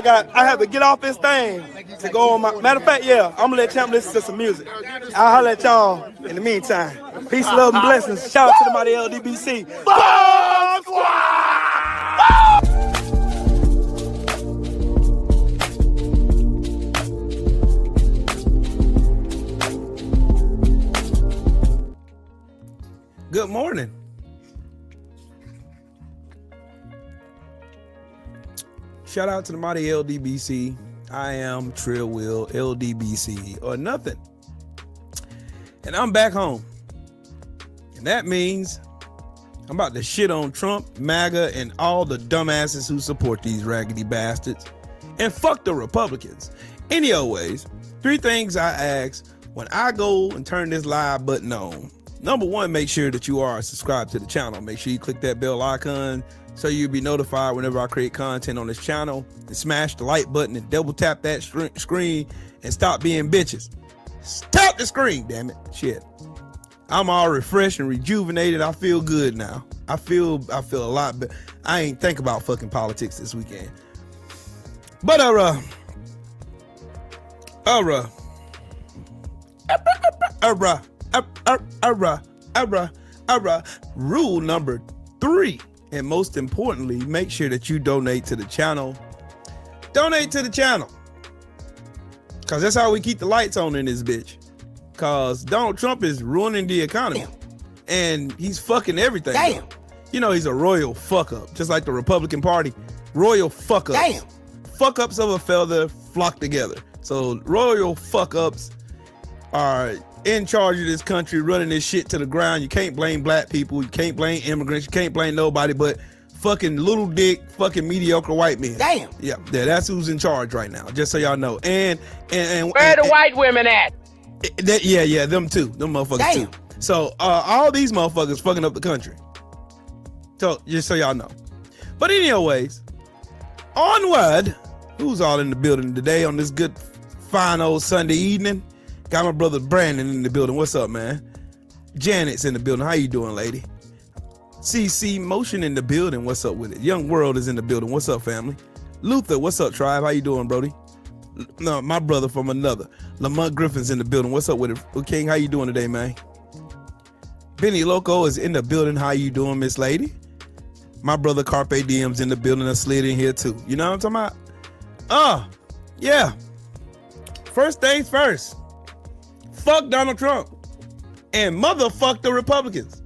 I have to get off this thing to go on my. Matter of fact, yeah, I'm gonna let Champ listen to some music. I'll holler at y'all in the meantime. Peace, love, and blessings. Shout out to the mighty LDBC. Bomb Squad! Good morning. Shout out to the mighty LDBC. I am Trill Will, LDBC, or nothing. And I'm back home. And that means I'm about to shit on Trump, MAGA, and all the dumbasses who support these raggedy bastards. And fuck the Republicans. Anyways, 3 things I ask when I go and turn this live button on. Number 1, make sure that you are subscribed to the channel. Make sure you click that bell icon so you'll be notified whenever I create content on this channel. And smash the like button and double tap that screen and stop being bitches. Tap the screen, damn it. Shit. I'm all refreshed and rejuvenated. I feel good now. I feel a lot better. I ain't think about fucking politics this weekend. But rule number 3, and most importantly, make sure that you donate to the channel. Donate to the channel, because that's how we keep the lights on in this bitch. Because Donald Trump is ruining the economy. Damn. And he's fucking everything. Damn. You know, he's a royal fuck up, just like the Republican Party. Royal fuck ups. Damn. Fuck ups of a feather flock together. So royal fuck ups are in charge of this country, running this shit to the ground. You can't blame black people. You can't blame immigrants. You can't blame nobody but fucking little dick, fucking mediocre white men. Damn. Yeah, that's who's in charge right now. Just so y'all know. And where the white women at? Yeah, them too. Them motherfuckers too. So all these motherfuckers fucking up the country. So just so y'all know. But anyways, onward. Who's all in the building today on this good, fine old Sunday evening? Got my brother Brandon in the building. What's up, man? Janet's in the building. How you doing, lady? CC Motion in the building. What's up with it? Young World is in the building. What's up, family? Luther, what's up, tribe? How you doing, Brody? No, my brother from another. Lamont Griffin's in the building. What's up with it? King, how you doing today, man? Benny Loco is in the building. How you doing, Miss Lady? My brother Carpe Diem's in the building. I slid in here too. You know what I'm talking about? Yeah. First things first. Fuck Donald Trump. And motherfuck the Republicans.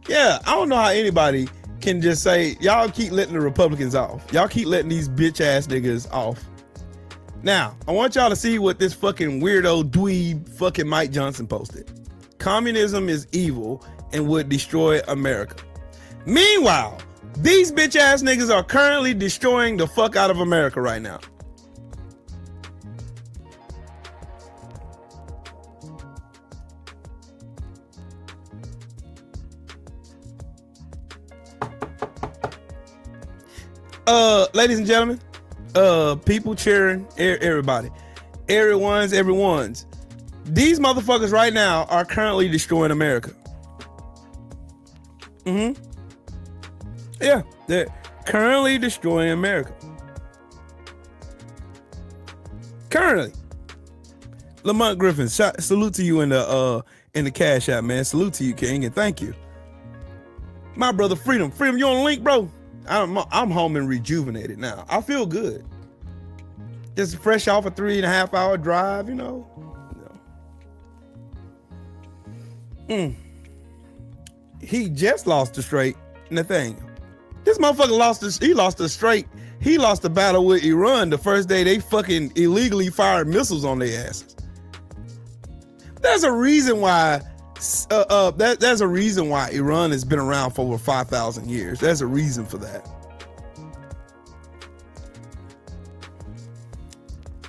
Yeah, I don't know how anybody can just say, y'all keep letting the Republicans off. Y'all keep letting these bitch ass niggas off. Now, I want y'all to see what this fucking weirdo dweeb fucking Mike Johnson posted. Communism is evil and would destroy America. Meanwhile, these bitch ass niggas are currently destroying the fuck out of America right now. Ladies and gentlemen, people cheering, everybody, everyone's. These motherfuckers right now are currently destroying America. Yeah, they're currently destroying America. Currently. Lamont Griffin, salute to you in the cash app, man. Salute to you, King, and thank you. My brother Freedom, you on the link, bro? I'm home and rejuvenated now. I feel good. Just fresh off a 3.5 hour drive, you know. He just lost the straight, Nathaniel. This motherfucker lost the straight. He lost the battle with Iran the first day they fucking illegally fired missiles on their asses. There's a reason why there's a reason why Iran has been around for over 5,000 years. There's a reason for that.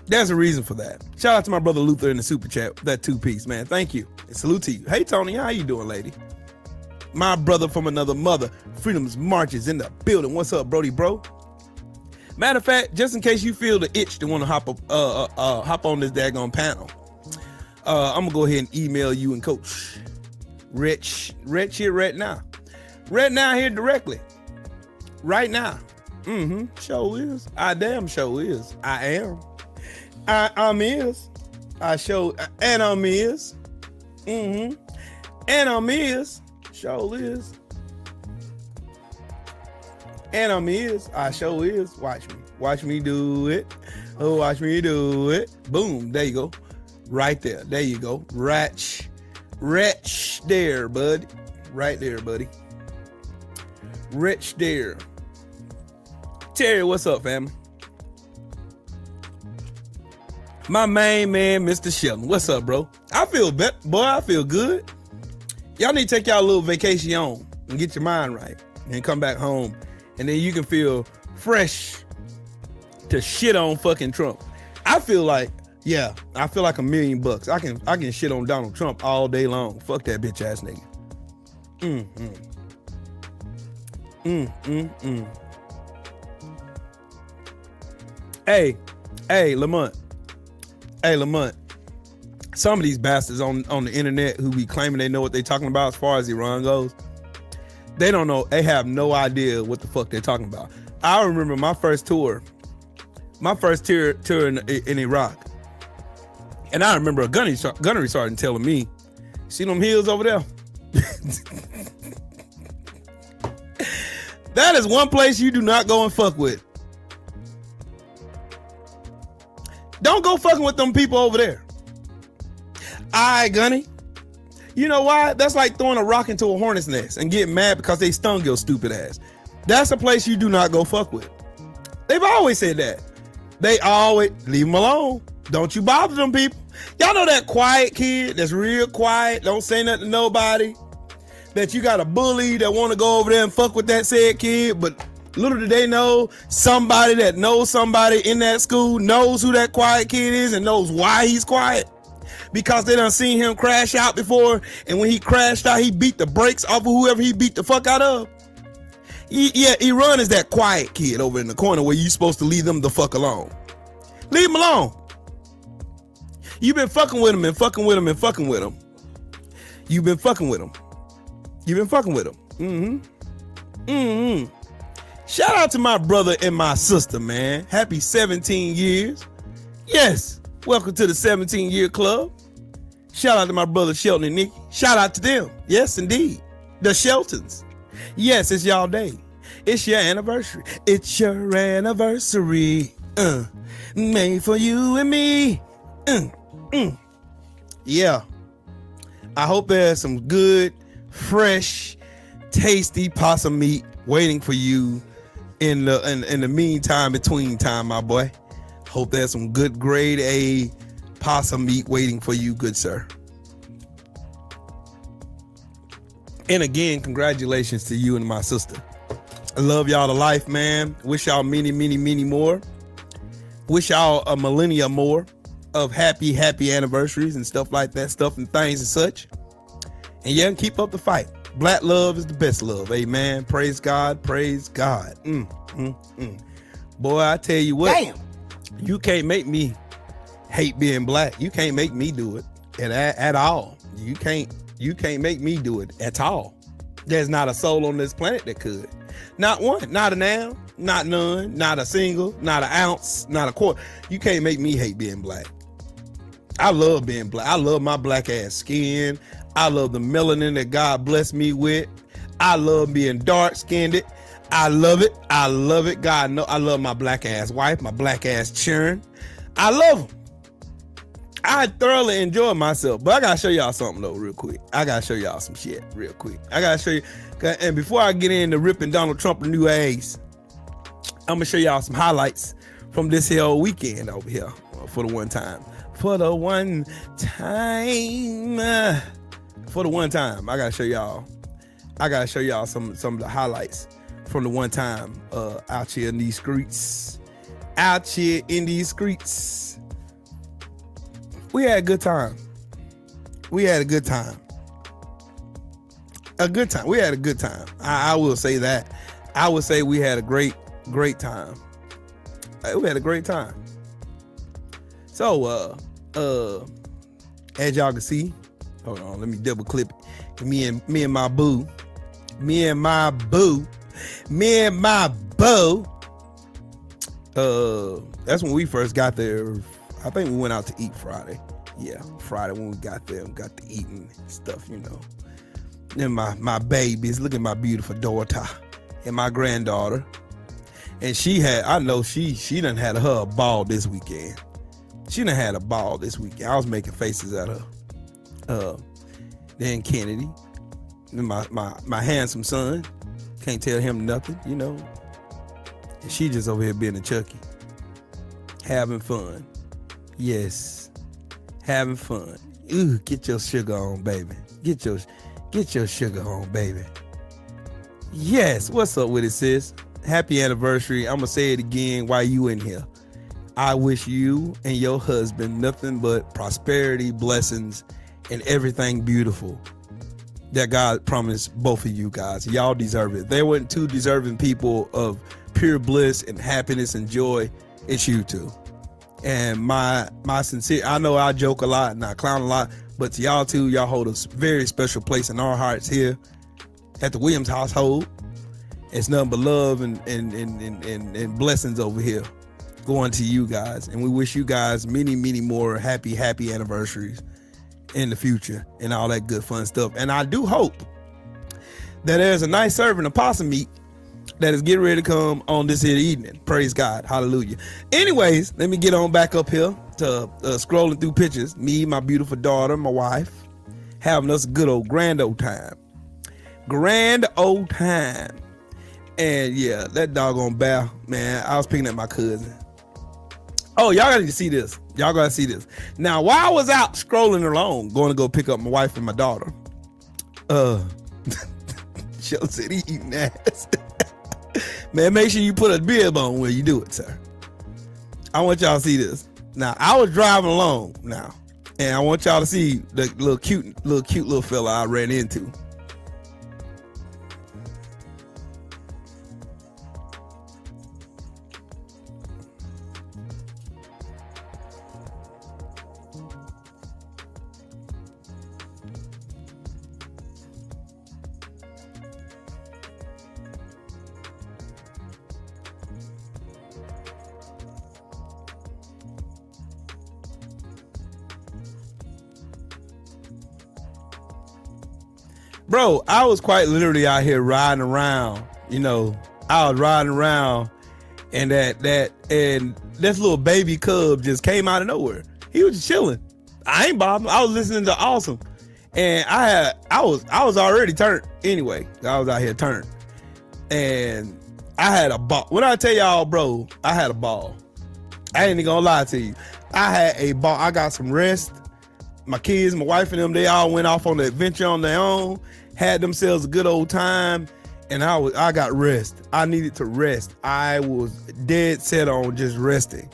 There's a reason for that. Shout out to my brother Luther in the super chat. That 2-piece, man. Thank you. And salute to you. Hey, Tony, how you doing, lady? My brother from another mother, Freedom's March, is in the building. What's up, Brody, bro? Matter of fact, just in case you feel the itch to want to hop on this daggone panel, I'm gonna go ahead and email you and Coach Rich here right now here directly, right now. Show is. I damn show is. I am. I'm is. I show and I'm is. And I'm is. Show is. And I'm is. I show is. Watch me. Watch me do it. Oh, watch me do it. Boom. There you go. Right there. There you go. Wretch there, bud. Right there, buddy. Rich there. Terry, what's up, fam? My main man, Mr. Shelton. What's up, bro? I feel better. Boy, I feel good. Y'all need to take y'all a little vacation on and get your mind right and come back home. And then you can feel fresh to shit on fucking Trump. I feel like $1 million. I can shit on Donald Trump all day long. Fuck that bitch ass nigga. Hey, Lamont. Some of these bastards on the internet who be claiming they know what they talking about as far as Iran goes, they don't know. They have no idea what the fuck they're talking about. I remember my first tour in Iraq. And I remember a gunnery sergeant telling me, see them hills over there? That is one place you do not go and fuck with. Don't go fucking with them people over there. Alright, Gunny. You know why? That's like throwing a rock into a hornet's nest and getting mad because they stung your stupid ass. That's a place you do not go fuck with. They've always said that. They always leave them alone. Don't you bother them people. Y'all know that quiet kid that's real quiet, don't say nothing to nobody, that you got a bully that want to go over there and fuck with that said kid, but little do they know, somebody that knows somebody in that school knows who that quiet kid is and knows why he's quiet. Because they done seen him crash out before, and when he crashed out, he beat the brakes off of whoever he beat the fuck out of. Yeah, Iran is that quiet kid over in the corner where you supposed to leave them the fuck alone. Leave him alone. You've been fucking with him and fucking with him and fucking with him. You've been fucking with him. You've been fucking with him. Shout out to my brother and my sister, man. Happy 17 years. Yes, welcome to the 17-year club. Shout out to my brother Shelton and Nikki. Shout out to them. Yes, indeed. The Sheltons. Yes, it's y'all day. It's your anniversary. It's your anniversary. Made for you and me. Yeah. I hope there's some good, fresh, tasty possum meat waiting for you in the meantime, between time, my boy. Hope there's some good grade A possum meat waiting for you, good sir. And again, congratulations to you and my sister. I love y'all to life, man. Wish y'all many, many, many more. Wish y'all a millennia more of happy anniversaries and stuff like that, stuff and things and such. And yeah, keep up the fight. Black love is the best love. Amen. Praise God. Praise God. Boy, I tell you what. Damn. You can't make me hate being black. You can't make me do it at all. You can't make me do it at all. There's not a soul on this planet that could. Not one. Not an ounce. Not none. Not a single. Not an ounce. Not a quarter. You can't make me hate being black. I love being black. I love my black ass skin. I love the melanin that God blessed me with. I love being dark skinned. I love it. I love it. God know I love my black ass wife, my black ass children. I love them. I thoroughly enjoy myself. But I gotta show y'all something though, real quick. I gotta show y'all some shit real quick. I gotta show you. And before I get into ripping Donald Trump a new ass, I'm gonna show y'all some highlights from this here weekend over here for the one time. For the one time. I gotta show y'all. some of the highlights from the one time out here in these streets. We had a good time. We had a good time. I will say that. I would say we had a great time. We had a great time. So, as y'all can see, hold on, let me double clip it. Me and my boo, That's when we first got there. I think we went out to eat Friday. Yeah, Friday when we got there and got to eating stuff, you know. And my babies, look at my beautiful daughter and my granddaughter. And I know she done had her a ball this weekend. She done had a ball this weekend. I was making faces at her. Then Kennedy, then my handsome son, can't tell him nothing, you know. And she just over here being a Chucky, having fun. Yes, having fun. Ooh, get your sugar on, baby. Get your sugar on, baby. Yes, what's up with it, sis? Happy anniversary. I'm gonna say it again while you in here. I wish you and your husband nothing but prosperity, blessings, and everything beautiful that God promised both of you guys. Y'all deserve it. There weren't two deserving people of pure bliss and happiness and joy. It's you two. And my sincere, I know I joke a lot and I clown a lot, but to y'all two, y'all hold a very special place in our hearts here at the Williams household. It's nothing but love and blessings over here going to you guys. And we wish you guys many, many more happy anniversaries in the future and all that good fun stuff. And I do hope that there's a nice serving of possum meat that is getting ready to come on this here evening. Praise God. Hallelujah. Anyways, let me get on back up here to scrolling through pictures. Me, my beautiful daughter, my wife, having us a good old grand old time. Grand old time. And yeah, that doggone bear, man, I was picking at my cousin. Oh, y'all gotta see this. Y'all gotta see this. Now, while I was out scrolling along, going to go pick up my wife and my daughter, Shell said he eating ass. Man, make sure you put a bib on when you do it, sir. I want y'all to see this. Now, I was driving along now, and I want y'all to see the little cute little fella I ran into. Bro, I was quite literally out here riding around, you know. I was riding around and this little baby cub just came out of nowhere. He was just chilling. I ain't bothering. I was listening to Awesome. And I was already turned anyway. I was out here turned. And I had a ball. When I tell y'all, bro, I had a ball. I ain't even gonna lie to you. I had a ball. I got some rest. My kids, my wife and them, they all went off on the adventure on their own, had themselves a good old time, and I got rest. I needed to rest. I was dead set on just resting,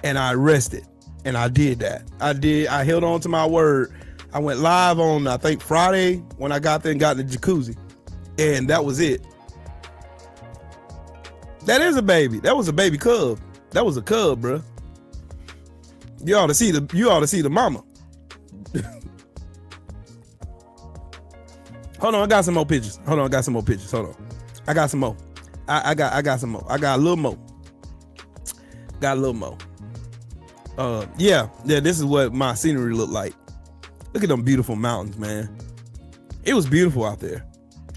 and I rested, and I did that. I held on to my word. I went live on, I think, Friday when I got there and got in the jacuzzi, and that was it. That is a baby. That was a baby cub. That was a cub, bro. You ought to see the mama. Hold on, I got some more pictures. Hold on. I got some more. I got some more. I got some more. I got a little more. Yeah, this is what my scenery looked like. Look at them beautiful mountains, man. It was beautiful out there.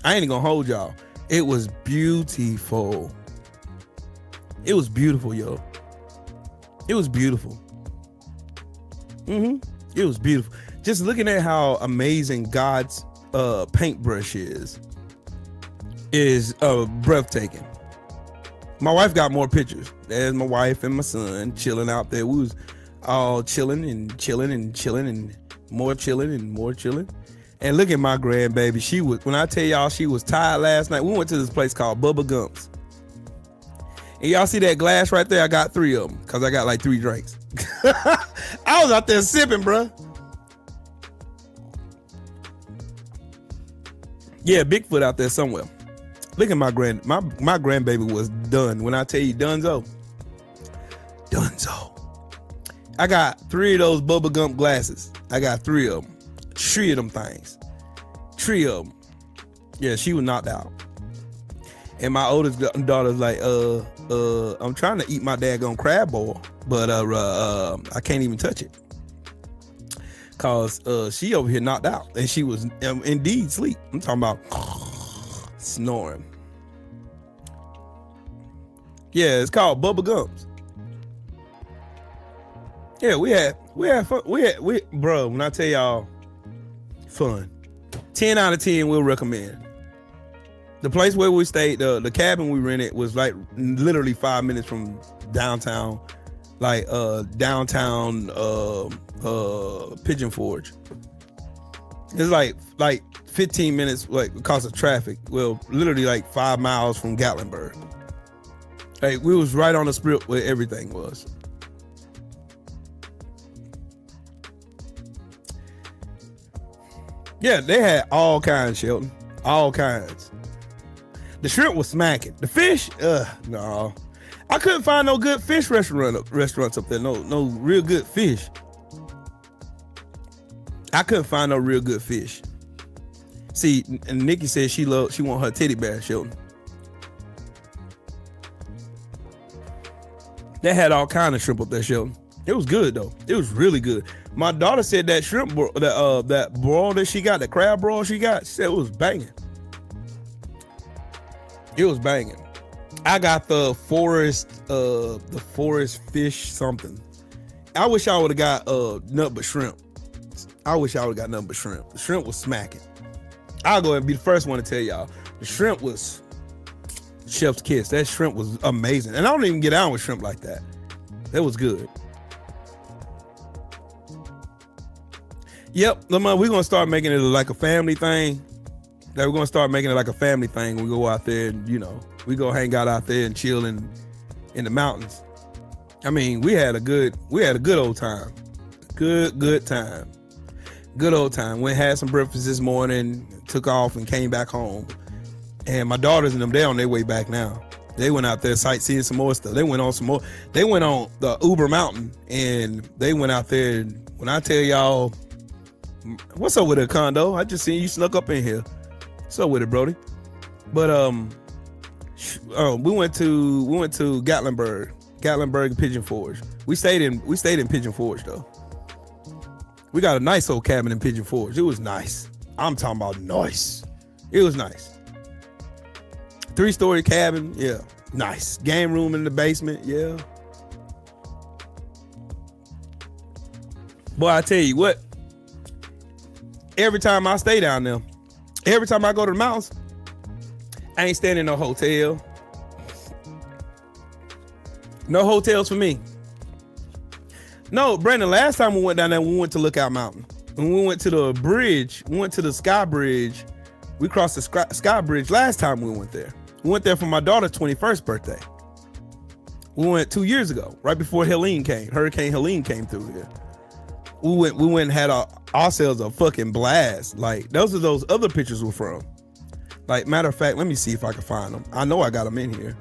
I ain't gonna hold y'all. It was beautiful. It was beautiful, yo. It was beautiful. It was beautiful. Just looking at how amazing God's paintbrush is breathtaking. My wife got more pictures. There's my wife and my son chilling out there. We was all chilling and more chilling. And look at my grandbaby. She was, when I tell y'all she was tired last night, we went to this place called Bubba Gump's. And y'all see that glass right there? I got 3 of them because I got like 3 drinks. I was out there sipping, bruh. Yeah, Bigfoot out there somewhere. Look at my grandbaby was done. When I tell you Dunzo. I got 3 of those Bubba Gump glasses. I got 3 of them. 3 of them things. 3 of them. Yeah, she was knocked out. And my oldest daughter's like, I'm trying to eat my daggone crab boil, but I can't even touch it. Cause she over here knocked out, and she was indeed asleep. I'm talking about snoring. Yeah, it's called Bubba Gums. Yeah, we had fun. Bro, when I tell y'all, fun. 10 out of 10 we'll recommend. The place where we stayed, the cabin we rented was like literally 5 minutes from downtown, like downtown Pigeon Forge. It's like 15 minutes, like because of traffic. Well, literally like 5 miles from Gatlinburg. Like we was right on the strip where everything was. Yeah, they had all kinds, Shelton. All kinds. The shrimp was smacking. The fish, no. I couldn't find no good fish restaurants up there. No real good fish. I couldn't find no real good fish. See, and Nikki said she want her teddy bear, Shelton. They had all kind of shrimp up there, Shelton. It was good though. It was really good. My daughter said that shrimp, that broil that she got, the crab broil she got, she said it was banging. It was banging. I got the forest fish something. I wish I would have got nothing but shrimp. I wish I would have got nothing but shrimp. The shrimp was smacking. I'll go ahead and be the first one to tell y'all. The shrimp was chef's kiss. That shrimp was amazing. And I don't even get down with shrimp like that. That was good. Yep, Lamar, we're gonna start making it like a family thing. We're gonna start making it like a family thing. We go out there and, we go hang out there and chill in the mountains. I mean, we had a good old time. Good time. Good old time. Went and had some breakfast this morning, took off and came back home. And my daughters and them, they're on their way back now. They went out there sightseeing some more stuff. They went on the Uber Mountain, and they went out there. And when I tell y'all, what's up with it, Condo? I just seen you snuck up in here. What's up with it, Brody? But we went to Gatlinburg and Pigeon Forge. We stayed in Pigeon Forge though. We got a nice old cabin in Pigeon Forge. It was nice. I'm talking about nice. It was nice. 3-story cabin, yeah, nice. Game room in the basement, yeah. Boy, I tell you what. Every time I stay down there, every time I go to the mountains, I ain't staying in no hotel. No hotels for me. No, Brandon, last time we went down there, we went to Lookout Mountain. When we went to the bridge, we went to the Sky Bridge. We crossed the Sky Bridge last time we went there. We went there for my daughter's 21st birthday. We went 2 years ago, right before Hurricane Helene came through here. We went and had ourselves a fucking blast. Like, those other pictures were from. Like, matter of fact, let me see if I can find them. I know I got them in here.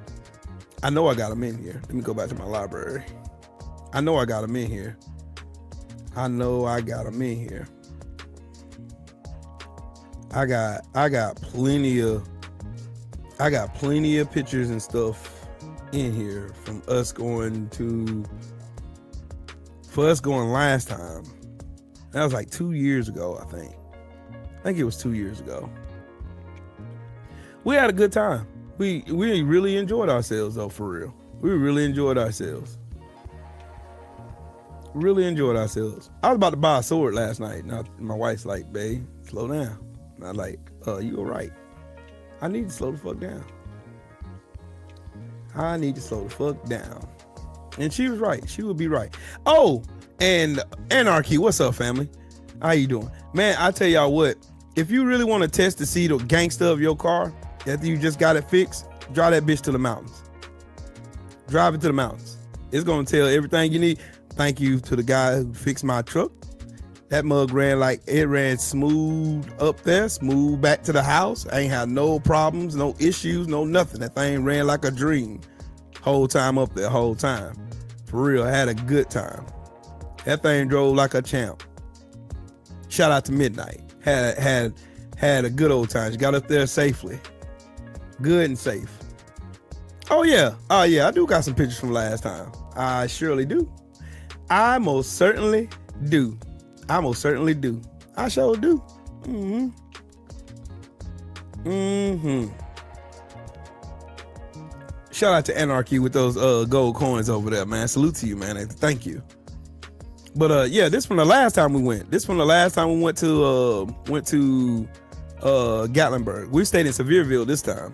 Let me go back to my library. I know I got them in here. I got plenty of pictures and stuff in here from us going last time. That was like 2 years ago, I think. It was 2 years ago. We had a good time. We really enjoyed ourselves though, for real. We really enjoyed ourselves. I was about to buy a sword last night. Now my wife's like, babe, slow down. And I'm like, you all right? I need to slow the fuck down. And she was right. She would be right. Oh, and Anarchy, what's up, family? How you doing? Man, I tell y'all what, if you really want to test to see the gangster of your car, after you just got it fixed, drive that bitch to the mountains. Drive it to the mountains. It's going to tell everything you need. Thank you to the guy who fixed my truck. That mug ran smooth up there, smooth back to the house. I ain't had no problems, no issues, no nothing. That thing ran like a dream. Whole time up there, whole time. For real, I had a good time. That thing drove like a champ. Shout out to Midnight. Had a good old time. She got up there safely. Good and safe. Oh yeah, I do got some pictures from last time. I surely do. I most certainly do. I sure do. Shout out to Anarchy with those gold coins over there, man. Salute to you, man. Thank you. But yeah, this from the last time we went. This from the last time we went to Gatlinburg. We stayed in Sevierville this time.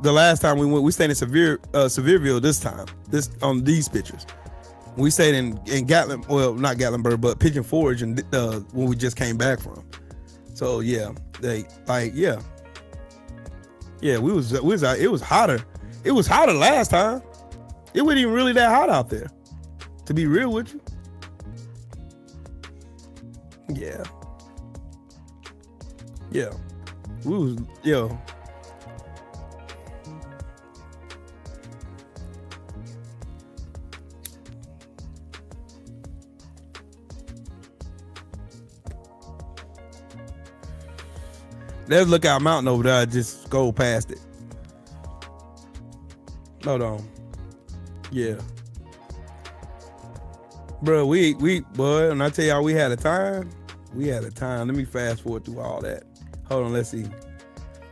The last time we went, we stayed in Sevierville this time. This on these pictures. We stayed in Gatlin, well, not Gatlinburg, but Pigeon Forge, and when we just came back from. So yeah, yeah, we was out. It was hotter. It was hotter last time. It wasn't even really that hot out there, to be real with you. Yeah. We was, yo. There's Lookout Mountain over there. Just go past it. Hold on. Yeah. Bro, boy, when I tell y'all we had a time. Let me fast forward through all that. Hold on, let's see.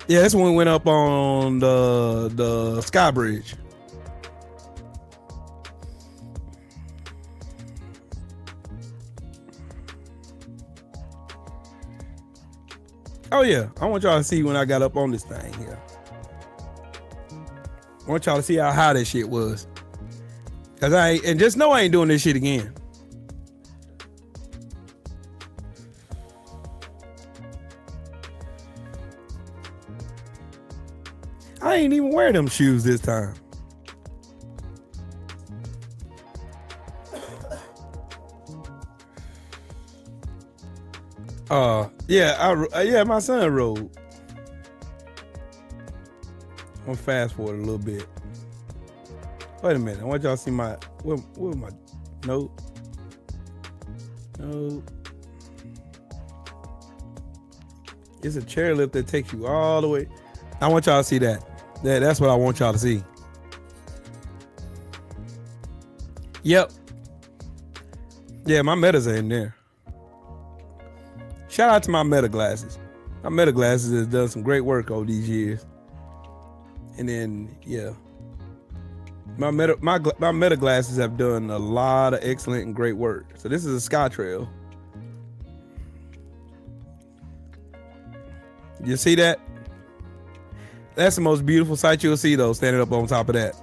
Yeah, that's when we went up on the Sky Bridge. Oh yeah, I want y'all to see when I got up on this thing here. I want y'all to see how high that shit was. Cause and just know I ain't doing this shit again. I ain't even wear them shoes this time. Yeah, my son rode. I'm gonna fast forward a little bit. Wait a minute, I want y'all to see my where my note. It's a chairlift that takes you all the way. I want y'all to see that. That's what I want y'all to see. Yep. Yeah, my Metas are in there. Shout out to my Meta glasses. My Meta glasses has done some great work over these years. And then, yeah. My Meta glasses have done a lot of excellent and great work. So this is a Sky Trail. You see that? That's the most beautiful sight you'll see though, standing up on top of that.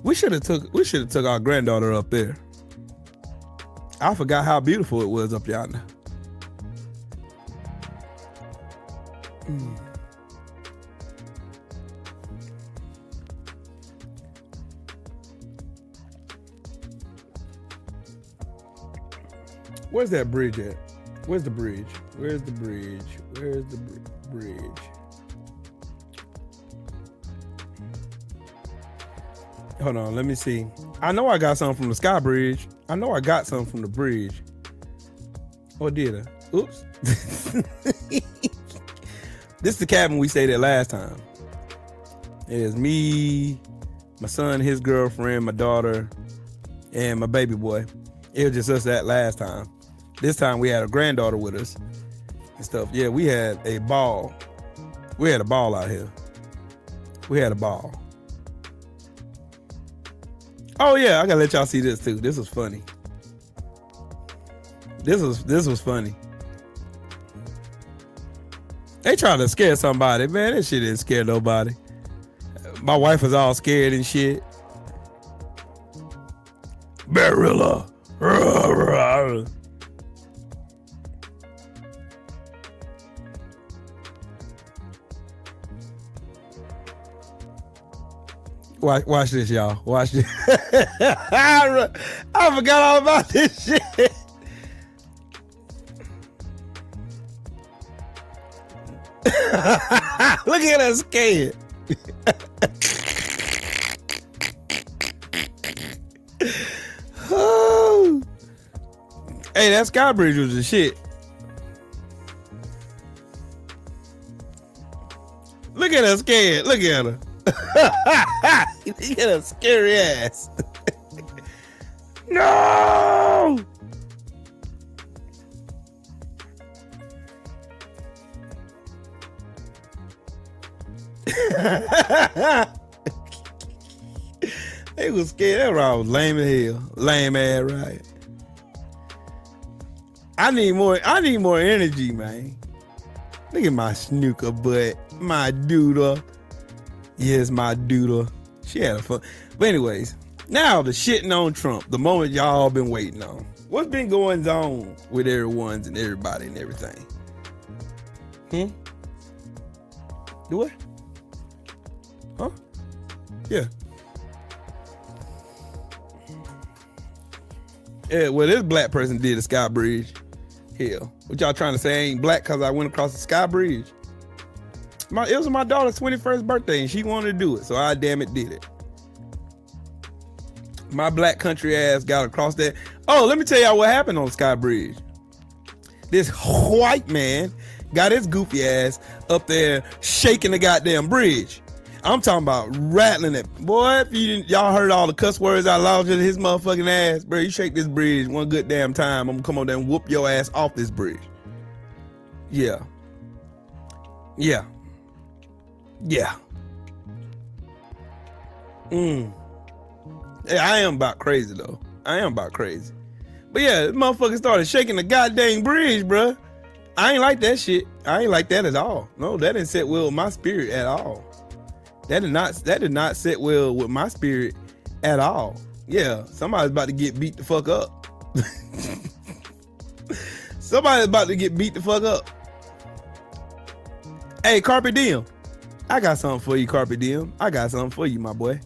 We should have took our granddaughter up there. I forgot how beautiful it was up yonder. Where's that bridge at? Where's the bridge? Where's the bridge? Where's the bridge? Hold on, let me see. I know I got something from the Sky Bridge. I know I got something from the bridge. Or did I? Oops. This is the cabin we stayed at last time. It's me, my son, his girlfriend, my daughter, and my baby boy. It was just us that last time. This time we had a granddaughter with us and stuff. Yeah, we had a ball. We had a ball out here. We had a ball. Oh yeah, I gotta let y'all see this too. This was funny. This was funny. They trying to scare somebody, man. That shit didn't scare nobody. My wife was all scared and shit. Barilla. Watch this, y'all. Watch this. I forgot all about this shit. Look at us scared. Oh. Hey, that Sky Bridge was the shit. Look at her scared. Look at her. Look at her scary ass. No. They was scared. That ride was lame as hell. Lame ass ride. I need more energy, man. Look at my snooker butt. My doodle. Yes, my doodle. She had a fun. But anyways, now the shitting on Trump. The moment y'all been waiting on. What's been going on with everyone's and everybody and everything? Do what? Huh? Yeah. Yeah, well, this black person did a sky bridge. Hell, what y'all trying to say? I ain't black because I went across the sky bridge. It was my daughter's 21st birthday and she wanted to do it, so I damn it did it. My black country ass got across that. Oh, let me tell y'all what happened on the sky bridge. This white man got his goofy ass up there shaking the goddamn bridge. I'm talking about rattling it. Boy, if y'all heard all the cuss words I loud to his motherfucking ass, bro, you shake this bridge one good damn time, I'm gonna come on there and whoop your ass off this bridge. Yeah. Yeah. Yeah. Yeah, I am about crazy though. I am about crazy. But yeah, this motherfucker started shaking the goddamn bridge, bro. I ain't like that shit. I ain't like that at all. No, that didn't sit well with my spirit at all. That did not sit well with my spirit at all. Yeah, somebody's about to get beat the fuck up. Somebody's about to get beat the fuck up. Hey, Carpe Diem. I got something for you, Carpe Diem. I got something for you, my boy.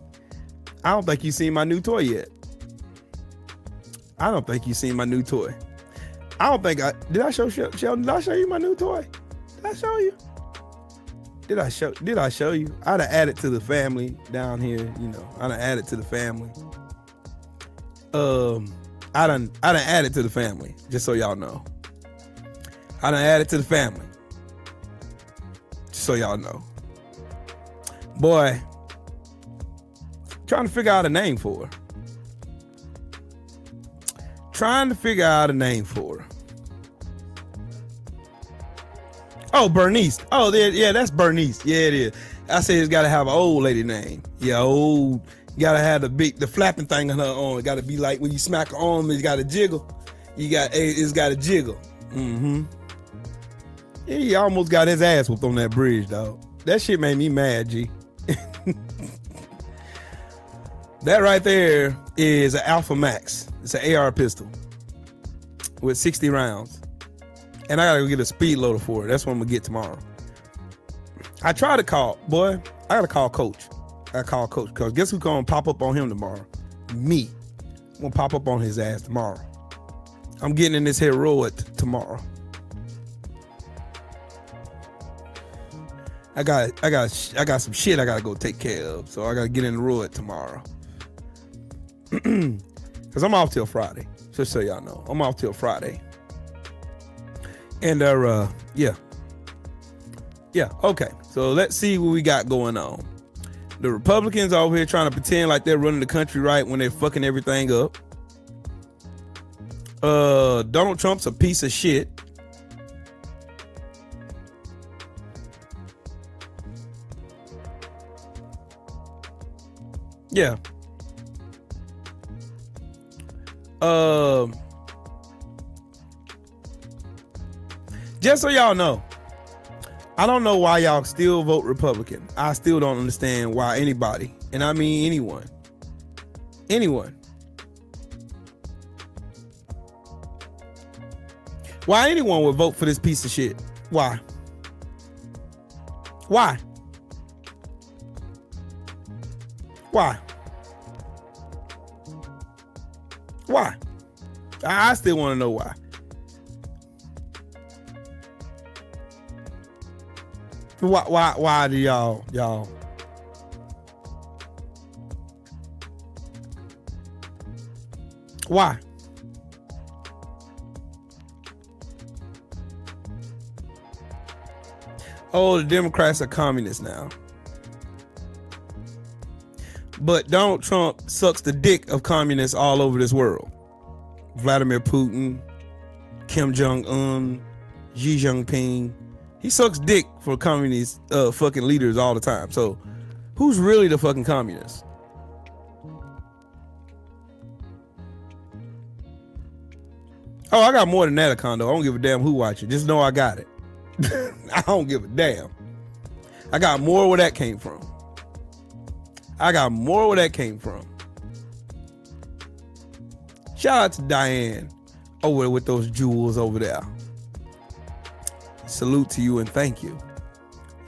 I don't think you seen my new toy yet. I don't think you seen my new toy. I don't think did I show you my new toy? Did I show you? Did I show you? I'd have added to the family down here, you know. I'd have added to the family. I done added to the family, just so y'all know. I done added to the family. Just so y'all know. Boy, trying to figure out a name for her. Trying to figure out a name for her. Oh, Bernice. Oh, yeah, that's Bernice. Yeah, it is. I said it's got to have an old lady name. Yeah, old. You got to have the flapping thing on her arm. It got to be like when you smack her arm, it's got to jiggle. It's got to jiggle. Mm-hmm. Yeah, he almost got his ass whooped on that bridge, dog. That shit made me mad, G. That right there is an Alpha Max. It's an AR pistol with 60 rounds. And I gotta go get a speed loader for it. That's what I'm gonna get tomorrow. I tried to call, boy. I gotta call Coach. I call Coach because guess who's gonna pop up on him tomorrow? Me. I'm gonna pop up on his ass tomorrow. I'm getting in this here road tomorrow. I got some shit I gotta go take care of, so I gotta get in the road tomorrow. Cause I'm off till Friday. Just so y'all know, I'm off till Friday. And yeah, okay. So let's see what we got going on. The Republicans over here trying to pretend like they're running the country right when they're fucking everything up. Donald Trump's a piece of shit. Yeah. Just so y'all know, I don't know why y'all still vote Republican. I still don't understand why anybody, and I mean anyone, why anyone would vote for this piece of shit. Why? Why? Why? Why? I still want to know why. Why do y'all? Why? Oh, the Democrats are communists now. But Donald Trump sucks the dick of communists all over this world. Vladimir Putin, Kim Jong-un, Xi Jinping. He sucks dick for communist fucking leaders all the time. So who's really the fucking communist? Oh, I got more than that, a condo. I don't give a damn who watching. Just know I got it. I don't give a damn. I got more where that came from. Shout out to Diane over there with those jewels over there. Salute to you and thank you.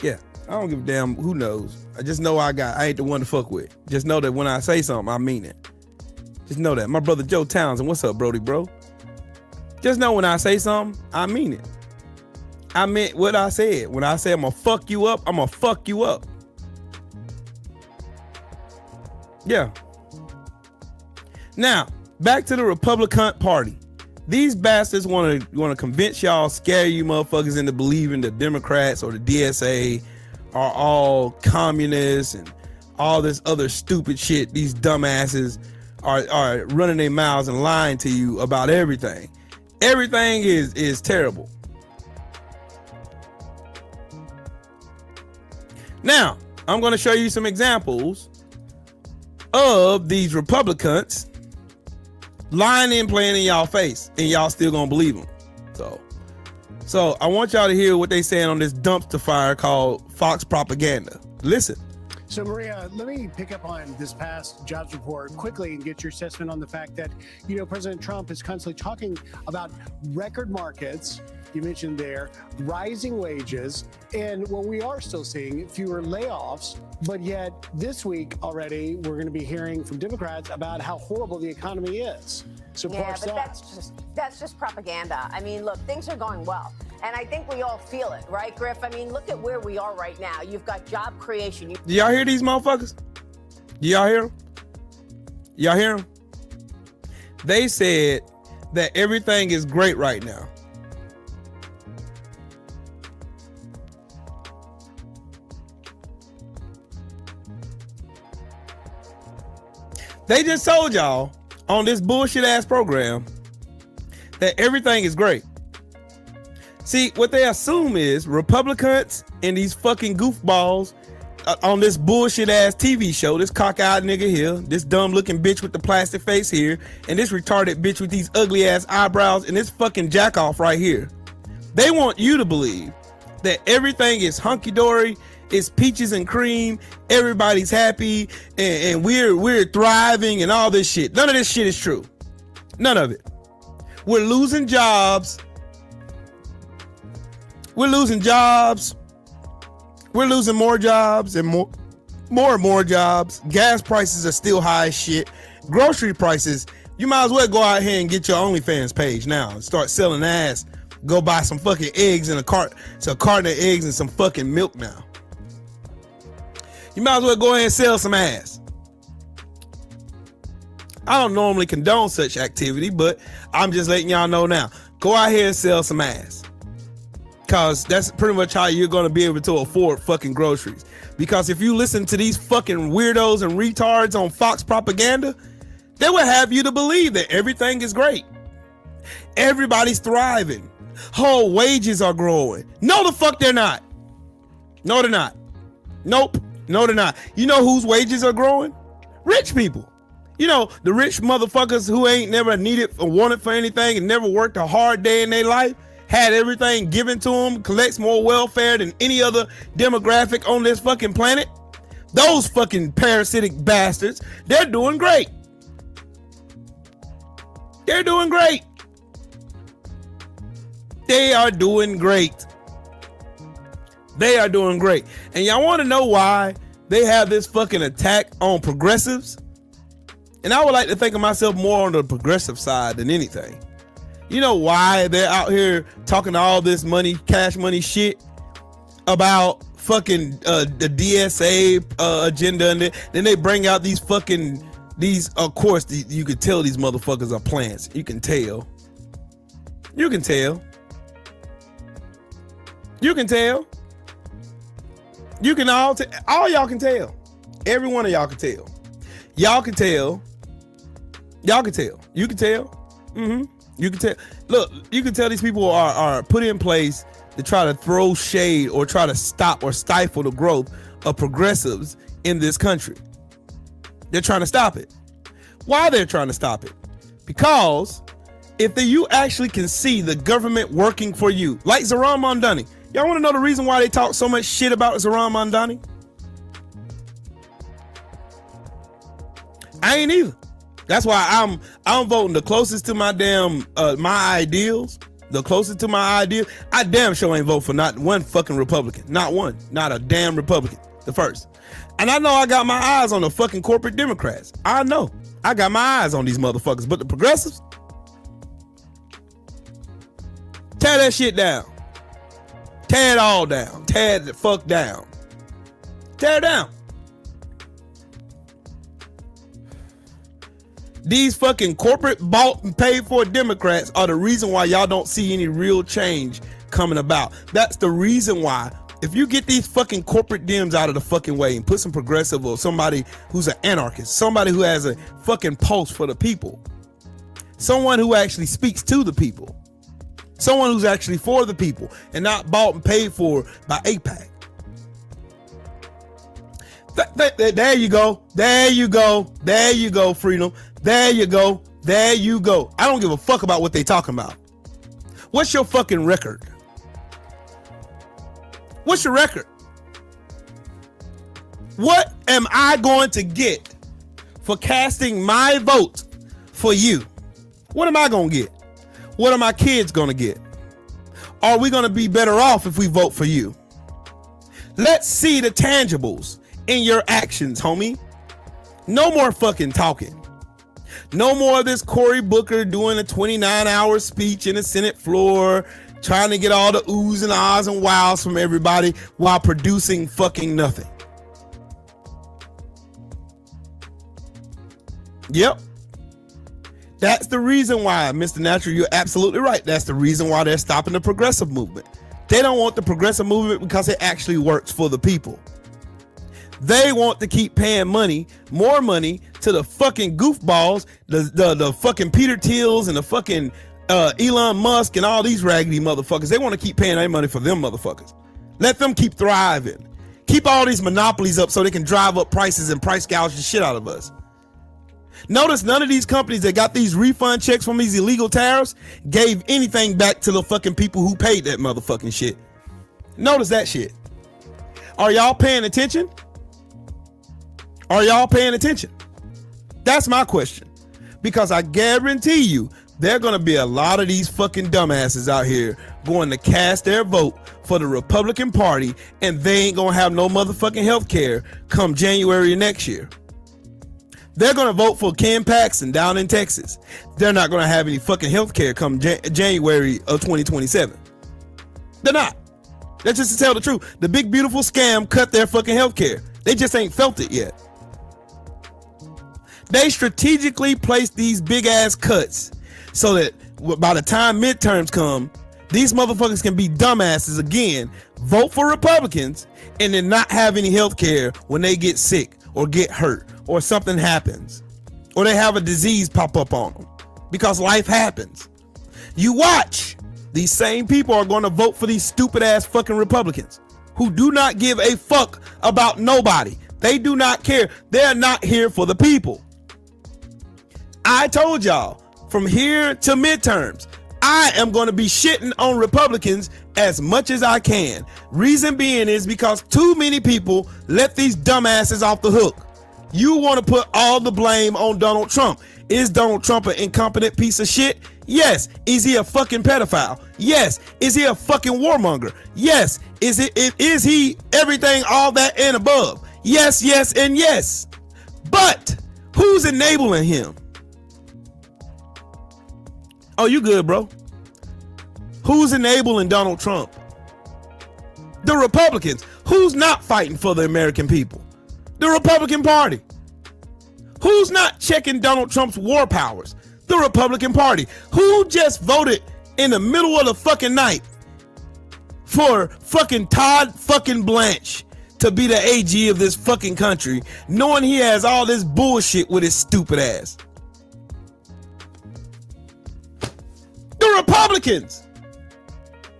Yeah, I don't give a damn who knows. I just know I ain't the one to fuck with. Just know that when I say something, I mean it. Just know that. My brother Joe Townsend, what's up, Brody, bro? Just know when I say something, I mean it. I meant what I said. When I say I'm gonna fuck you up, I'm gonna fuck you up. Yeah. Now, back to the Republican Party. These bastards want to convince y'all, scare you motherfuckers into believing the Democrats or the DSA are all communists and all this other stupid shit. These dumbasses are running their mouths and lying to you about everything. Everything is terrible. Now, I'm going to show you some examples of these Republicans lying and playing in y'all face, and y'all still gonna believe them. So I want y'all to hear what they saying on this dumpster fire called Fox propaganda. Listen. So Maria, let me pick up on this past jobs report quickly and get your assessment on the fact that, President Trump is constantly talking about record markets. You mentioned there, rising wages, and what we are still seeing, fewer layoffs, but yet this week already, we're going to be hearing from Democrats about how horrible the economy is. So yeah, but that's just propaganda. I mean, look, things are going well. And I think we all feel it, right, Griff? I mean, look at where we are right now. You've got job creation. Do y'all hear these motherfuckers? Do y'all hear them? Y'all hear them? They said that everything is great right now. They just told y'all on this bullshit ass program that everything is great. See, what they assume is Republicans and these fucking goofballs on this bullshit ass TV show, this cock-eyed nigga here, this dumb looking bitch with the plastic face here, and this retarded bitch with these ugly ass eyebrows and this fucking jack off right here. They want you to believe that everything is hunky-dory, it's peaches and cream, everybody's happy, and we're thriving and all this shit. None of this shit is true. None of it. We're losing jobs. We're losing jobs. We're losing more jobs and more jobs. Gas prices are still high as shit. Grocery prices, you might as well go out here and get your OnlyFans page now and start selling ass. Go buy some fucking eggs in a carton of eggs and some fucking milk now. You might as well go ahead and sell some ass. I don't normally condone such activity, but I'm just letting y'all know now. Go out here and sell some ass. Because that's pretty much how you're going to be able to afford fucking groceries. Because if you listen to these fucking weirdos and retards on Fox propaganda, they will have you to believe that everything is great. Everybody's thriving. Whole wages are growing. No, the fuck they're not. No, they're not. Nope. No, they're not. You know whose wages are growing? Rich people. You know, the rich motherfuckers who ain't never needed or wanted for anything and never worked a hard day in their life, had everything given to them, collects more welfare than any other demographic on this fucking planet. Those fucking parasitic bastards, they're doing great. They're doing great. They are doing great. They are doing great. And y'all want to know why they have this fucking attack on progressives? And I would like to think of myself more on the progressive side than anything. You know why they're out here talking all this money, cash money shit about fucking the DSA agenda, and then they bring out these of course, you can tell these motherfuckers are plants. You can tell. You can tell. You can tell. You can all y'all can tell. Every one of y'all can tell. Y'all can tell. Y'all can tell. You can tell. You can tell. Look, you can tell these people are put in place to try to throw shade or try to stop or stifle the growth of progressives in this country. They're trying to stop it. Why they're trying to stop it? Because if you actually can see the government working for you, like Zohran Mamdani. Y'all want to know the reason why they talk so much shit about Zohran Mamdani? I ain't either. That's why I'm voting the closest to my damn my ideals. The closest to my ideals. I damn sure ain't vote for not one fucking Republican. Not one. Not a damn Republican. The first. And I know I got my eyes on the fucking corporate Democrats. I know. I got my eyes on these motherfuckers. But the progressives, tear that shit down. Tear it all down. Tear it the fuck down. Tear it down. These fucking corporate bought and paid for Democrats are the reason why y'all don't see any real change coming about. That's the reason why. If you get these fucking corporate Dems out of the fucking way and put some progressive or somebody who's an anarchist, somebody who has a fucking pulse for the people, someone who actually speaks to the people, someone who's actually for the people and not bought and paid for by AIPAC. There you go. There you go. There you go, freedom. There you go. There you go. I don't give a fuck about what they talking about. What's your fucking record? What's your record? What am I going to get for casting my vote for you? What am I going to get? What are my kids going to get? Are we going to be better off if we vote for you? Let's see the tangibles in your actions, homie. No more fucking talking. No more of this Cory Booker doing a 29-hour speech in the Senate floor, trying to get all the oohs and ahs and wows from everybody while producing fucking nothing. Yep. That's the reason why, Mr. Natural, you're absolutely right. That's the reason why they're stopping the progressive movement. They don't want the progressive movement because it actually works for the people. They want to keep paying money, more money, to the fucking goofballs, the fucking Peter Thiels and the fucking Elon Musk and all these raggedy motherfuckers. They want to keep paying their money for them motherfuckers. Let them keep thriving. Keep all these monopolies up so they can drive up prices and price gouge the shit out of us. Notice none of these companies that got these refund checks from these illegal tariffs gave anything back to the fucking people who paid that motherfucking shit. Notice that shit. Are y'all paying attention? Are y'all paying attention? That's my question. Because I guarantee you, there are going to be a lot of these fucking dumbasses out here going to cast their vote for the Republican Party, and they ain't going to have no motherfucking health care come January next year. They're going to vote for Ken Paxton down in Texas. They're not going to have any fucking health care come January of 2027. They're not. That's just to tell the truth. The big beautiful scam cut their fucking health care. They just ain't felt it yet. They strategically placed these big ass cuts so that by the time midterms come, these motherfuckers can be dumbasses again, vote for Republicans, and then not have any health care when they get sick or get hurt or something happens or they have a disease pop up on them, because life happens. You watch, these same people are going to vote for these stupid ass fucking Republicans who do not give a fuck about nobody. They do not care. They're not here for the people. I told y'all, from here to midterms, I am going to be shitting on Republicans as much as I can. Reason being is because too many people let these dumbasses off the hook. You want to put all the blame on Donald Trump. Is Donald Trump an incompetent piece of shit? Yes. Is he a fucking pedophile? Yes. Is he a fucking warmonger? Yes. Is he everything, all that and above? Yes, yes, and yes. But who's enabling him? Oh, you good, bro? Who's enabling Donald Trump? The Republicans. Who's not fighting for the American people? The Republican Party. Who's not checking Donald Trump's war powers? The Republican Party. Who just voted in the middle of the fucking night for fucking Todd fucking Blanche to be the AG of this fucking country, knowing he has all this bullshit with his stupid ass. The Republicans.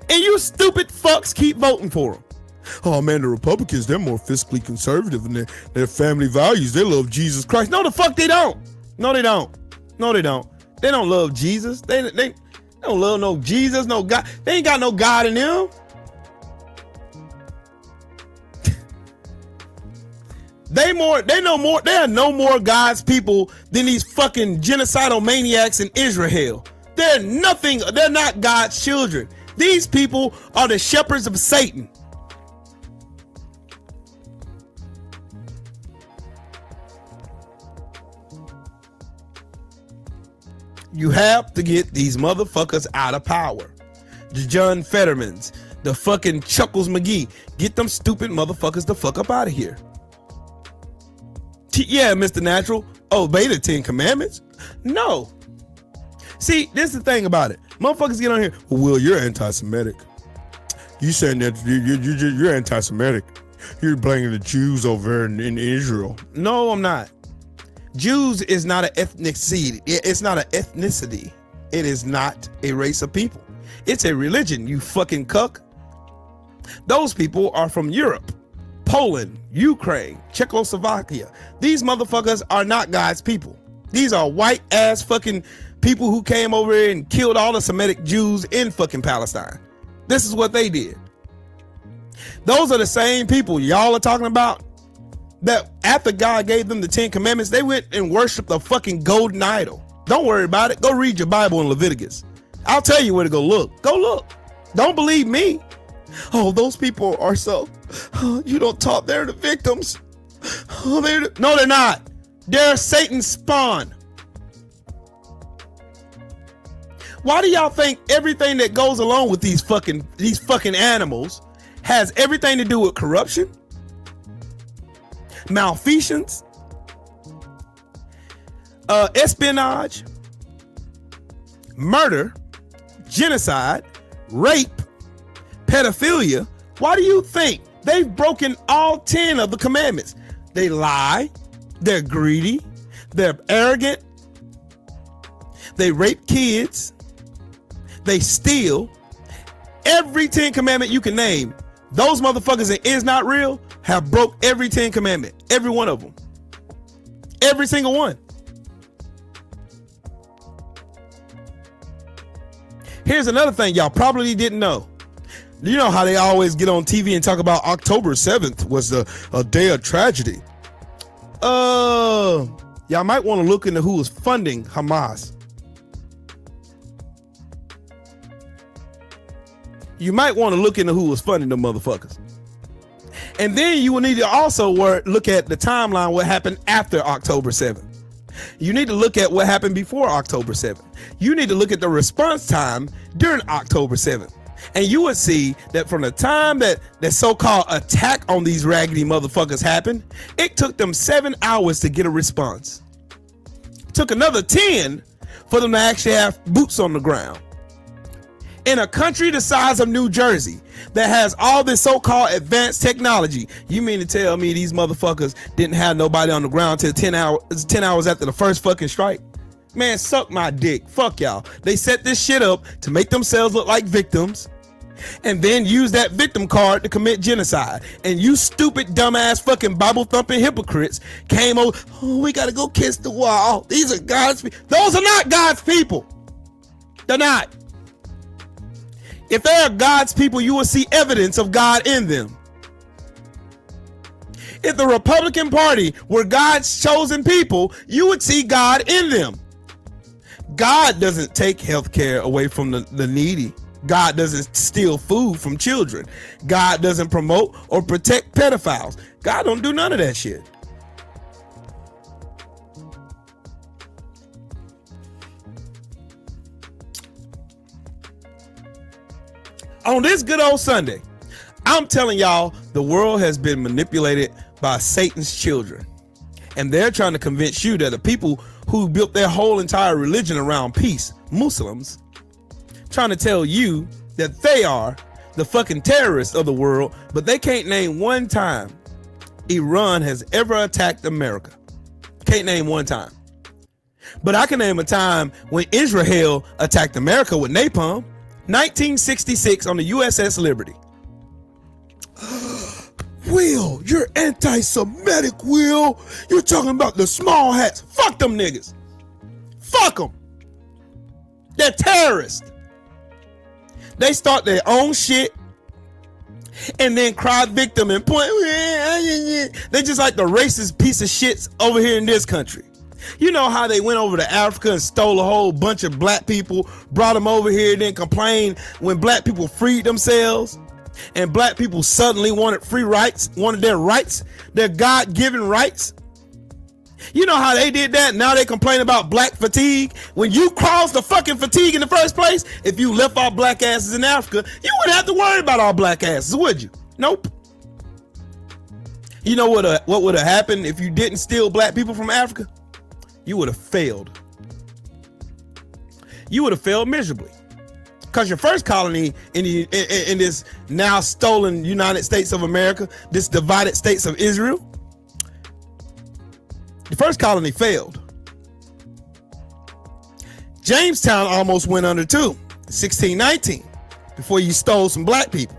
And you stupid fucks keep voting for them. Oh man, the Republicans, they're more fiscally conservative and their family values. They love Jesus Christ. No, the fuck they don't. No, they don't. No, they don't. They don't love Jesus. They don't love no Jesus, no God. They ain't got no God in them. They are no more God's people than these fucking genocidal maniacs in Israel. They're nothing. They're not God's children. These people are the shepherds of Satan. You have to get these motherfuckers out of power. The John Fettermans, the fucking Chuckles McGee. Get them stupid motherfuckers the fuck up out of here. Yeah, Mr. Natural, obey the 10 Commandments? No. See, this is the thing about it. Motherfuckers get on here, well, Will, you're anti-Semitic. You saying that you're anti-Semitic. You're blaming the Jews over in Israel. No, I'm not. Jews is not an ethnicity. It's not an ethnicity. It is not a race of people. It's a religion, you fucking cuck. Those people are from Europe, Poland, Ukraine, Czechoslovakia. These motherfuckers are not God's people. These are white ass fucking people who came over here and killed all the Semitic Jews in fucking Palestine. This is what they did. Those are the same people y'all are talking about that after God gave them the 10 Commandments, they went and worshiped the fucking golden idol. Don't worry about it. Go read your Bible in Leviticus. I'll tell you where to go look. Go look. Don't believe me. Oh, those people are so, you don't talk, they're the victims. Oh, no, they're not. They're Satan's spawn. Why do y'all think everything that goes along with these fucking animals has everything to do with corruption, malfeasance, espionage, murder, genocide, rape, pedophilia? Why do you think they've broken all 10 of the commandments? They lie, they're greedy, they're arrogant, they rape kids, they steal. Every 10 commandment you can name, those motherfuckers in Is Not Real have broke every 10 commandment. Every one of them. Every single one. Here's another thing y'all probably didn't know. You know how they always get on TV and talk about October 7th was a day of tragedy. Y'all might want to look into who was funding Hamas. You might want to look into who was funding them motherfuckers. And then you will need to also look at the timeline, what happened after October 7th. You need to look at what happened before October 7th. You need to look at the response time during October 7th. And you would see that from the time that the so-called attack on these raggedy motherfuckers happened, it took them 7 hours to get a response. It took another 10 for them to actually have boots on the ground. In a country the size of New Jersey that has all this so-called advanced technology, you mean to tell me these motherfuckers didn't have nobody on the ground till 10 hours after the first fucking strike? Man, suck my dick. Fuck y'all. They set this shit up to make themselves look like victims and then use that victim card to commit genocide. And you stupid, dumbass, fucking Bible-thumping hypocrites came over, oh, we gotta go kiss the wall. These are God's people. Those are not God's people. They're not. If they are God's people, you will see evidence of God in them. If the Republican Party were God's chosen people, you would see God in them. God doesn't take health care away from the needy. God doesn't steal food from children. God doesn't promote or protect pedophiles. God don't do none of that shit. On this good old Sunday, I'm telling y'all, the world has been manipulated by Satan's children. And they're trying to convince you that the people who built their whole entire religion around peace, Muslims, trying to tell you that they are the fucking terrorists of the world, but they can't name one time Iran has ever attacked America. Can't name one time. But I can name a time when Israel attacked America with napalm. 1966 on the USS Liberty. Will, you're anti-Semitic, Will. You're talking about the small hats. Fuck them niggas. Fuck them. They're terrorists. They start their own shit and then cry victim and point. They just like the racist piece of shits over here in this country. You know how they went over to Africa and stole a whole bunch of black people, brought them over here, and then complained when black people freed themselves and black people suddenly wanted free rights, wanted their rights, their God-given rights. You know how they did that? Now they complain about black fatigue. When you caused the fucking fatigue in the first place, if you left all black asses in Africa, you wouldn't have to worry about all black asses, would you? Nope. You know what would have happened if you didn't steal black people from Africa? You would have failed. You would have failed miserably. Because your first colony in this now stolen United States of America, this divided states of Israel, the first colony failed. Jamestown almost went under too, 1619, before you stole some black people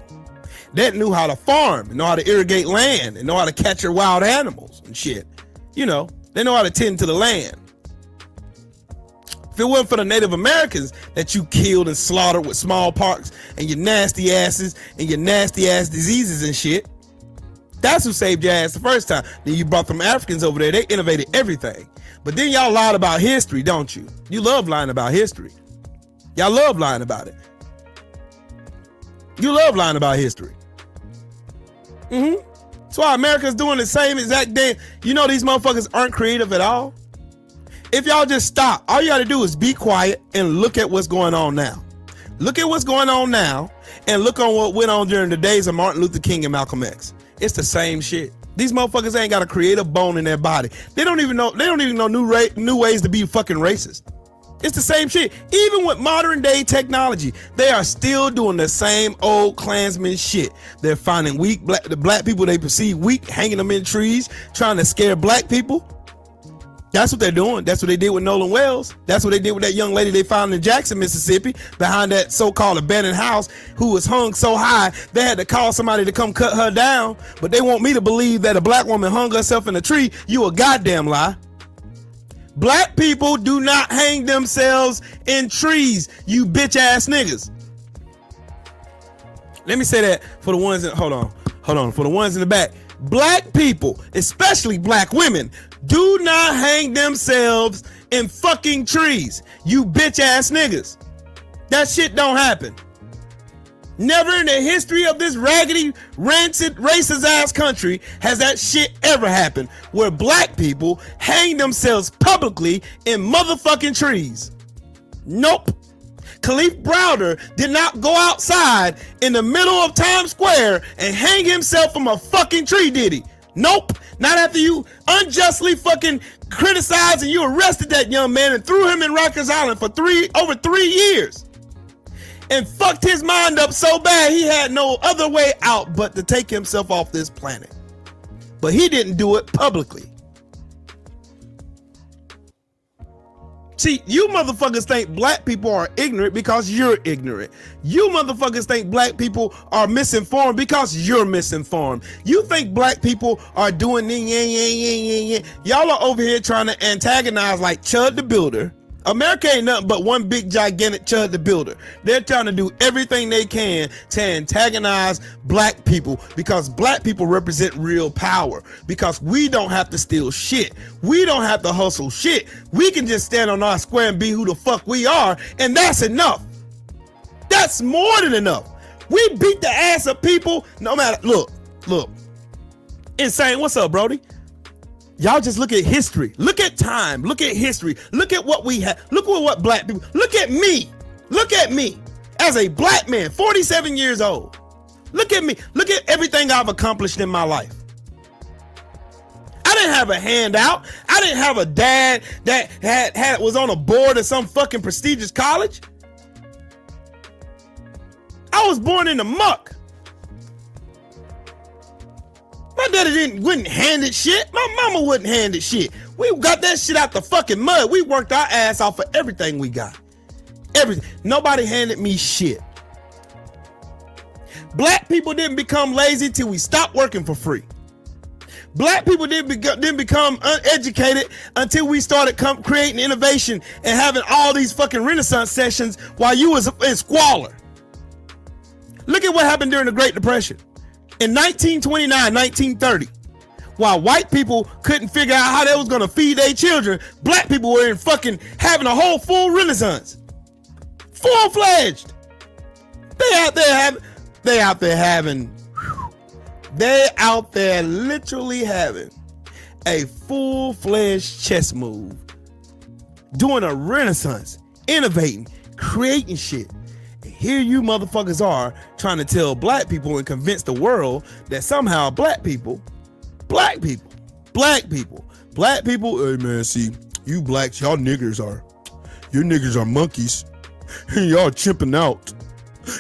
that knew how to farm, and know how to irrigate land, and know how to catch your wild animals and shit. You know, they know how to tend to the land. If it wasn't for the Native Americans that you killed and slaughtered with smallpox and your nasty asses and your nasty ass diseases and shit, that's who saved your ass the first time. Then you brought them Africans over there. They innovated everything. But then y'all lied about history, don't you? You love lying about history. Y'all love lying about it. You love lying about history. That's why America's doing the same exact thing. You know these motherfuckers aren't creative at all. If y'all just stop, all you gotta do is be quiet and look at what's going on now. Look at what's going on now and look on what went on during the days of Martin Luther King and Malcolm X. It's the same shit. These motherfuckers ain't got a creative bone in their body. They don't even know new ways to be fucking racist. It's the same shit. Even with modern day technology, they are still doing the same old Klansman shit. They're finding the black people they perceive weak, hanging them in trees, trying to scare black people. That's what they're doing. That's what they did with Nolan Wells. That's what they did with that young lady they found in Jackson, Mississippi, behind that so-called abandoned house, who was hung so high they had to call somebody to come cut her down. But they want me to believe that a black woman hung herself in a tree. You a goddamn lie. Black people do not hang themselves in trees, you bitch ass niggas. Let me say that for the ones that, hold on, for the ones in the back. Black people, especially black women, do not hang themselves in fucking trees, you bitch ass niggas. That shit don't happen. Never in the history of this raggedy, rancid, racist ass country has that shit ever happened where black people hang themselves publicly in motherfucking trees. Nope. Khalif Browder did not go outside in the middle of Times Square and hang himself from a fucking tree, did he? Nope. Not after you unjustly fucking criticized and you arrested that young man and threw him in Rikers Island for over 3 years. And fucked his mind up so bad he had no other way out but to take himself off this planet. But he didn't do it publicly. See, you motherfuckers think black people are ignorant because you're ignorant. You motherfuckers think black people are misinformed because you're misinformed. You think black people are doing y'all are over here trying to antagonize like Chud the Builder. America ain't nothing but one big gigantic Chud the Builder. They're trying to do everything they can to antagonize black people because black people represent real power. Because we don't have to steal shit. We don't have to hustle shit. We can just stand on our square and be who the fuck we are, and that's enough. That's more than enough. We beat the ass of people no matter. Look. Insane. What's up, Brody? Y'all just look at history. Look at time. Look at history. Look at what we have. Look at what black people. Look at me. Look at me as a black man, 47 years old. Look at me. Look at everything I've accomplished in my life. I didn't have a handout. I didn't have a dad that was on a board at some fucking prestigious college. I was born in the muck. My My daddy wouldn't hand it shit. My mama wouldn't hand it shit. We got that shit out the fucking mud. We worked our ass off for everything we got. Everything. Nobody handed me shit. Black people didn't become lazy till we stopped working for free. Black people didn't become uneducated until we started creating innovation and having all these fucking Renaissance sessions while you was in squalor. Look at what happened during the Great Depression. In 1929, 1930, while white people couldn't figure out how they was going to feed their children, black people were in fucking having a whole full Renaissance. Full-fledged. They out there literally having a full-fledged chess move, doing a Renaissance, innovating, creating shit. And here you motherfuckers are trying to tell black people and convince the world that somehow black people, hey man, see, you blacks, your niggers are monkeys. Y'all chimping out.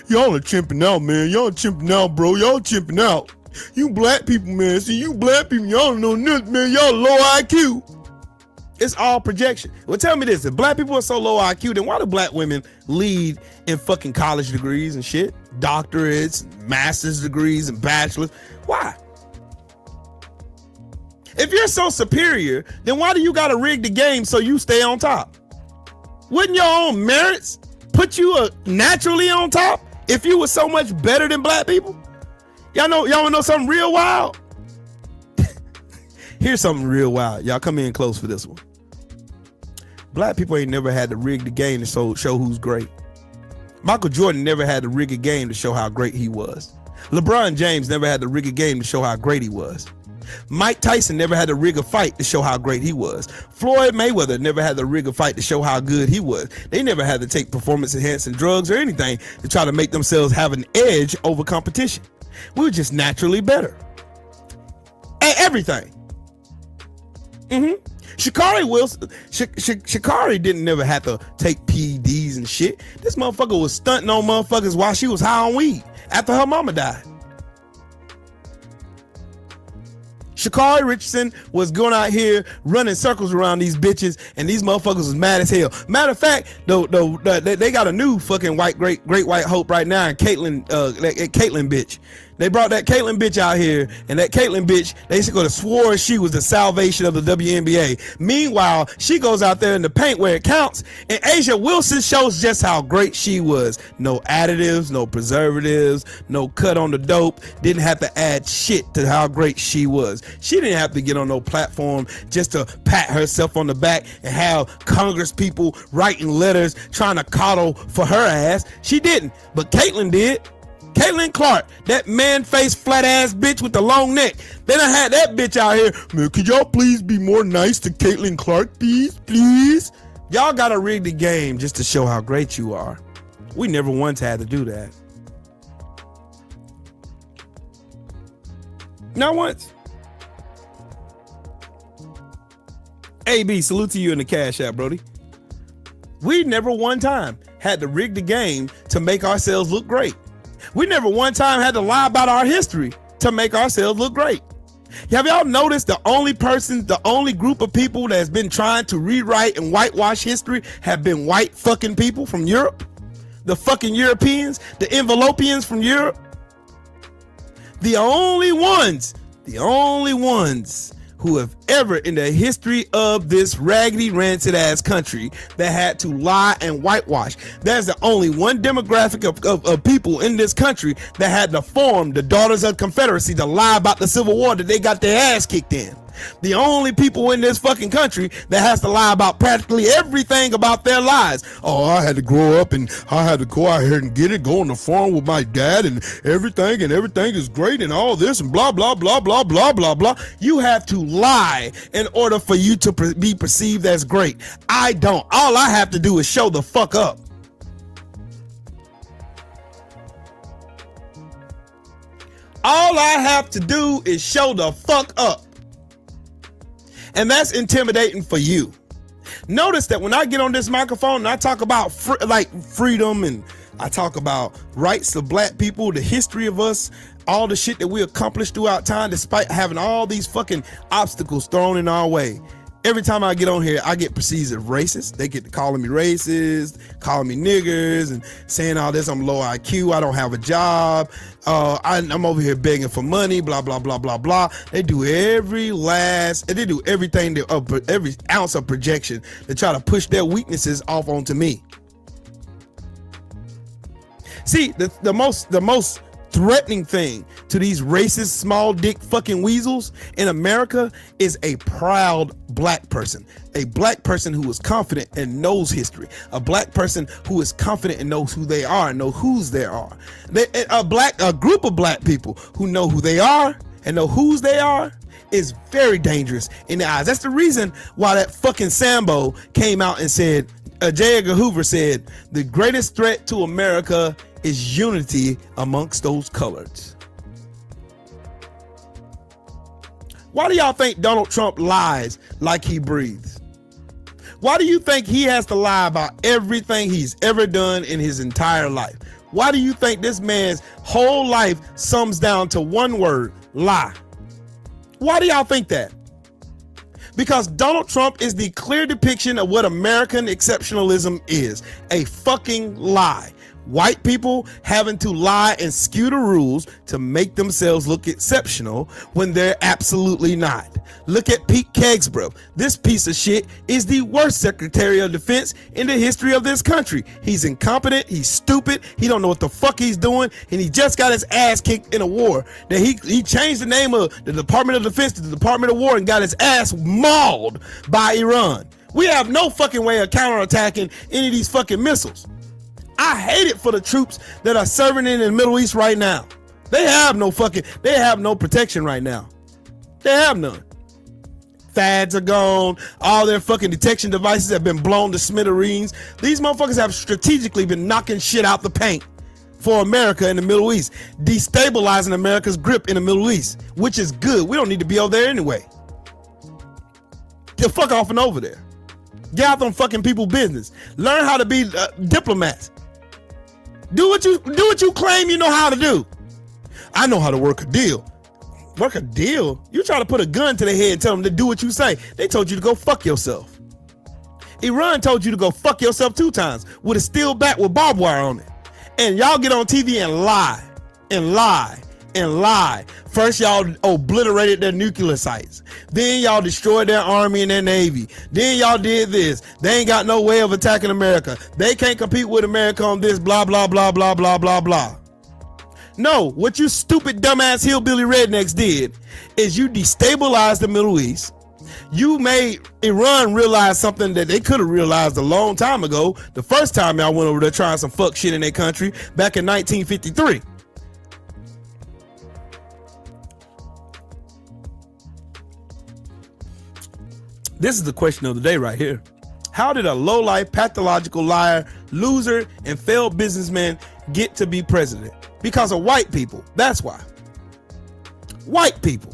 Y'all are chimping out, man. Y'all chimping out, bro. Y'all chimping out. You black people, man. See, you black people, y'all don't know nothing, man. Y'all low IQ. It's all projection. Well, tell me this. If black people are so low IQ, then why do black women lead in fucking college degrees and shit? Doctorates, master's degrees, and bachelors. Why? If you're so superior, then why do you gotta rig the game so you stay on top? Wouldn't your own merits put you naturally on top if you were so much better than black people? Y'all wanna know something real wild? Here's something real wild. Y'all come in close for this one. Black people ain't never had to rig the game to show who's great. Michael Jordan never had to rig a game to show how great he was. LeBron James never had to rig a game to show how great he was. Mike Tyson never had to rig a fight to show how great he was. Floyd Mayweather never had to rig a fight to show how good he was. They never had to take performance enhancing drugs or anything to try to make themselves have an edge over competition. We were just naturally better at everything. Sha'Carri didn't never have to take PEDs and shit. This motherfucker was stunting on motherfuckers while she was high on weed after her mama died. Sha'Carri Richardson was going out here running circles around these bitches, and these motherfuckers was mad as hell. Matter of fact, they got a new fucking great white hope right now, and Caitlyn bitch. They brought that Caitlyn bitch out here, and that Caitlyn bitch, they could have swore she was the salvation of the WNBA. Meanwhile, she goes out there in the paint where it counts, and Asia Wilson shows just how great she was. No additives, no preservatives, no cut on the dope. Didn't have to add shit to how great she was. She didn't have to get on no platform just to pat herself on the back and have Congress people writing letters trying to coddle for her ass. She didn't, but Caitlyn did. Caitlyn Clark, that man-faced flat-ass bitch with the long neck. They done had that bitch out here. Man, could y'all please be more nice to Caitlyn Clark, please? Y'all gotta rig the game just to show how great you are. We never once had to do that. Not once. AB, salute to you in the Cash App, Brody. We never one time had to rig the game to make ourselves look great. We never one time had to lie about our history to make ourselves look great. Have y'all noticed the only group of people that's been trying to rewrite and whitewash history have been white fucking people from Europe? The fucking Europeans, the envelopians from Europe. The only ones who have ever in the history of this raggedy, rancid ass country that had to lie and whitewash. There's the only one demographic of people in this country that had to form the Daughters of Confederacy to lie about the Civil War that they got their ass kicked in. The only people in this fucking country that has to lie about practically everything about their lives. Oh, I had to grow up and I had to go out here and go on the farm with my dad and everything is great and all this and blah, blah, blah, blah, blah, blah, blah. You have to lie in order for you to be perceived as great. I don't. All I have to do is show the fuck up. All I have to do is show the fuck up. And that's intimidating for you. Notice that when I get on this microphone and I talk about freedom and I talk about rights of black people, the history of us, all the shit that we accomplished throughout time, despite having all these fucking obstacles thrown in our way. Every time I get on here, I get perceived as racist. They get to calling me racist, calling me niggers, and saying all this. I'm low IQ. I don't have a job. I'm over here begging for money. Blah blah blah blah blah. They do everything. Every ounce of projection to try to push their weaknesses off onto me. See, the most threatening thing to these racist small dick fucking weasels in America is a proud black person, a black person who is confident and knows history, a black person who is confident and knows who they are and know whose they are. A group of black people who know who they are and know whose they are is very dangerous in their eyes. That's the reason why that fucking Sambo came out and said, J. Edgar Hoover said, the greatest threat to America is unity amongst those coloreds. Why do y'all think Donald Trump lies like he breathes? Why do you think he has to lie about everything he's ever done in his entire life? Why do you think this man's whole life sums down to one word, lie? Why do y'all think that? Because Donald Trump is the clear depiction of what American exceptionalism is, a fucking lie. White people having to lie and skew the rules to make themselves look exceptional when they're absolutely not. Look at Pete Kegsborough. This piece of shit is the worst Secretary of Defense in the history of this country. He's incompetent, he's stupid, he don't know what the fuck he's doing, and he just got his ass kicked in a war that he changed the name of the Department of Defense to the Department of War and got his ass mauled by Iran. We have no fucking way of counterattacking any of these fucking missiles. I hate it for the troops that are serving in the Middle East right now. They have no protection right now. They have none. THAADs are gone. All their fucking detection devices have been blown to smithereens. These motherfuckers have strategically been knocking shit out the paint for America in the Middle East, destabilizing America's grip in the Middle East, which is good. We don't need to be over there anyway. Get fuck off and over there. Get out them fucking people business. Learn how to be diplomats. Do what you claim you know how to do. I know how to work a deal. Work a deal? You try to put a gun to their head and tell them to do what you say. They told you to go fuck yourself. Iran told you to go fuck yourself 2 times with a steel bat with barbed wire on it. And y'all get on TV and lie and lie and lie. First, y'all obliterated their nuclear sites. Then y'all destroyed their army and their navy. Then y'all did this. They ain't got no way of attacking America. They can't compete with America on this, blah, blah, blah, blah, blah, blah, blah. No, what you stupid, dumbass hillbilly rednecks did is you destabilized the Middle East. You made Iran realize something that they could have realized a long time ago. The first time y'all went over there trying some fuck shit in their country back in 1953. This is the question of the day right here. How did a low-life, pathological liar, loser, and failed businessman get to be president? Because of white people. That's why. White people.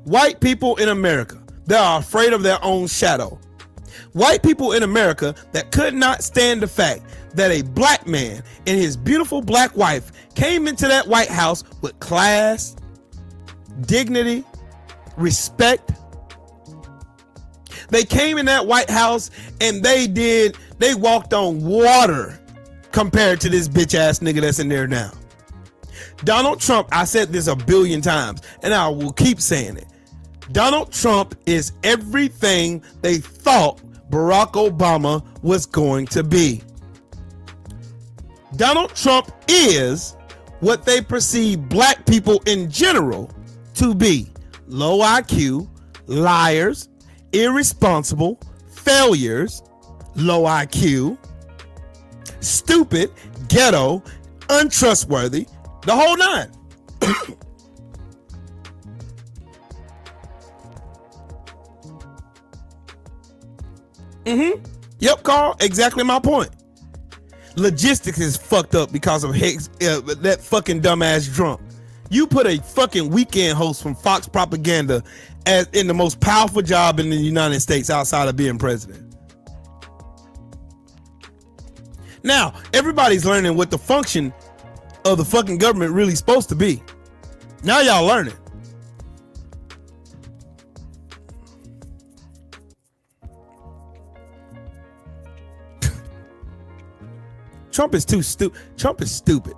White people in America that are afraid of their own shadow. White people in America that could not stand the fact that a black man and his beautiful black wife came into that White House with class, dignity, respect. They came in that White House and they walked on water compared to this bitch ass nigga that's in there now. Donald Trump, I said this a billion times and I will keep saying it. Donald Trump is everything they thought Barack Obama was going to be. Donald Trump is what they perceive black people in general to be. Low IQ, liars, irresponsible, failures, low IQ, stupid, ghetto, untrustworthy, the whole nine. Yep, Carl, exactly my point. Logistics is fucked up because of that fucking dumbass drunk. You put a fucking weekend host from Fox Propaganda in the most powerful job in the United States outside of being president. Now, everybody's learning what the function of the fucking government really supposed to be. Now y'all learning. Trump is too stupid. Trump is stupid.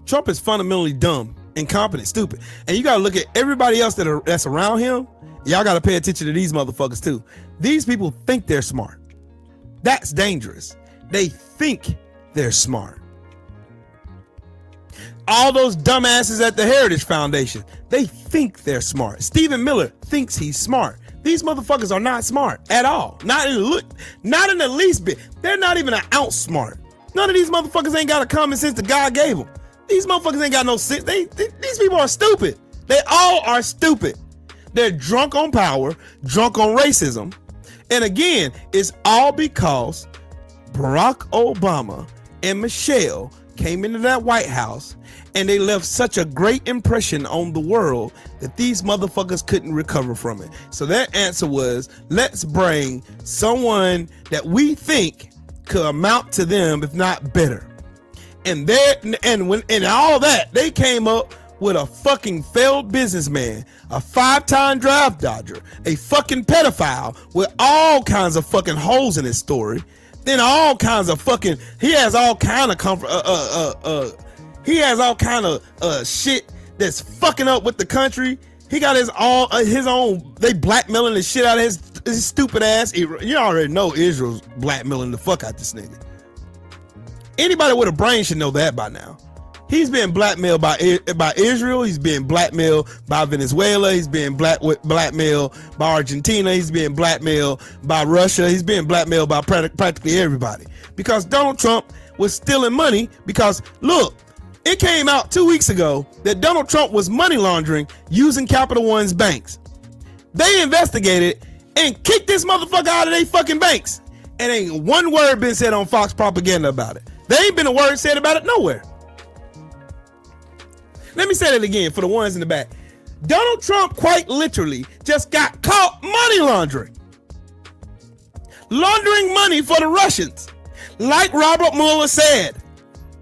Trump is fundamentally dumb, incompetent, stupid. And you gotta look at everybody else that's around him. Y'all gotta pay attention to these motherfuckers too. These people think they're smart. That's dangerous. They think they're smart. All those dumbasses at the Heritage Foundation, they think they're smart. Stephen Miller thinks he's smart. These motherfuckers are not smart at all. Not in the least bit. They're not even an ounce smart. None of these motherfuckers ain't got a common sense that God gave them. These motherfuckers ain't got no sense. These people are stupid. They all are stupid. They're drunk on power, drunk on racism. And again, it's all because Barack Obama and Michelle came into that White House and they left such a great impression on the world that these motherfuckers couldn't recover from it. So their answer was, let's bring someone that we think could amount to them, if not better. And all that, they came up with a fucking failed businessman, a 5-time draft dodger, a fucking pedophile with all kinds of fucking holes in his story. Then all kinds of fucking, he has all kind of shit that's fucking up with the country. He got his own, they blackmailing the shit out of his stupid ass. You already know Israel's blackmailing the fuck out this nigga. Anybody with a brain should know that by now. He's being blackmailed by Israel. He's being blackmailed by Venezuela. He's being blackmailed by Argentina. He's being blackmailed by Russia. He's being blackmailed by practically everybody. Because Donald Trump was stealing money. Because look, it came out 2 weeks ago that Donald Trump was money laundering using Capital One's banks. They investigated and kicked this motherfucker out of their fucking banks. And ain't one word been said on Fox propaganda about it. There ain't been a word said about it nowhere. Let me say that again for the ones in the back. Donald Trump quite literally just got caught money laundering. Laundering money for the Russians. Like Robert Mueller said.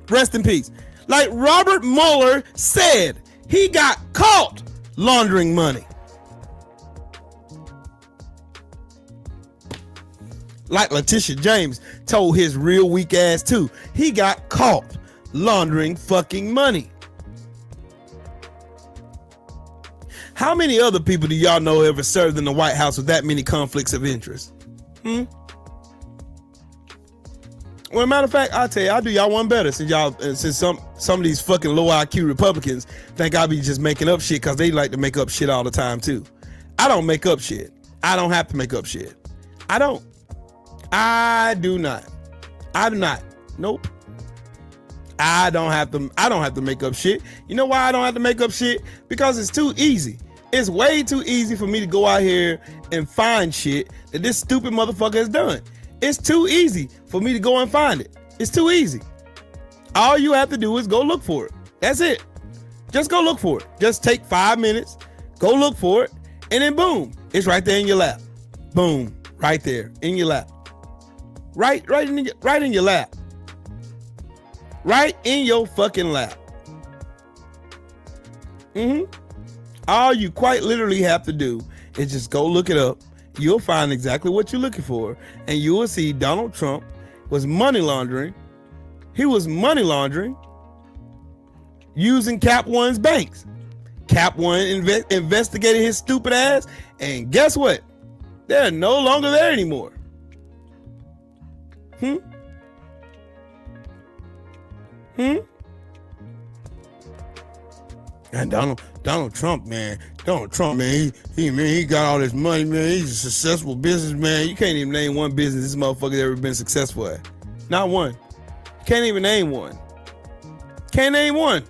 Rest in peace. Like Robert Mueller said, he got caught laundering money. Like Letitia James told his real weak ass too. He got caught laundering fucking money. How many other people do y'all know ever served in the White House with that many conflicts of interest? Well, matter of fact, I'll tell you, I'll do y'all one better since some of these fucking low IQ Republicans think I be just making up shit because they like to make up shit all the time too. I don't make up shit. I don't have to make up shit. I don't. I do not. Nope. I don't have to make up shit. You know why I don't have to make up shit? Because it's too easy. It's way too easy for me to go out here and find shit that this stupid motherfucker has done. It's too easy for me to go and find it. It's too easy. All you have to do is go look for it. That's it. Just go look for it. Just take 5 minutes, go look for it, and then boom, it's right there in your lap. Boom, right there in your lap. Right in your lap. Right in your fucking lap. All you quite literally have to do is just go look it up. You'll find exactly what you're looking for, and you will see Donald Trump was money laundering. He was money laundering using Cap One's banks. Cap One investigated his stupid ass, and guess what? They're no longer there anymore. And Donald Trump, man, he got all this money, man. He's a successful businessman. You can't even name one business this motherfucker's ever been successful at. Not one. Can't even name one. Can't name one.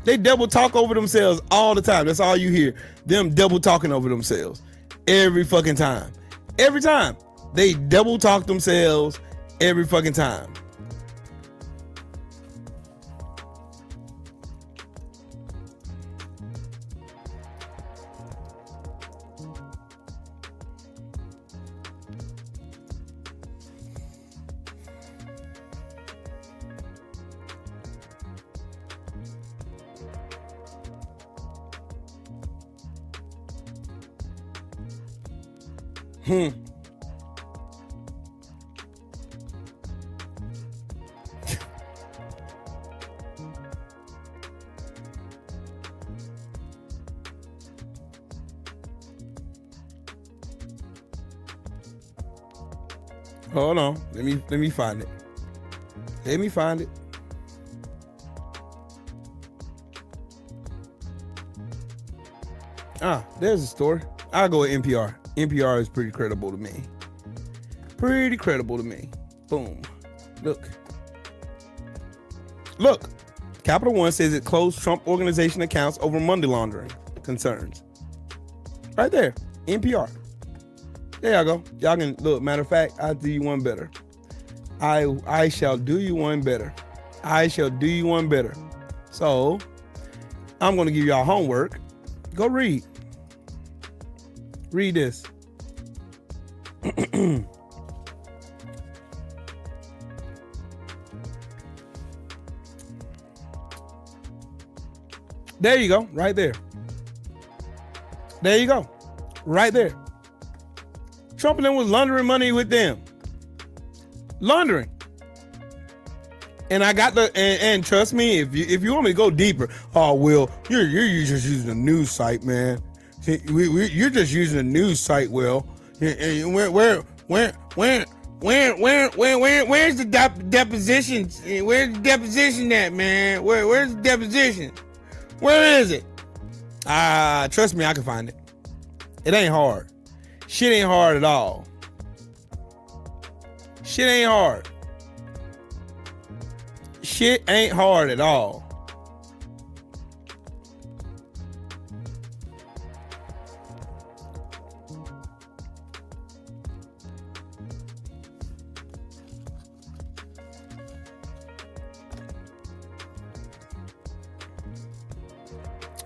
They double talk over themselves all the time. That's all you hear. Them double talking over themselves. Every fucking time. Every time. They double talk themselves every fucking time. Hold on. Let me find it. Let me find it. There's a story. I'll go with NPR. NPR is pretty credible to me. Pretty credible to me. Boom. Look. Capital One says it closed Trump organization accounts over money laundering concerns. Right there. NPR. There y'all go. Y'all can look. Matter of fact, I'll do you one better. I shall do you one better. I shall do you one better. So I'm gonna give y'all homework. Go read. Read this. There you go. Right there. There you go. Right there. Trump and them was laundering money with them. Laundering. And I got the and trust me, if you want me to go deeper, Will, you're just using a news site, man. You're just using a news site, Will. And where's the depositions? Where's the deposition at, man? Where's the deposition? Where is it? Trust me, I can find it. It ain't hard. Shit ain't hard at all. Shit ain't hard. Shit ain't hard at all.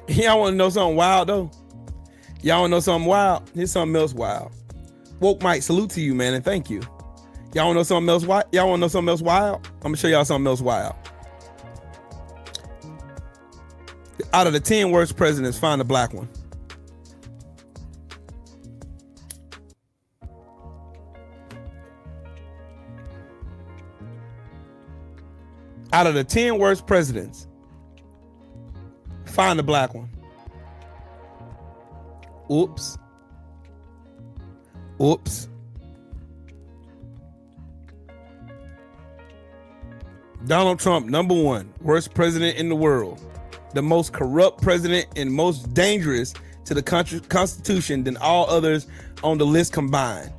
Y'all want to know something wild though? Y'all want to know something wild? Here's something else wild. Woke Mike, salute to you, man, and thank you. Y'all want to know something else wild? Y'all want to know something else wild? I'm going to show y'all something else wild. Out of the 10 worst presidents, find a black one. Out of the 10 worst presidents, find a black one. Oops. Oops. Donald Trump, number 1, worst president in the world. The most corrupt president and most dangerous to the country constitution than all others on the list combined.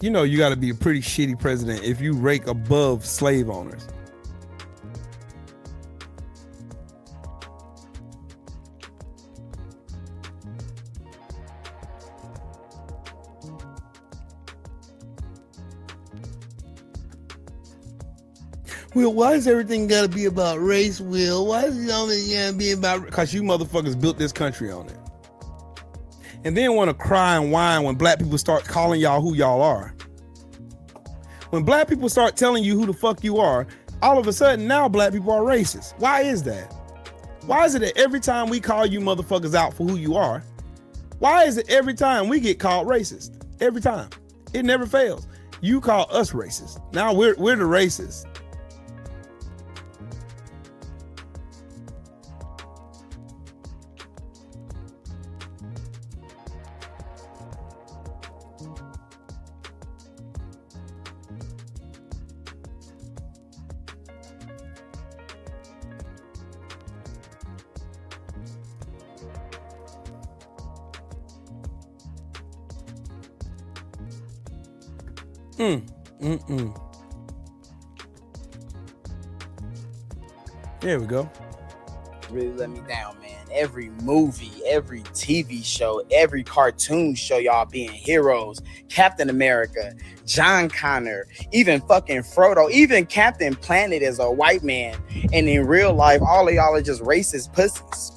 You know you got to be a pretty shitty president if you rank above slave owners. Will, why is everything got to be about race, Will? Why is it only got to be about... Because you motherfuckers built this country on it. And then want to cry and whine when black people start calling y'all who y'all are. When black people start telling you who the fuck you are, all of a sudden now black people are racist. Why is that? Why is it that every time we call you motherfuckers out for who you are, why is it every time we get called racist? Every time. It never fails. You call us racist. Now we're the racists. There we go. Really let me down, man. Every movie, every TV show, every cartoon show y'all being heroes. Captain America, John Connor, even fucking Frodo, even Captain Planet is a white man. And in real life, all of y'all are just racist pussies.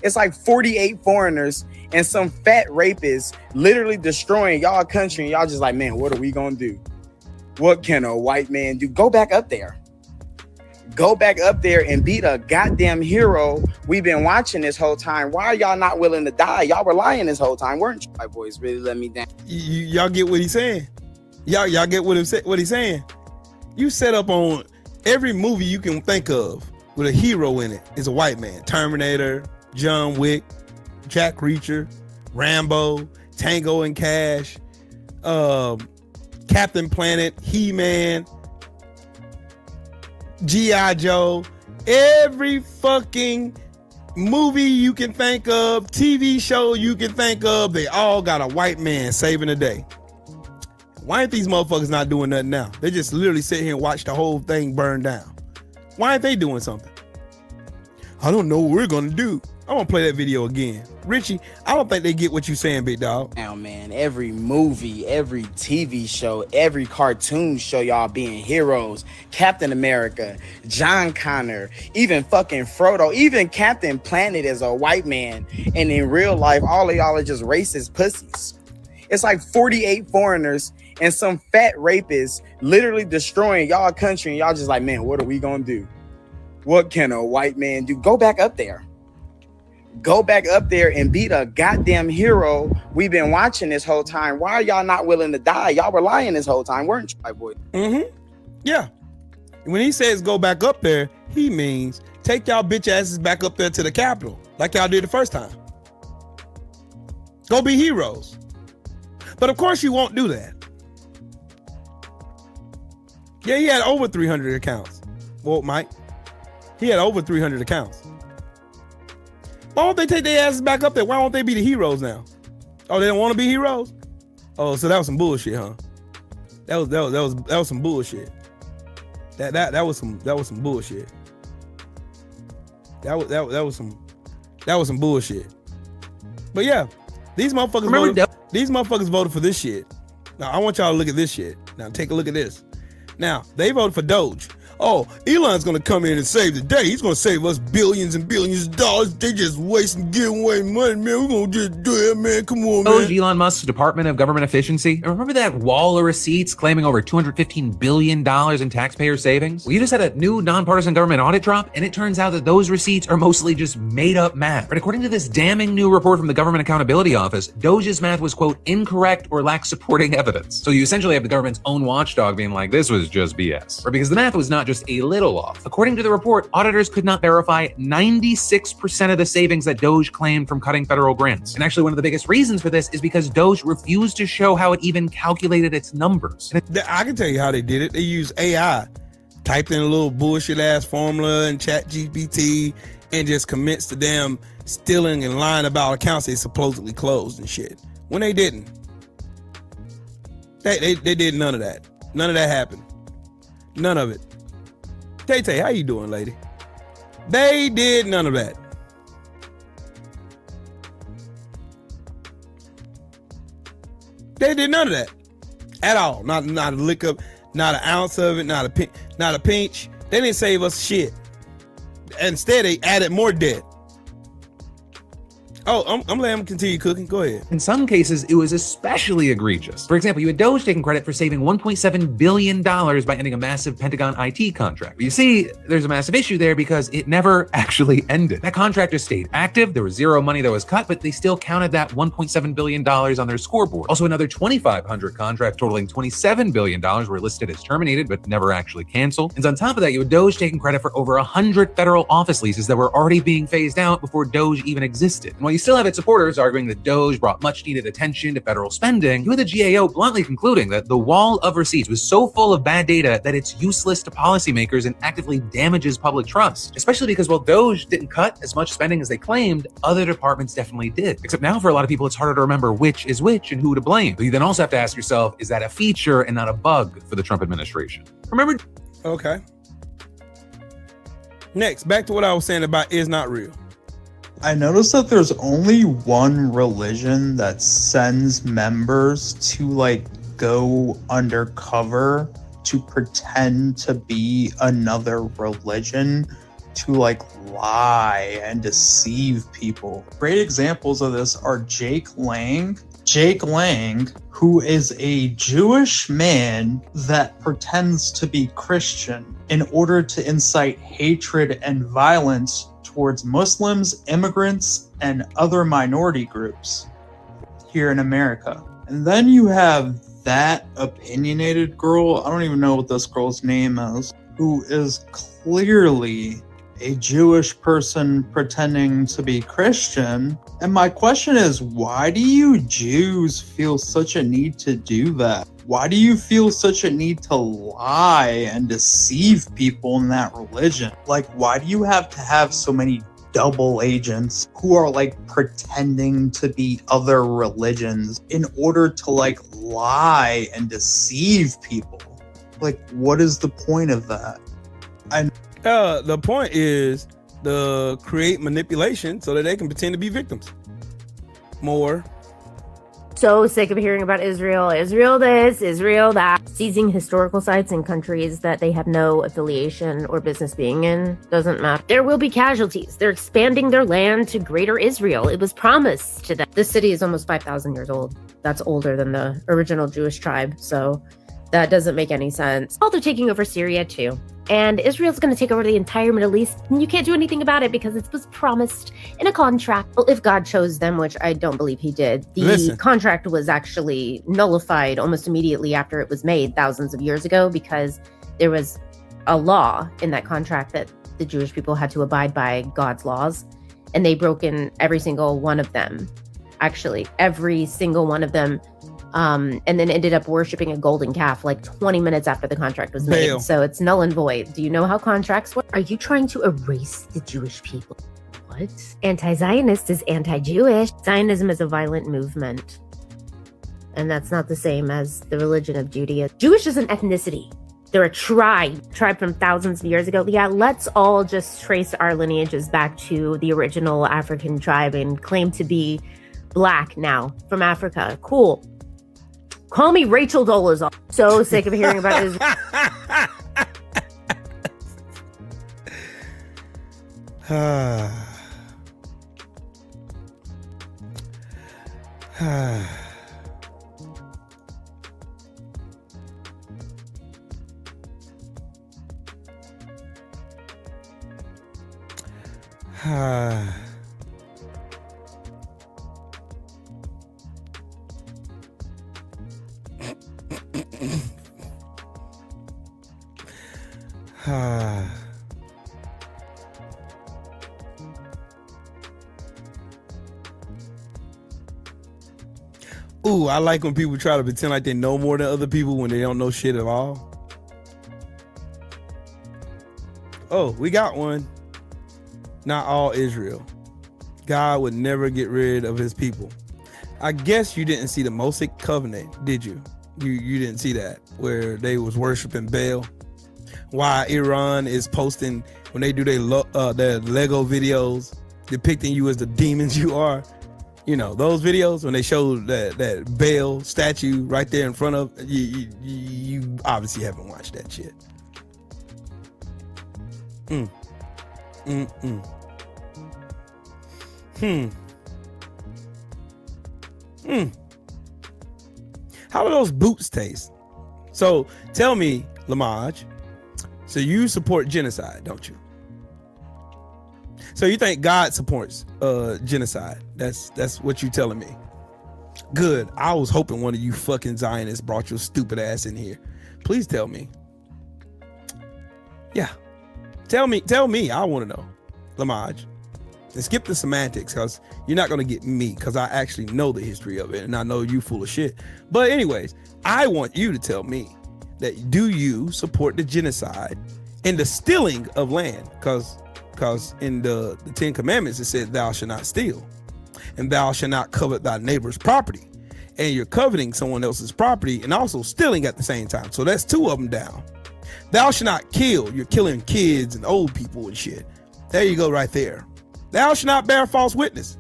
It's like 48 foreigners and some fat rapists literally destroying y'all country. And y'all just like, man, what are we gonna do? What can a white man do? Go back up there. Go back up there and be the goddamn hero we've been watching this whole time. Why are y'all not willing to die? Y'all were lying this whole time, weren't you? White boys really let me down. Y'all get what he's saying? Y'all get what he's saying? You set up on every movie you can think of with a hero in it is a white man. Terminator, John Wick, Jack Reacher, Rambo, Tango and Cash, Captain Planet, He-Man, G.I. Joe. Every fucking movie you can think of, TV show you can think of, they all got a white man saving the day. Why ain't these motherfuckers not doing nothing now? They just literally sit here and watch the whole thing burn down. Why aren't they doing something? I don't know what we're gonna do. I'm gonna play that video again. Richie, I don't think they get what you're saying, big dog. Now, man, every movie, every TV show, every cartoon show y'all being heroes. Captain America, John Connor, even fucking Frodo, even Captain Planet is a white man. And in real life, all of y'all are just racist pussies. It's like 48 foreigners and some fat rapists literally destroying y'all country. And y'all just like, man, what are we gonna do? What can a white man do? Go back up there. Go back up there and be the goddamn hero we've been watching this whole time. Why are y'all not willing to die? Y'all were lying this whole time, weren't you, white boy? Yeah. When he says go back up there, he means take y'all bitch asses back up there to the Capitol, like y'all did the first time. Go be heroes. But of course you won't do that. Yeah, he had over 300 accounts. Well, Mike, he had over 300 accounts. Why won't they take their asses back up there? Why won't they be the heroes now? Oh, they don't want to be heroes? Oh, so that was some bullshit, huh? That was some bullshit. That was some bullshit. That was some bullshit. But yeah, these motherfuckers voted for this shit. Now I want y'all to look at this shit. Now take a look at this. Now they voted for Doge. Oh, Elon's gonna come in and save the day. He's gonna save us billions and billions of dollars. They just wasting, giving away money, man. We're gonna just do it, man. Come on, man. Elon Musk's Department of Government Efficiency. Remember that wall of receipts claiming over $215 billion in taxpayer savings? Well, you just had a new nonpartisan government audit drop, and it turns out that those receipts are mostly just made up math. But according to this damning new report from the Government Accountability Office, Doge's math was, quote, incorrect or lacks supporting evidence. So you essentially have the government's own watchdog being like, this was just BS. Or because the math was not just a little off. According to the report, auditors could not verify 96% of the savings that Doge claimed from cutting federal grants. And actually, one of the biggest reasons for this is because Doge refused to show how it even calculated its numbers. I can tell you how they did it. They used AI, typed in a little bullshit ass formula in ChatGPT, and just commenced to them stealing and lying about accounts they supposedly closed and shit. When they didn't. They did none of that. None of that happened. None of it. Tay, how you doing, lady? They did none of that. They did none of that at all. Not a lick of, not an ounce of it, not a pinch. They didn't save us shit. Instead, they added more debt. Oh, I'm letting him continue cooking. Go ahead. In some cases, it was especially egregious. For example, you had Doge taking credit for saving $1.7 billion by ending a massive Pentagon IT contract. But you see, there's a massive issue there because it never actually ended. That contract just stayed active. There was zero money that was cut, but they still counted that $1.7 billion on their scoreboard. Also, another 2,500 contracts totaling $27 billion were listed as terminated, but never actually canceled. And on top of that, you had Doge taking credit for over 100 federal office leases that were already being phased out before Doge even existed. And while you still have its supporters arguing that Doge brought much needed attention to federal spending, you had the GAO bluntly concluding that the wall of receipts was so full of bad data that it's useless to policymakers and actively damages public trust. Especially because while Doge didn't cut as much spending as they claimed, other departments definitely did. Except now for a lot of people, it's harder to remember which is which and who to blame. But you then also have to ask yourself, is that a feature and not a bug for the Trump administration? Remember? Okay. Next, back to what I was saying about is not real. I noticed that there's only one religion that sends members to like go undercover to pretend to be another religion to like lie and deceive people. Great examples of this are Jake Lang. Jake Lang, who is a Jewish man that pretends to be Christian in order to incite hatred and violence towards Muslims, immigrants, and other minority groups here in America. And then you have that opinionated girl, I don't even know what this girl's name is, who is clearly a Jewish person pretending to be Christian. And my question is, why do you Jews feel such a need to do that? Why do you feel such a need to lie and deceive people in that religion? Like, why do you have to have so many double agents who are like pretending to be other religions in order to like lie and deceive people? Like, what is the point of that? The point is to create manipulation so that they can pretend to be victims. More. So sick of hearing about Israel this, Israel that, seizing historical sites in countries that they have no affiliation or business being in. Doesn't matter. There will be casualties. They're expanding their land to greater Israel. It was promised to them. This city is almost 5,000 years old. That's older than the original Jewish tribe. So that doesn't make any sense. Oh, they're taking over Syria too. And Israel's going to take over the entire Middle East. And you can't do anything about it because it was promised in a contract. Well, if God chose them, which I don't believe he did, the contract was actually nullified almost immediately after it was made thousands of years ago, because there was a law in that contract that the Jewish people had to abide by God's laws. And they broke in every single one of them. Actually, every single one of them. And then ended up worshiping a golden calf like 20 minutes after the contract was made. Damn. So it's null and void. Do you know how contracts work? Are you trying to erase the Jewish people? What? Anti-Zionist is anti-Jewish. Zionism is a violent movement. And that's not the same as the religion of Judaism. Jewish is an ethnicity. They're a tribe from thousands of years ago. Yeah, let's all just trace our lineages back to the original African tribe and claim to be Black now from Africa. Cool. Call me Rachel Dolezal. So sick of hearing about Israel. Ooh, I like when people try to pretend like they know more than other people when they don't know shit at all. Oh, we got one. Not all Israel. God would never get rid of his people. I guess you didn't see the Mosaic covenant, did you? You didn't see that, where they was worshiping Baal. Why Iran is posting, when they do their Lego videos depicting you as the demons you are. You know, those videos when they show that Baal statue right there in front of you, you obviously haven't watched that shit. How do those boots taste? So tell me, Lamaj, so you support genocide, don't you? So you think God supports genocide? That's what you telling me. Good. I was hoping one of you fucking Zionists brought your stupid ass in here. Please tell me. Yeah. Tell me. I want to know. Lamaj. And skip the semantics, because you're not going to get me, because I actually know the history of it and I know you full of shit. But anyways, I want you to tell me that, do you support the genocide and the stealing of land? Because in the 10 Commandments, it said, thou shalt not steal, and thou shalt not covet thy neighbor's property. And you're coveting someone else's property and also stealing at the same time. So that's two of them down. Thou shalt not kill. You're killing kids and old people and shit. There you go right there. Thou shalt not bear false witness.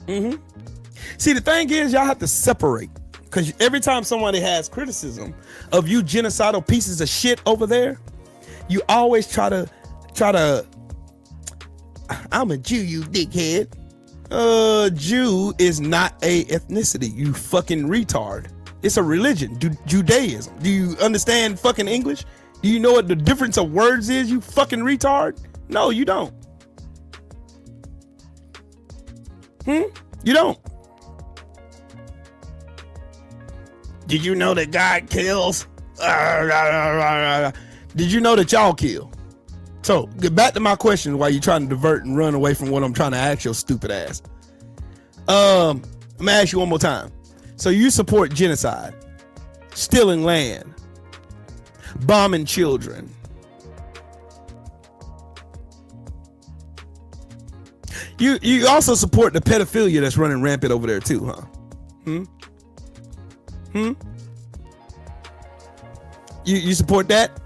See, the thing is, y'all have to separate, because every time somebody has criticism of you genocidal pieces of shit over there, you always try to I I'm a Jew, you dickhead. Jew is not a ethnicity, you fucking retard. It's a religion, Judaism. Do you understand fucking English? Do you know what the difference of words is, you fucking retard? No, you don't. You don't. Did you know that God kills? Did you know that y'all kill? So, get back to my question while you're trying to divert and run away from what I'm trying to ask your stupid ass. I'm gonna ask you one more time. So you support genocide, stealing land, bombing children. You also support the pedophilia that's running rampant over there too, huh? You support that?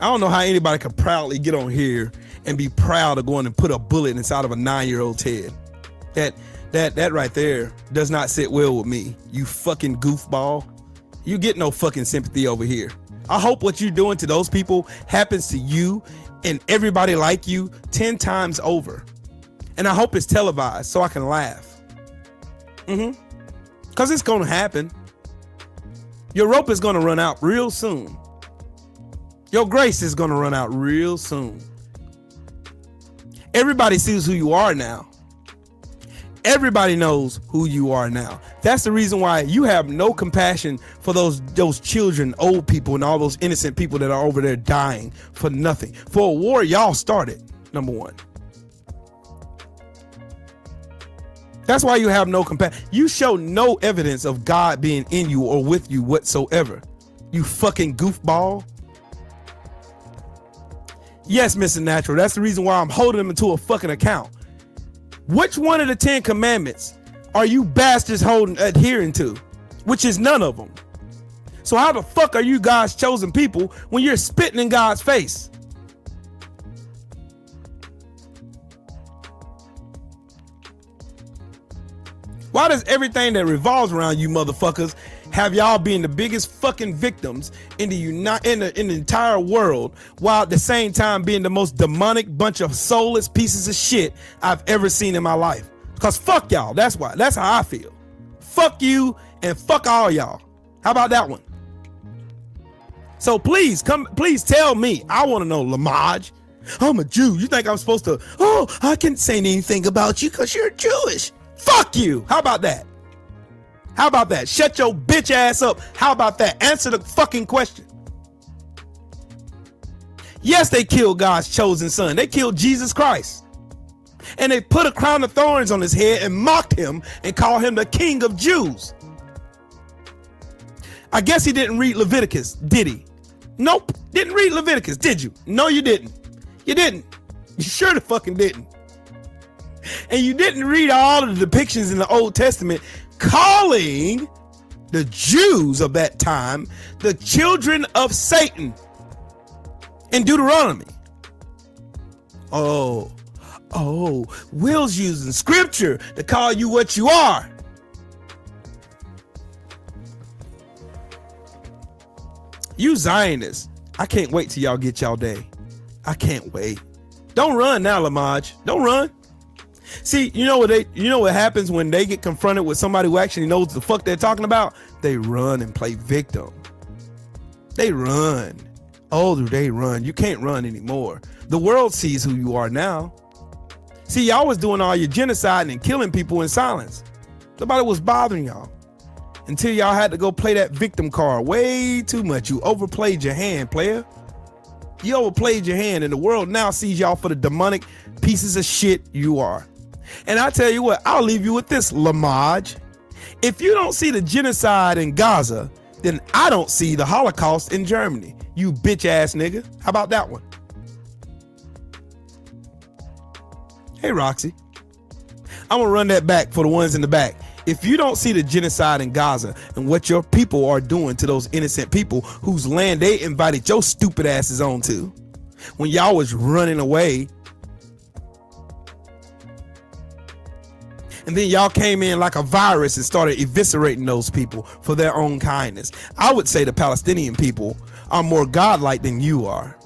I don't know how anybody could proudly get on here and be proud of going and put a bullet inside of a 9-year-old's head. That right there does not sit well with me. You fucking goofball. You get no fucking sympathy over here. I hope what you're doing to those people happens to you and everybody like you 10 times over. And I hope it's televised so I can laugh. Because it's going to happen. Your rope is going to run out real soon. Your grace is going to run out real soon. Everybody sees who you are now. Everybody knows who you are now. That's the reason why you have no compassion for those children, old people, and all those innocent people that are over there dying for nothing. For a war y'all started, number one. That's why you have no compassion. You show no evidence of God being in you or with you whatsoever. You fucking goofball. Yes, Mr. Natural. That's the reason why I'm holding him into a fucking account. Which one of the 10 commandments are you bastards adhering to? Which is none of them. So how the fuck are you God's chosen people when you're spitting in God's face? Why does everything that revolves around you motherfuckers have y'all being the biggest fucking victims in the entire world, while at the same time being the most demonic bunch of soulless pieces of shit I've ever seen in my life? Because fuck y'all. That's why. That's how I feel. Fuck you and fuck all y'all. How about that one? So please tell me. I want to know, Lamaj. I'm a Jew. You think I'm supposed to? Oh, I can't say anything about you because you're Jewish. Fuck you. How about that? How about that? Shut your bitch ass up. How about that? Answer the fucking question. Yes, they killed God's chosen son. They killed Jesus Christ. And they put a crown of thorns on his head and mocked him and called him the King of Jews. I guess he didn't read Leviticus, did he? Nope. Didn't read Leviticus, did you? No, you didn't. You didn't. You sure the fucking didn't. And you didn't read all of the depictions in the Old Testament calling the Jews of that time the children of Satan in Deuteronomy. Oh, Will's using scripture to call you what you are. You Zionists, I can't wait till y'all get y'all day. I can't wait. Don't run now, Lamaj. Don't run. See, you know what happens when they get confronted with somebody who actually knows the fuck they're talking about? They run and play victim. They run. Oh, do they run? You can't run anymore. The world sees who you are now. See, y'all was doing all your genocide and killing people in silence. Nobody was bothering y'all until y'all had to go play that victim card way too much. You overplayed your hand, player. You overplayed your hand, and the world now sees y'all for the demonic pieces of shit you are. And I tell you what, I'll leave you with this, Lamaj. If you don't see the genocide in Gaza, then I don't see the Holocaust in Germany. You bitch ass nigga. How about that one? Hey, Roxy. I'm gonna run that back for the ones in the back. If you don't see the genocide in Gaza and what your people are doing to those innocent people whose land they invited your stupid asses onto when y'all was running away, and then y'all came in like a virus and started eviscerating those people for their own kindness, I would say the Palestinian people are more godlike than you are.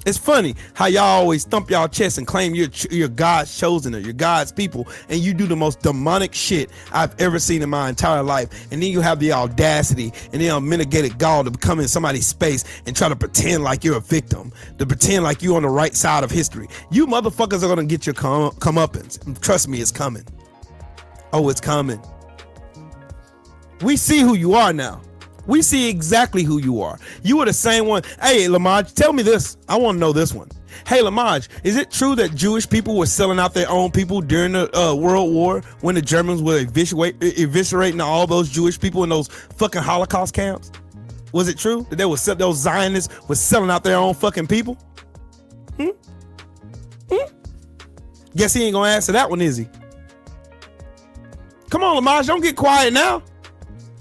It's funny how y'all always thump y'all chest and claim you're God's chosen or you're God's people, and you do the most demonic shit I've ever seen in my entire life. And then you have the audacity and the unmitigated gall to come in somebody's space and try to pretend like you're a victim, to pretend like you're on the right side of history. You motherfuckers are gonna get your comeuppance. Trust me, it's coming. Oh, it's coming. We see who you are now. We see exactly who you are. You were the same one. Hey, Lamaj, tell me this. I want to know this one. Hey, Lamaj, is it true that Jewish people were selling out their own people during the World War when the Germans were eviscerating all those Jewish people in those fucking Holocaust camps? Was it true that those Zionists were selling out their own fucking people? Guess he ain't gonna answer that one, is he? Come on, Lamaj, don't get quiet now.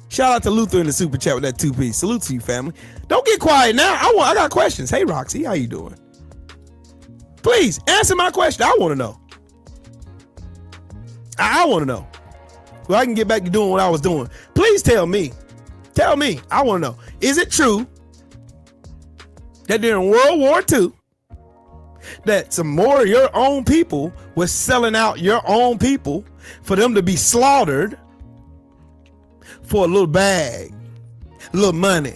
Shout out to Luther in the super chat with that 2-piece. Salute to you, family. Don't get quiet now. I got questions. Hey, Roxy, how you doing? Please answer my question. I want to know. I want to know. Well, I can get back to doing what I was doing. Please tell me. Tell me. I want to know. Is it true that during World War II, that some more of your own people was selling out your own people for them to be slaughtered for a little bag, a little money,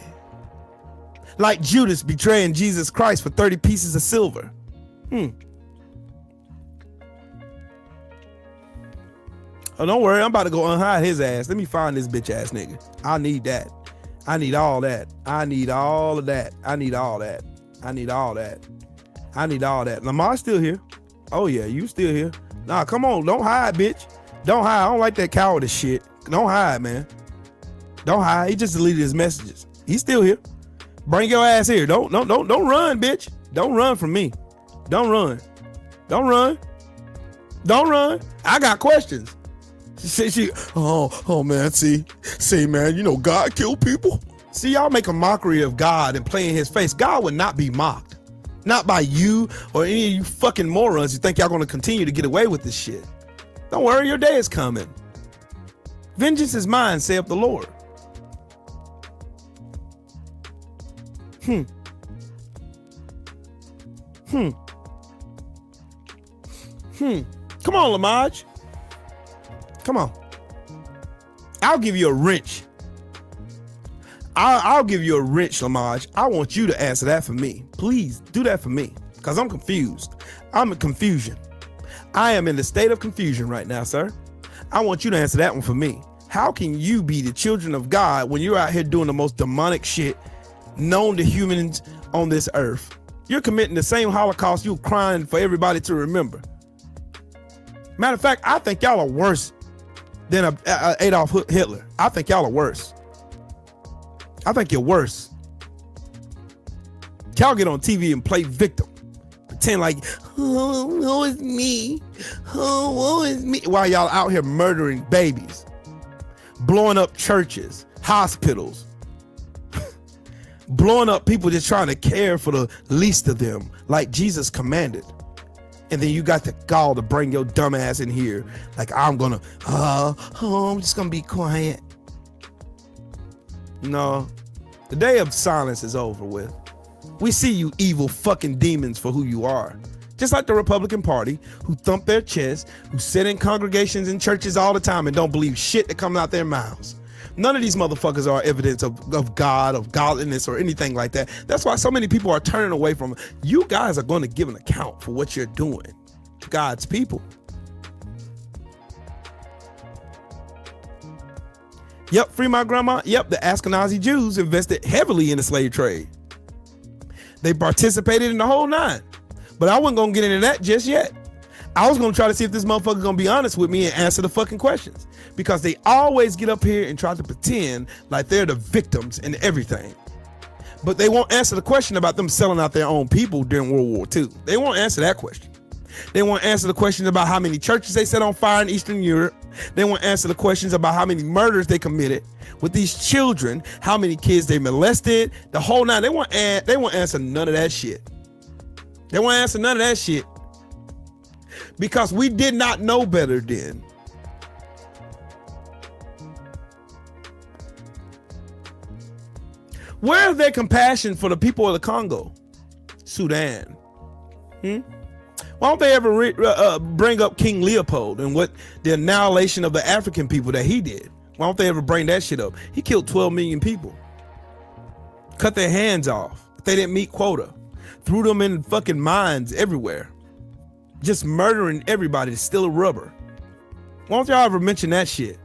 like Judas betraying Jesus Christ for 30 pieces of silver? Oh, don't worry, I'm about to go unhide his ass. Let me find this bitch ass nigga. I need that. I need all that. I need all of that. I need all that. I need all that. I need all that. Lamar's still here. Oh yeah, you still here. Nah, come on, don't hide, bitch. Don't hide. I don't like that cowardice shit. Don't hide, man. Don't hide. He just deleted his messages. He's still here. Bring your ass here. Don't run, bitch. Don't run from me. Don't run. Don't run. Don't run. I got questions. Oh man, see, man, you know God killed people. See, y'all make a mockery of God and play in his face. God would not be mocked. Not by you or any of you fucking morons who think y'all gonna continue to get away with this shit. Don't worry, your day is coming. Vengeance is mine, saith the Lord. Come on, Lamaj. Come on. I'll give you a wrench. I'll give you a wrench, Lamaj. I want you to answer that for me. Please do that for me, because I'm confused. I'm in confusion. I am in the state of confusion right now, sir. I want you to answer that one for me. How can you be the children of God when you're out here doing the most demonic shit known to humans on this earth? You're committing the same Holocaust you're crying for everybody to remember. Matter of fact, I think y'all are worse than Adolf Hitler. I think y'all are worse. I think you're worse. Y'all get on TV and play victim. Pretend like, oh, woe is me. Oh, woe is me. While y'all out here murdering babies, blowing up churches, hospitals, blowing up people just trying to care for the least of them, like Jesus commanded. And then you got the gall to bring your dumb ass in here like I'm just gonna be quiet. No, the day of silence is over with. We see you evil fucking demons for who you are. Just like the Republican Party, who thump their chests, who sit in congregations and churches all the time and don't believe shit that comes out their mouths. None of these motherfuckers are evidence of God, of godliness, or anything like that. That's why so many people are turning away from it. You guys are going to give an account for what you're doing to God's people. Yep, free my grandma. Yep, the Ashkenazi Jews invested heavily in the slave trade. They participated in the whole nine. But I wasn't going to get into that just yet. I was going to try to see if this motherfucker going to be honest with me and answer the fucking questions. Because they always get up here and try to pretend like they're the victims and everything. But they won't answer the question about them selling out their own people during World War II. They won't answer that question. They won't answer the questions about how many churches they set on fire in Eastern Europe. They won't answer the questions about how many murders they committed with these children, how many kids they molested, the whole nine. They won't answer none of that shit. They won't answer none of that shit. Because we did not know better then. Where is their compassion for the people of the Congo, Sudan, Why don't they ever bring up King Leopold and what the annihilation of the African people that he did? Why don't they ever bring that shit up? He killed 12 million people. Cut their hands off if they didn't meet quota. Threw them in fucking mines everywhere. Just murdering everybody to steal a rubber. Why don't y'all ever mention that shit?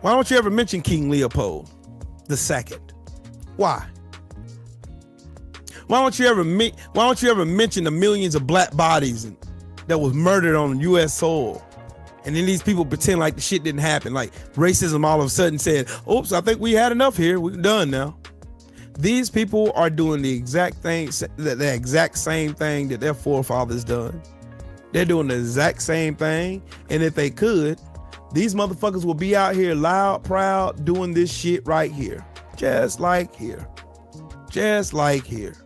Why don't you ever mention King Leopold II? Why? Why don't you ever mention the millions of black bodies that was murdered on U.S. soil? And then these people pretend like the shit didn't happen. Like racism all of a sudden said, oops, I think we had enough here. We're done now. These people are doing the exact same thing that their forefathers done. They're doing the exact same thing. And if they could, these motherfuckers will be out here loud, proud, doing this shit right here. Just like here. Just like here.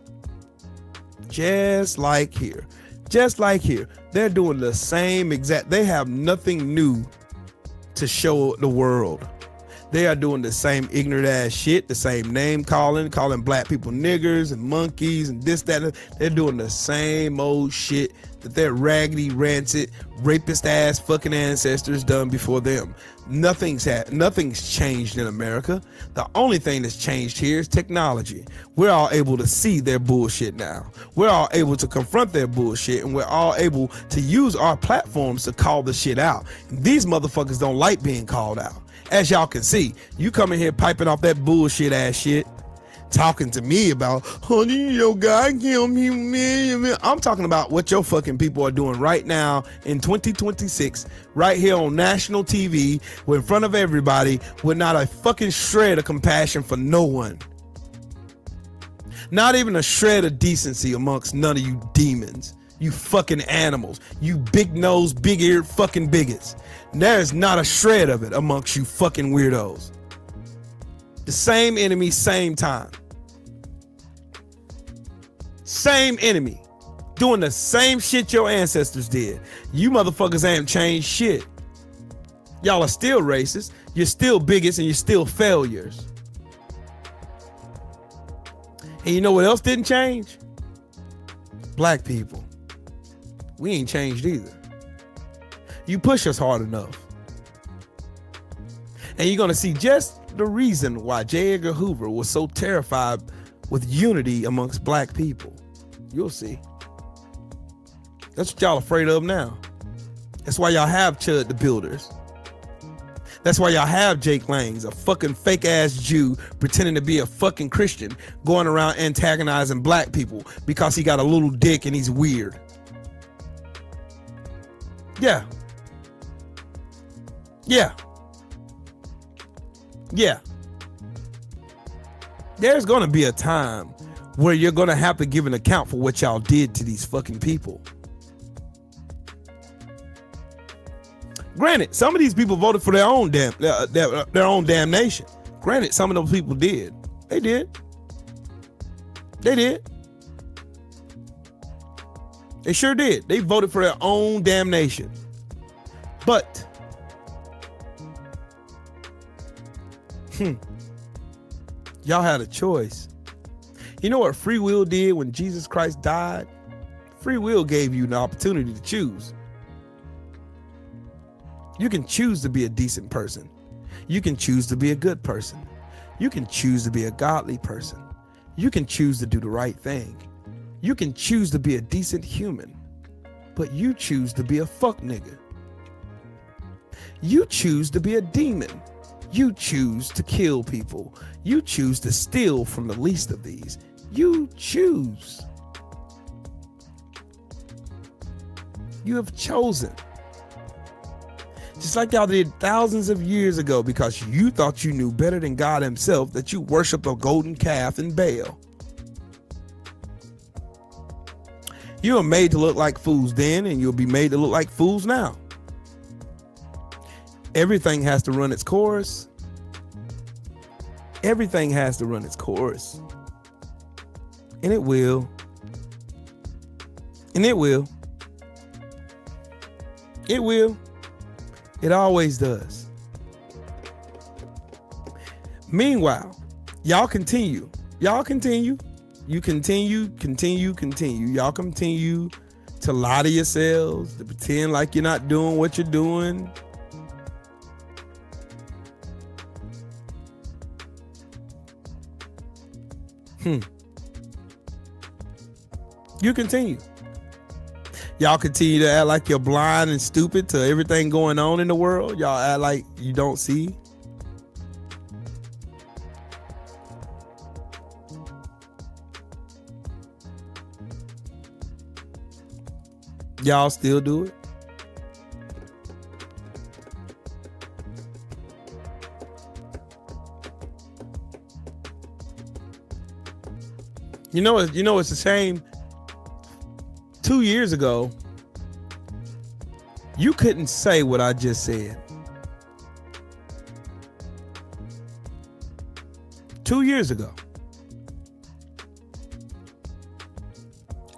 Just like here. Just like here. They're doing the same exact. They have nothing new to show the world. They are doing the same ignorant ass shit, the same name calling black people niggers and monkeys and this, that. They're doing the same old shit that their raggedy, rancid, rapist ass fucking ancestors done before them. Nothing's changed in America. The only thing that's changed here is technology. We're all able to see their bullshit now. We're all able to confront their bullshit, and we're all able to use our platforms to call the shit out. These motherfuckers don't like being called out. As y'all can see, you come in here piping off that bullshit ass shit, talking to me about, honey, your guy killed me, man. I'm talking about what your fucking people are doing right now in 2026, right here on national TV, in front of everybody, with not a fucking shred of compassion for no one. Not even a shred of decency amongst none of you demons, you fucking animals, you big-nosed, big-eared fucking bigots. There's not a shred of it amongst you fucking weirdos. The same enemy, same time. Same enemy. Doing the same shit your ancestors did. You motherfuckers ain't changed shit. Y'all are still racist. You're still bigots and you're still failures. And you know what else didn't change? Black people. We ain't changed either. You push us hard enough. And you're going to see just the reason why J. Edgar Hoover was so terrified with unity amongst black people. You'll see. That's what y'all afraid of now. That's why y'all have Chud the Builders. That's why y'all have Jake Langs, a fucking fake ass Jew pretending to be a fucking Christian, going around antagonizing black people because he got a little dick and he's weird. Yeah. Yeah. Yeah. There's gonna be a time where you're gonna have to give an account for what y'all did to these fucking people. Granted, some of these people voted for their own damnation. Granted, some of those people did. They did. They did. They sure did. They voted for their own damnation. But y'all had a choice. You know what free will did when Jesus Christ died? Free will gave you an opportunity to choose. You can choose to be a decent person. You can choose to be a good person. You can choose to be a godly person. You can choose to do the right thing. You can choose to be a decent human. But you choose to be a fuck nigga. You choose to be a demon. You choose to kill people. You choose to steal from the least of these. You choose. You have chosen. Just like y'all did thousands of years ago because you thought you knew better than God himself, that you worshiped a golden calf and Baal. You were made to look like fools then, and you'll be made to look like fools now. Everything has to run its course. Everything has to run its course. And it will. And it will. It will. It always does. Meanwhile, y'all continue You continue. Y'all continue to lie to yourselves, to pretend like you're not doing what you're doing. You continue. Y'all continue to act like you're blind and stupid to everything going on in the world. Y'all act like you don't see. Y'all still do it. You know it's a shame. 2 years ago, you couldn't say what I just said. 2 years ago.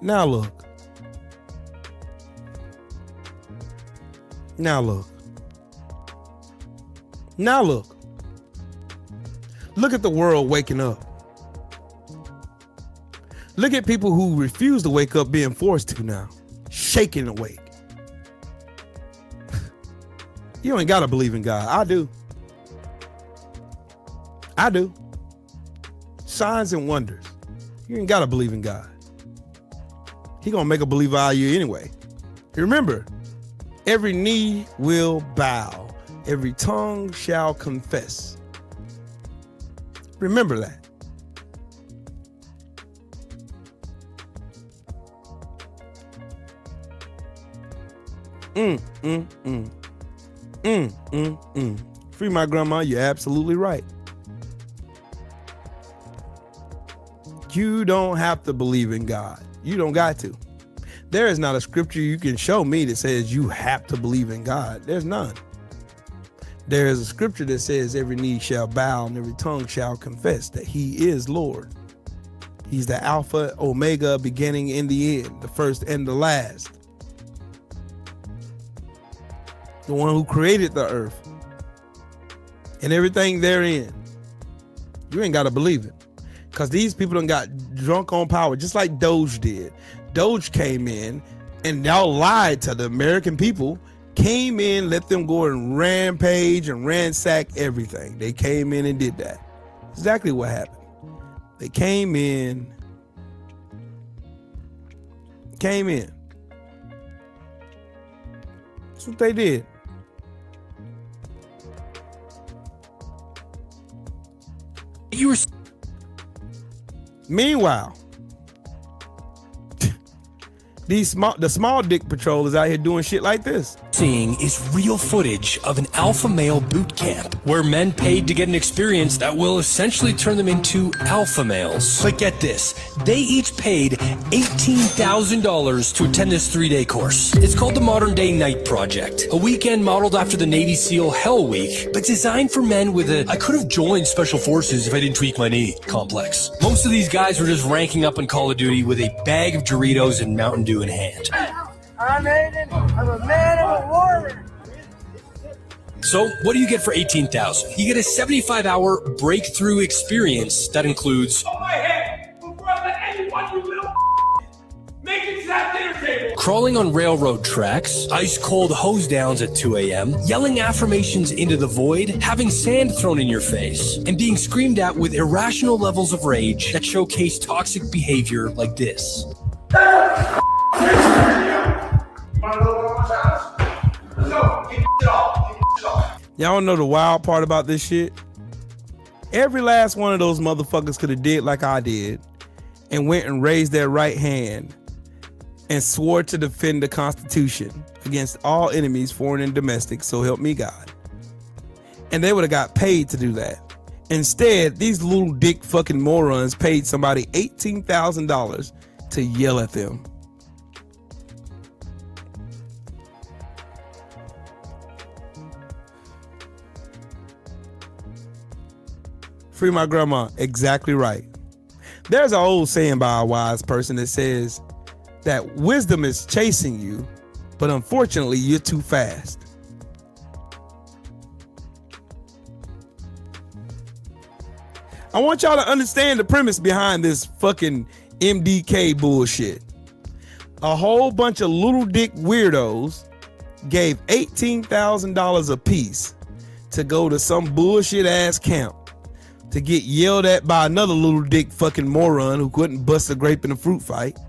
Now look. Now look. Now look. Look at the world waking up. Look at people who refuse to wake up being forced to now. Shaking awake. You ain't gotta believe in God. I do. I do. Signs and wonders. You ain't gotta believe in God. He gonna make a believer out of you anyway. Remember, every knee will bow. Every tongue shall confess. Remember that. Free my grandma, you're absolutely right. You don't have to believe in God. You don't got to. There is not a scripture you can show me that says you have to believe in God. There's none. There is a scripture that says every knee shall bow and every tongue shall confess that he is Lord. He's the Alpha, Omega, beginning and the end, the first and the last. The one who created the earth and everything therein. You ain't got to believe it, because these people done got drunk on power, just like Doge did. Doge came in and y'all lied to the American people, came in, let them go and rampage and ransack everything. They came in and did that. Exactly what happened. They came in. That's what they did. Meanwhile, the small dick patrol is out here doing shit like this. Seeing is real footage of an alpha male boot camp where men paid to get an experience that will essentially turn them into alpha males. But get this, they each paid $18,000 to attend this 3-day course. It's called the Modern Day Night Project, a weekend modeled after the Navy SEAL Hell Week, but designed for men with a I could have joined Special Forces if I didn't tweak my knee complex. Most of these guys were just ranking up in Call of Duty with a bag of Doritos and Mountain Dew in hand. I'm Aiden. I'm a man. I'm a warrior. So what do you get for $18,000? You get a 75-hour breakthrough experience that includes crawling on railroad tracks, ice-cold hose downs at 2 a.m., yelling affirmations into the void, having sand thrown in your face, and being screamed at with irrational levels of rage that showcase toxic behavior like this. Y'all know the wild part about this shit? Every last one of those motherfuckers could have did like I did and went and raised their right hand and swore to defend the Constitution against all enemies, foreign and domestic, so help me God. And they would have got paid to do that. Instead, these little dick fucking morons paid somebody $18,000 to yell at them. Free my grandma. Exactly right. There's an old saying by a wise person that says that wisdom is chasing you, but unfortunately you're too fast. I want y'all to understand the premise behind this fucking MDK bullshit. A whole bunch of little dick weirdos gave $18,000 a piece to go to some bullshit ass camp to get yelled at by another little dick fucking moron who couldn't bust a grape in a fruit fight.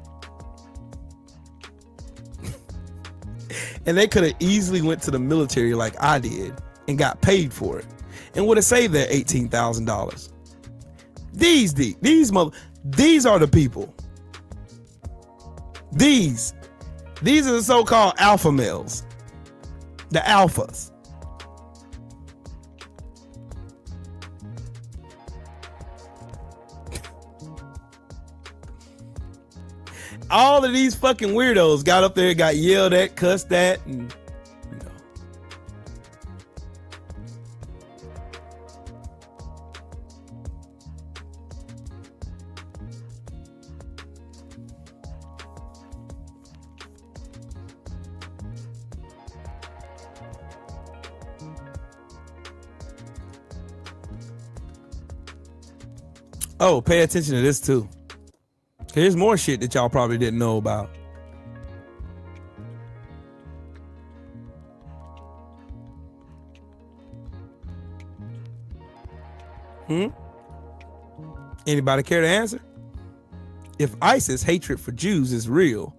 And they could have easily went to the military like I did and got paid for it and would have saved that $18,000. These are the people. These are the so-called alpha males. The alphas. All of these fucking weirdos got up there, got yelled at, cussed at, and you know. Oh, pay attention to this too. Here's more shit that y'all probably didn't know about. Anybody care to answer? If ISIS hatred for Jews is real,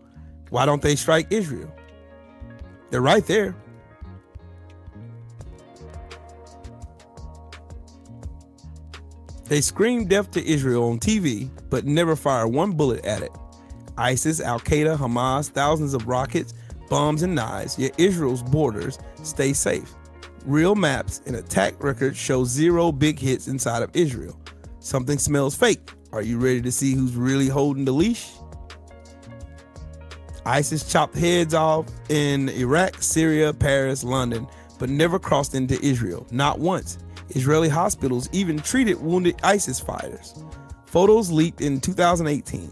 why don't they strike Israel? They're right there. They scream death to Israel on TV, but never fire one bullet at it. ISIS, Al-Qaeda, Hamas, thousands of rockets, bombs, and knives, yet Israel's borders stay safe. Real maps and attack records show 0 big hits inside of Israel. Something smells fake. Are you ready to see who's really holding the leash? ISIS chopped heads off in Iraq, Syria, Paris, London, but never crossed into Israel, not once. Israeli hospitals even treated wounded ISIS fighters. Photos leaked in 2018.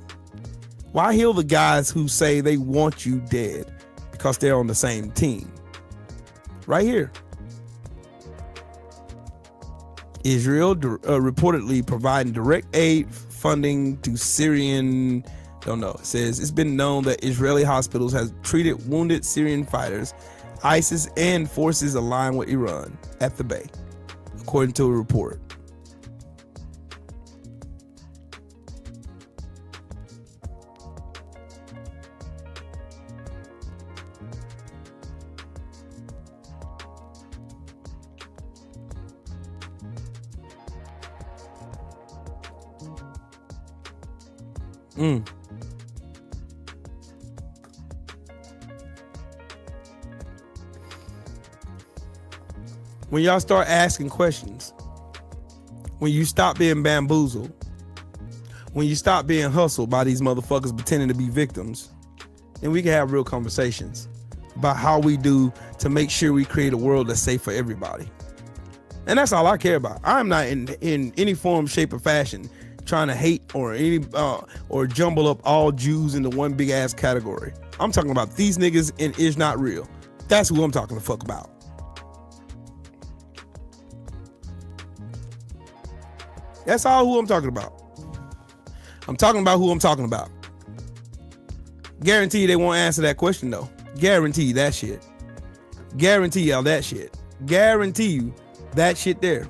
Why heal the guys who say they want you dead because they're on the same team? Right here. Israel reportedly providing direct aid funding to Syrian, don't know. It says it's been known that Israeli hospitals have treated wounded Syrian fighters, ISIS, and forces aligned with Iran at the Bay, according to a report. When y'all start asking questions, when you stop being bamboozled, when you stop being hustled by these motherfuckers pretending to be victims, then we can have real conversations about how we do to make sure we create a world that's safe for everybody. And that's all I care about. I'm not in any form, shape, or fashion trying to hate or jumble up all Jews into one big ass category. I'm talking about these niggas and is not real. That's who I'm talking the fuck about. That's all who I'm talking about. I'm talking about who I'm talking about. Guarantee they won't answer that question though. Guarantee that shit. Guarantee y'all that shit. Guarantee you that shit there.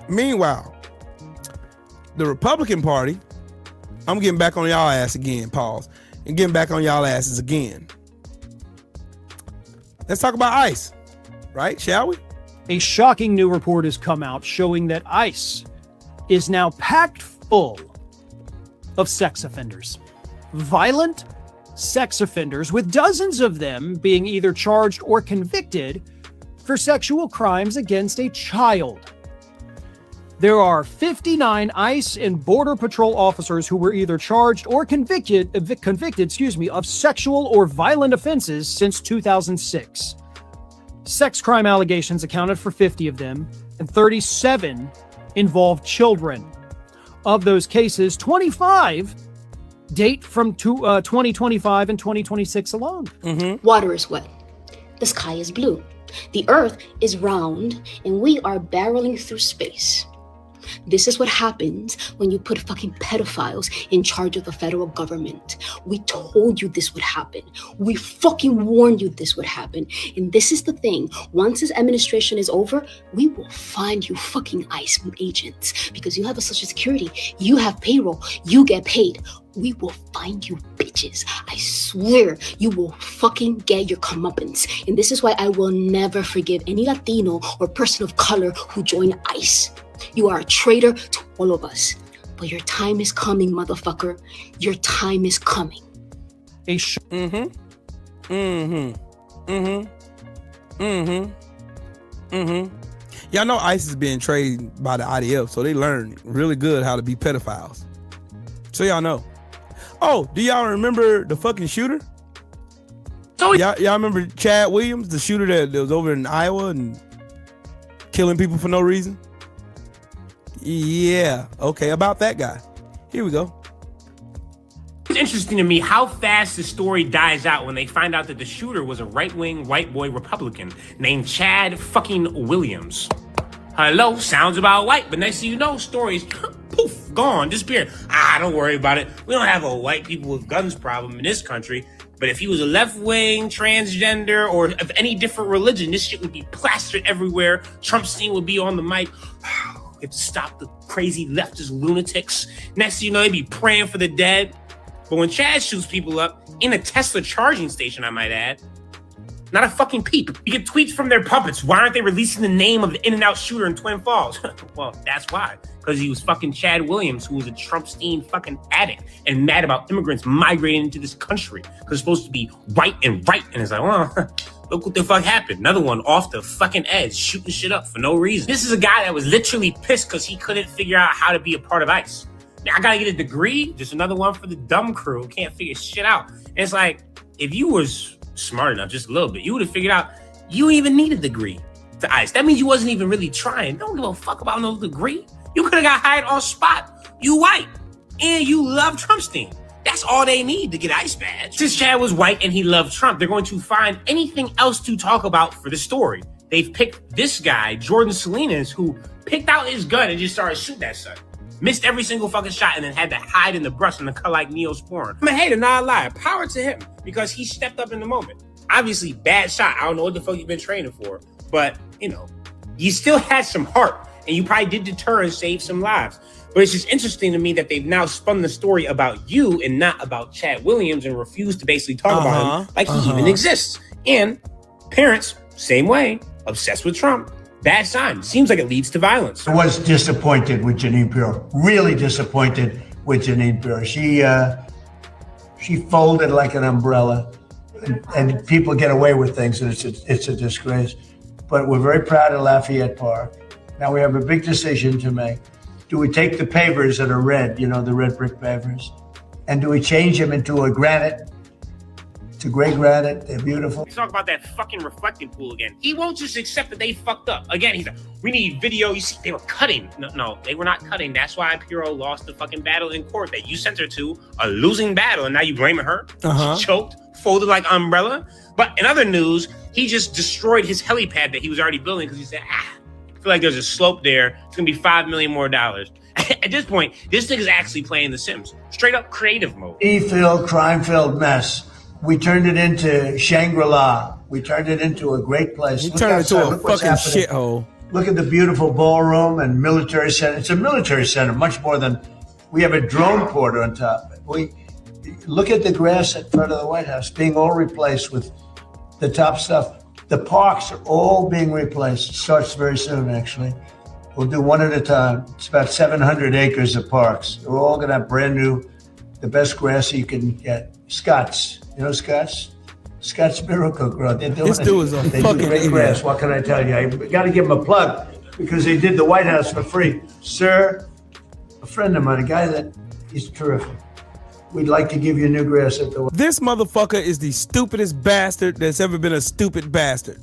Meanwhile, the Republican Party, I'm getting back on y'all ass again, pause, and getting back on y'all asses again. Let's talk about ICE, right? Shall we? A shocking new report has come out showing that ICE is now packed full of sex offenders. Violent sex offenders, with dozens of them being either charged or convicted for sexual crimes against a child. There are 59 ICE and Border Patrol officers who were either charged or convicted of sexual or violent offenses since 2006. Sex crime allegations accounted for 50 of them, and 37 involved children. Of those cases, 25 date from 2025 and 2026 alone. Water is wet. The sky is blue. The earth is round, and we are barreling through space. This is what happens when you put fucking pedophiles in charge of the federal government. We told you this would happen. We fucking warned you this would happen. And this is the thing. Once this administration is over, we will find you fucking ICE agents. Because you have a social security. You have payroll. You get paid. We will find you bitches. I swear you will fucking get your comeuppance. And this is why I will never forgive any Latino or person of color who join ICE. You are a traitor to all of us. But your time is coming, motherfucker. Your time is coming. Y'all know ICE is being trained by the IDF, so they learn really good how to be pedophiles. So y'all know. Oh, do y'all remember the fucking shooter? Y'all remember Chad Williams, the shooter that was over in Iowa and killing people for no reason? Yeah, okay, about that guy. Here we go. It's interesting to me how fast the story dies out when they find out that the shooter was a right-wing white boy Republican named Chad fucking Williams. Hello, sounds about white, but next thing you know, stories, poof, gone, disappeared. Don't worry about it. We don't have a white people with guns problem in this country. But if he was a left-wing, transgender, or of any different religion, this shit would be plastered everywhere. Trumpstein would be on the mic. To stop the crazy leftist lunatics. Next thing you know, they'd be praying for the dead. But when Chad shoots people up, in a Tesla charging station, I might add, not a fucking peep. You get tweets from their puppets. Why aren't they releasing the name of the In-N-Out shooter in Twin Falls? Well, that's why. Because he was fucking Chad Williams, who was a Trumpstein fucking addict and mad about immigrants migrating into this country. Because it's supposed to be white and right. And it's like, well, look what the fuck happened. Another one off the fucking edge, shooting shit up for no reason. This is a guy that was literally pissed because he couldn't figure out how to be a part of ICE. Now, I gotta get a degree. Just another one for the dumb crew who can't figure shit out. And it's like, if you was smart enough, just a little bit, you would have figured out you don't even need a degree to ICE. That means you wasn't even really trying. Don't give a fuck about no degree. You could have got hired on spot. You white and you love Trumpstein. That's all they need to get ICE badge. Since Chad was white and he loved Trump, they're going to find anything else to talk about for the story. They've picked this guy, Jordan Salinas, who picked out his gun and just started shooting that son. Missed every single fucking shot and then had to hide in the brush and cut like Neosporin. I'm a hater, not a liar. Power to him because he stepped up in the moment. Obviously, bad shot. I don't know what the fuck you've been training for, but you still had some heart and you probably did deter and save some lives. But it's just interesting to me that they've now spun the story about you and not about Chad Williams and refused to basically talk about him like he even exists. And parents, same way, obsessed with Trump. Bad sign. Seems like it leads to violence. I was disappointed with Jeanine Pirro. Really disappointed with Jeanine Pirro. She folded like an umbrella, and people get away with things, and it's a disgrace. But we're very proud of Lafayette Park. Now we have a big decision to make. Do we take the pavers that are red, the red brick pavers, and do we change them into a granite? To gray granite, they're beautiful. We talk about that fucking reflecting pool again. He won't just accept that they fucked up. Again, he's like, we need video. You see, they were cutting. No, they were not cutting. That's why Pirro lost the fucking battle in court that you sent her to, a losing battle, and now you blaming her. She choked, folded like umbrella. But in other news, he just destroyed his helipad that he was already building because he said, I feel like there's a slope there. It's gonna be $5 million more. At this point, this nigga's actually playing The Sims. Straight up creative mode. E-filled, crime-filled mess. We turned it into Shangri-La. We turned it into a great place. You turned it into a fucking shithole. Look at the beautiful ballroom and military center. It's a military center, much more than, we have a drone port on top. We look at the grass in front of the White House being all replaced with the top stuff. The parks are all being replaced. It starts very soon, actually. We'll do one at a time. It's about 700 acres of parks. We're all gonna have brand new, the best grass you can get. Scots. You know Scots? Scots Miracle-Gro. This dude is a fucking great grass. What can I tell you? I got to give them a plug because they did the White House for free. Sir, a friend of mine, a guy that is terrific. We'd like to give you new grass at the White House. This motherfucker is the stupidest bastard that's ever been a stupid bastard.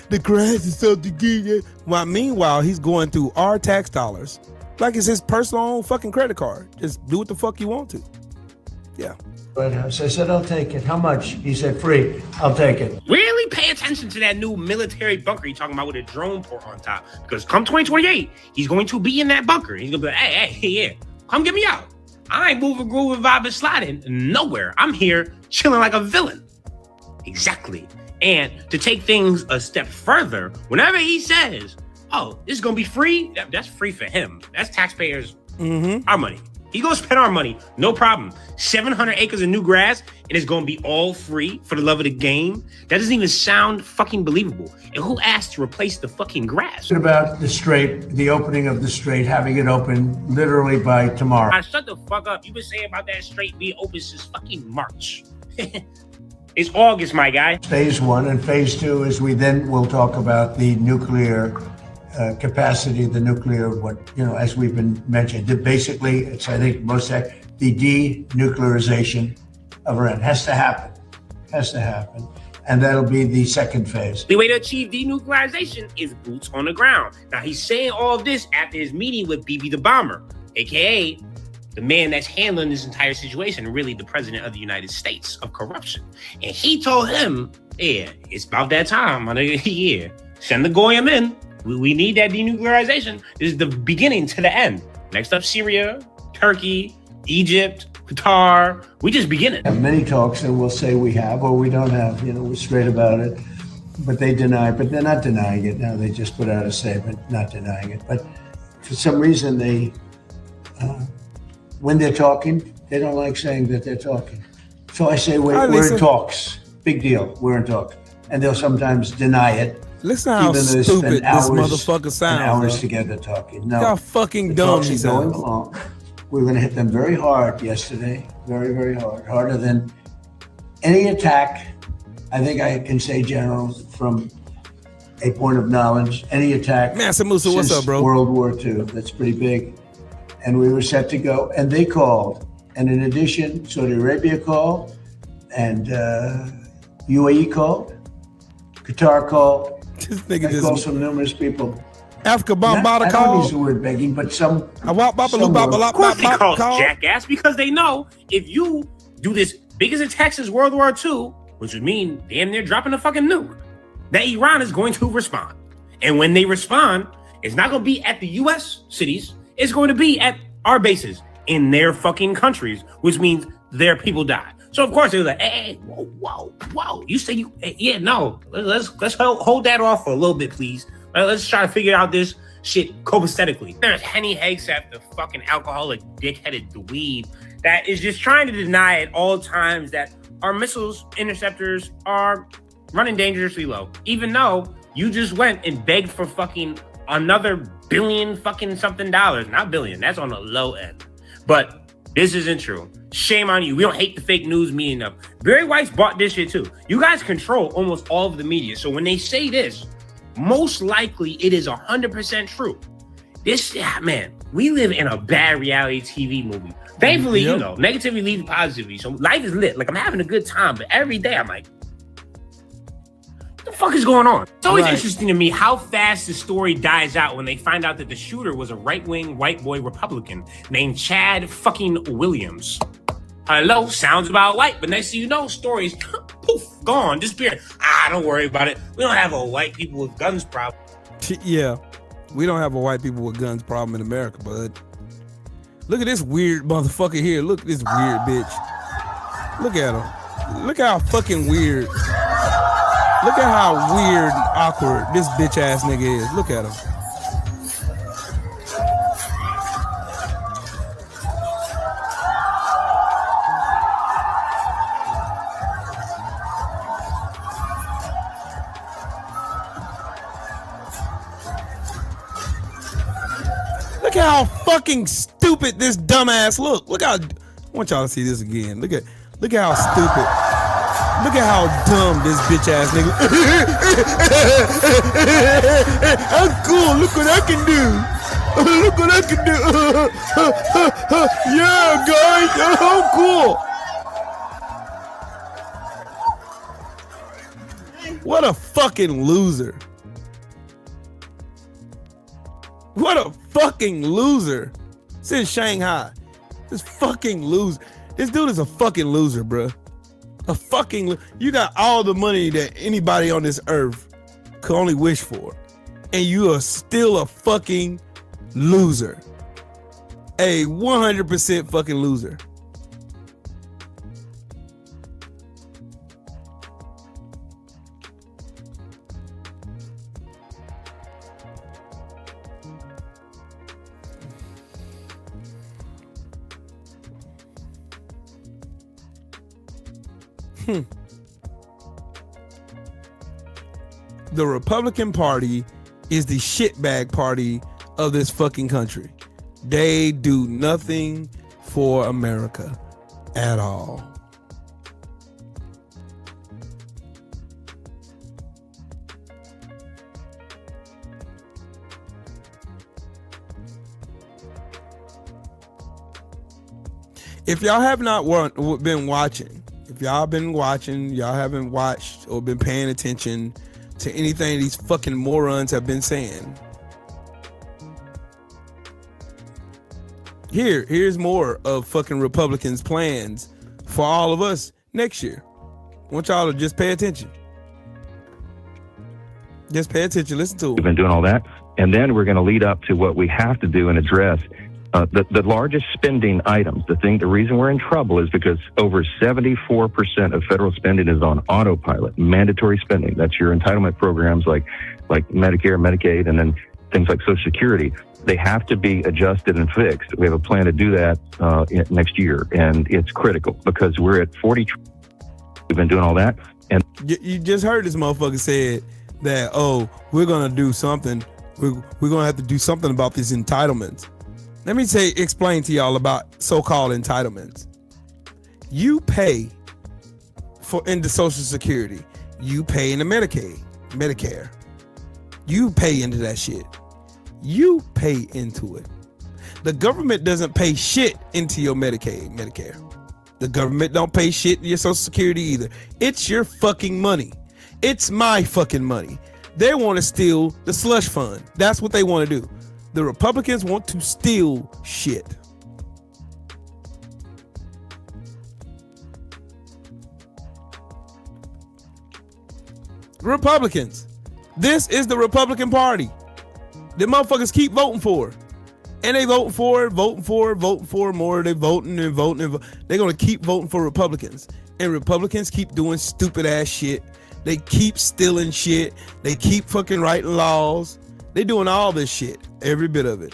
The grass is so good. Well, meanwhile, he's going through our tax dollars Like it's his personal fucking credit card. Just do what the fuck you want to. Yeah. White House. I said, I'll take it. How much? He said, free. I'll take it. Really pay attention to that new military bunker he's talking about with a drone port on top. Because come 2028, he's going to be in that bunker. He's going to be like, hey, yeah, come get me out. I ain't moving, grooving, vibing, sliding nowhere. I'm here chilling like a villain. Exactly. And to take things a step further, whenever he says, oh, this is going to be free, that's free for him. That's taxpayers, our money. He gonna spend our money, no problem. 700 acres of new grass, and it's gonna be all free for the love of the game. That doesn't even sound fucking believable. And who asked to replace the fucking grass? What about the strait, the opening of the strait, having it open literally by tomorrow? Shut the fuck up. You've been saying about that strait being open since fucking March. It's August, my guy. Phase 1 and phase 2 is we then will talk about the nuclear capacity, the nuclear, as we've been mentioned. Basically, it's, I think, the denuclearization of Iran has to happen. And that'll be the second phase. The way to achieve denuclearization is boots on the ground. Now, he's saying all of this after his meeting with Bibi the Bomber, aka the man that's handling this entire situation, really the president of the United States of corruption. And he told him, yeah, it's about that time, my nigga. Yeah, send the Goyim in. We need that denuclearization. This is the beginning to the end. Next up, Syria, Turkey, Egypt, Qatar. We just beginning. Have many talks and we'll say we have or we don't have. We're straight about it. But they deny, but they're not denying it now. They just put out a statement not denying it. But for some reason, they, when they're talking, they don't like saying that they're talking. So I say, we're in talks. Big deal. We're in talks. And they'll sometimes deny it. Listen how stupid this motherfucker sounds. Hours together talking. No, how fucking dumb he sounds. We're going to hit them very hard yesterday. Very, very hard. Harder than any attack. I think I can say, General, from a point of knowledge, any attack Master Musa, what's up, bro? World War II. That's pretty big. And we were set to go. And they called. And in addition, Saudi Arabia called. And UAE called. Qatar called. This nigga I call some numerous people. Africa Bombada I don't use the word begging, but some. Of course they call jackass, because they know if you do this big as a Texas World War II, which would mean damn near dropping a fucking nuke, that Iran is going to respond. And when they respond, it's not going to be at the U.S. cities. It's going to be at our bases in their fucking countries, which means their people die. So of course they were like, hey, whoa. You say yeah, no. Let's hold that off for a little bit, please. Let's try to figure out this shit copacetically. There's Henny Hegseth, the fucking alcoholic, dick-headed dweeb that is just trying to deny at all times that our missiles interceptors are running dangerously low. Even though you just went and begged for fucking another billion fucking something dollars. Not billion, that's on the low end. But this isn't true. Shame on you. We don't hate the fake news media enough. Barry White's bought this shit too. You guys control almost all of the media. So when they say this, most likely it is 100% true. Man, we live in a bad reality TV movie. Thankfully, negativity leads to positivity. So life is lit. Like, I'm having a good time, but every day I'm like, what the fuck is going on? It's always interesting to me how fast the story dies out when they find out that the shooter was a right-wing white boy Republican named Chad fucking Williams. Hello, sounds about white, but next thing you know, stories, poof, gone, disappeared. Don't worry about it. We don't have a white people with guns problem. Yeah, we don't have a white people with guns problem in America, but look at this weird motherfucker here. Look at this weird bitch. Look at him. Look how fucking weird. Look at how weird and awkward this bitch ass nigga is. Look at him. Look at how fucking stupid this dumbass look. Look how, I want y'all to see this again. Look at how stupid. Look at how dumb this bitch ass nigga. I'm cool. Look what I can do. Look what I can do. Yeah, guys. I'm cool. What a fucking loser. What a fucking fucking loser. It's in Shanghai. This fucking loser. This dude is a fucking loser, bruh. A fucking, you got all the money that anybody on this earth could only wish for, and you are still a fucking loser. A 100% fucking loser. The Republican Party is the shitbag party of this fucking country. They do nothing for America at all. If y'all have not been watching, if y'all been watching, y'all haven't watched or been paying attention to anything these fucking morons have been saying, here's more of fucking Republicans' plans for all of us next year. I want y'all to just pay attention. Just pay attention, listen to them. We've been doing all that, and then we're going to lead up to what we have to do and address. The largest spending items, the reason we're in trouble is because over 74% of federal spending is on autopilot, mandatory spending. That's your entitlement programs like Medicare, Medicaid, and then things like Social Security. They have to be adjusted and fixed. We have a plan to do that next year, and it's critical because we're at 40. We've been doing all that. And you just heard this motherfucker said that, oh, we're going to do something. We're going to have to do something about these entitlements. Let me explain to y'all about so-called entitlements. You pay into Social Security. You pay into Medicare. You pay into that shit. You pay into it. The government doesn't pay shit into your Medicare. The government don't pay shit into your Social Security either. It's your fucking money. It's my fucking money. They want to steal the slush fund. That's what they want to do. The Republicans want to steal shit. Republicans. This is the Republican Party. The motherfuckers keep voting for it. And they voting for more. They voting. They're going to keep voting for Republicans. And Republicans keep doing stupid ass shit. They keep stealing shit. They keep fucking writing laws. They doing all this shit. Every bit of it.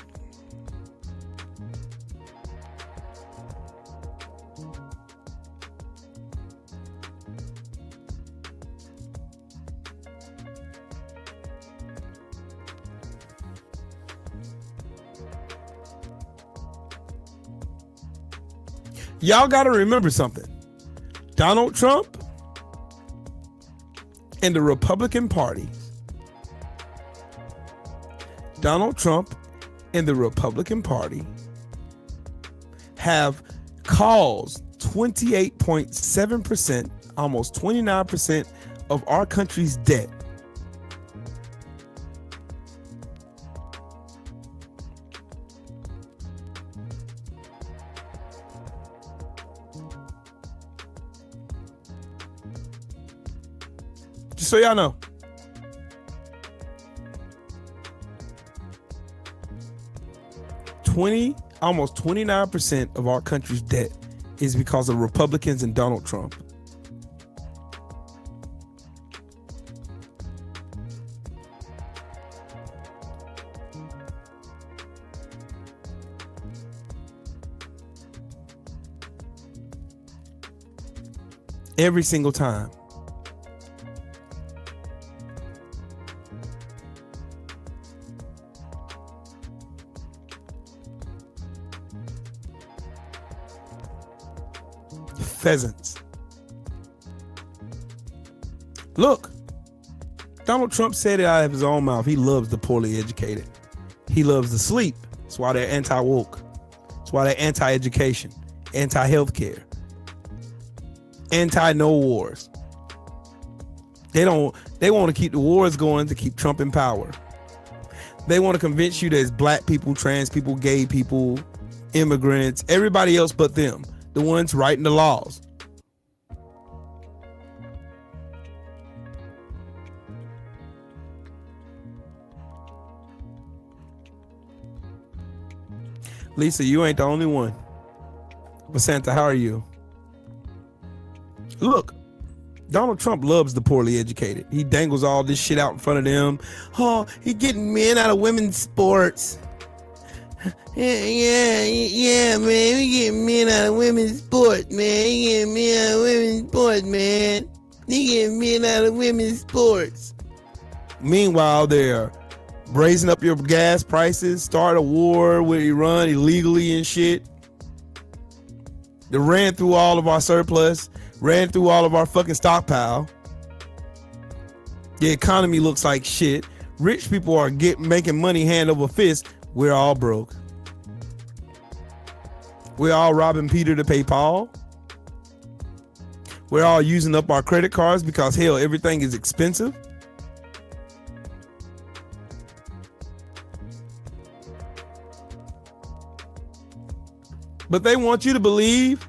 Y'all got to remember something. Donald Trump and the Republican Party. Donald Trump and the Republican Party have caused 28.7%, almost 29% of our country's debt. Just so y'all know. Almost 29% of our country's debt is because of Republicans and Donald Trump. Every single time. Pheasants. Look, Donald Trump said it out of his own mouth. He loves the poorly educated. He loves to sleep. That's why they're anti-woke. That's why they're anti-education, anti-healthcare, anti-no wars. They want to keep the wars going to keep Trump in power. They want to convince you that it's black people, trans people, gay people, immigrants, everybody else but them, the ones writing the laws. Lisa, you ain't the only one. But Santa, how are you? Look, Donald Trump loves the poorly educated. He dangles all this shit out in front of them. Oh, he getting men out of women's sports. Yeah, man. We getting men out of women's sports, man. He getting men out of women's sports, man. He getting men out of women's sports. Meanwhile, they're raising up your gas prices, start a war with Iran illegally and shit. They ran through all of our surplus, ran through all of our fucking stockpile. The economy looks like shit. Rich people are making money hand over fist. We're all broke. We're all robbing Peter to pay Paul. We're all using up our credit cards because hell, everything is expensive. But they want you to believe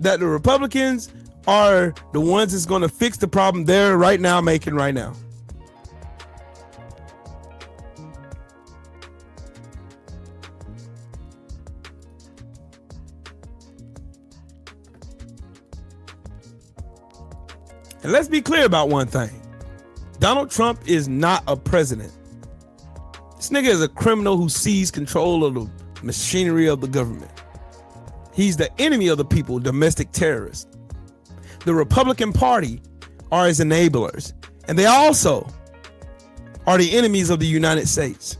that the Republicans are the ones that's going to fix the problem they're right now making right now. And let's be clear about one thing. Donald Trump is not a president. This nigga is a criminal who seized control of the machinery of the government. He's the enemy of the people, domestic terrorist. The Republican Party are his enablers, and they also are the enemies of the United States.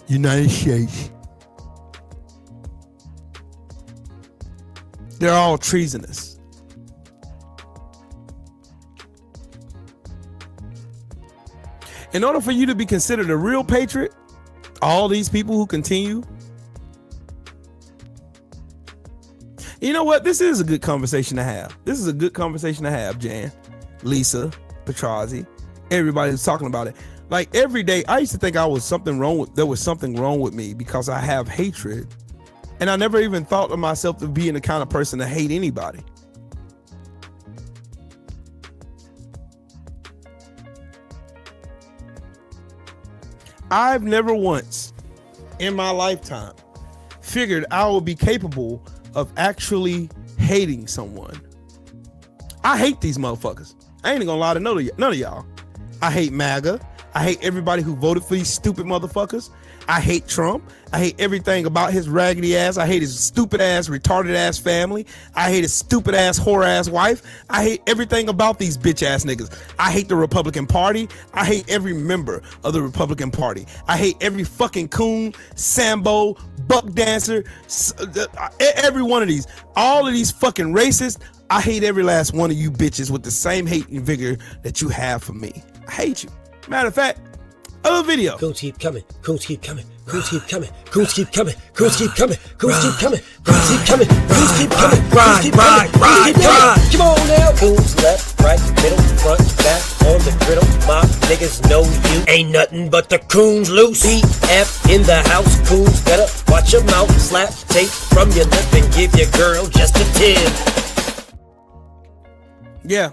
United States. They're all treasonous. In order for you to be considered a real patriot, all these people who continue. You know what? This is a good conversation to have. This is a good conversation to have, Jan, Lisa, Petrazi, everybody who's talking about it. Like every day, I used to think there was something wrong with me because I have hatred. And I never even thought of myself to being the kind of person to hate anybody. I've never once in my lifetime figured I would be capable of actually hating someone. I hate these motherfuckers. I ain't gonna lie to none of y'all. I hate MAGA. I hate everybody who voted for these stupid motherfuckers. I hate Trump. I hate everything about his raggedy ass. I hate his stupid ass, retarded ass family. I hate his stupid ass, whore ass wife. I hate everything about these bitch ass niggas. I hate the Republican Party. I hate every member of the Republican Party. I hate every fucking coon, Sambo, buck dancer, every one of these. All of these fucking racists. I hate every last one of you bitches with the same hate and vigor that you have for me. I hate you. Matter of fact, other video. Coons keep coming. Coons keep coming. Coons keep coming. Coons keep coming. Coons keep coming. Coons keep coming. Coons keep coming. Coons keep coming. Coons keep coming. Come on now. Coons left, right, middle, front, back on the griddle. My niggas know you ain't nothing but the coons loose. BF in the house. Coons better watch your mouth. Slap tape from your lip and give your girl just a tip. Yeah.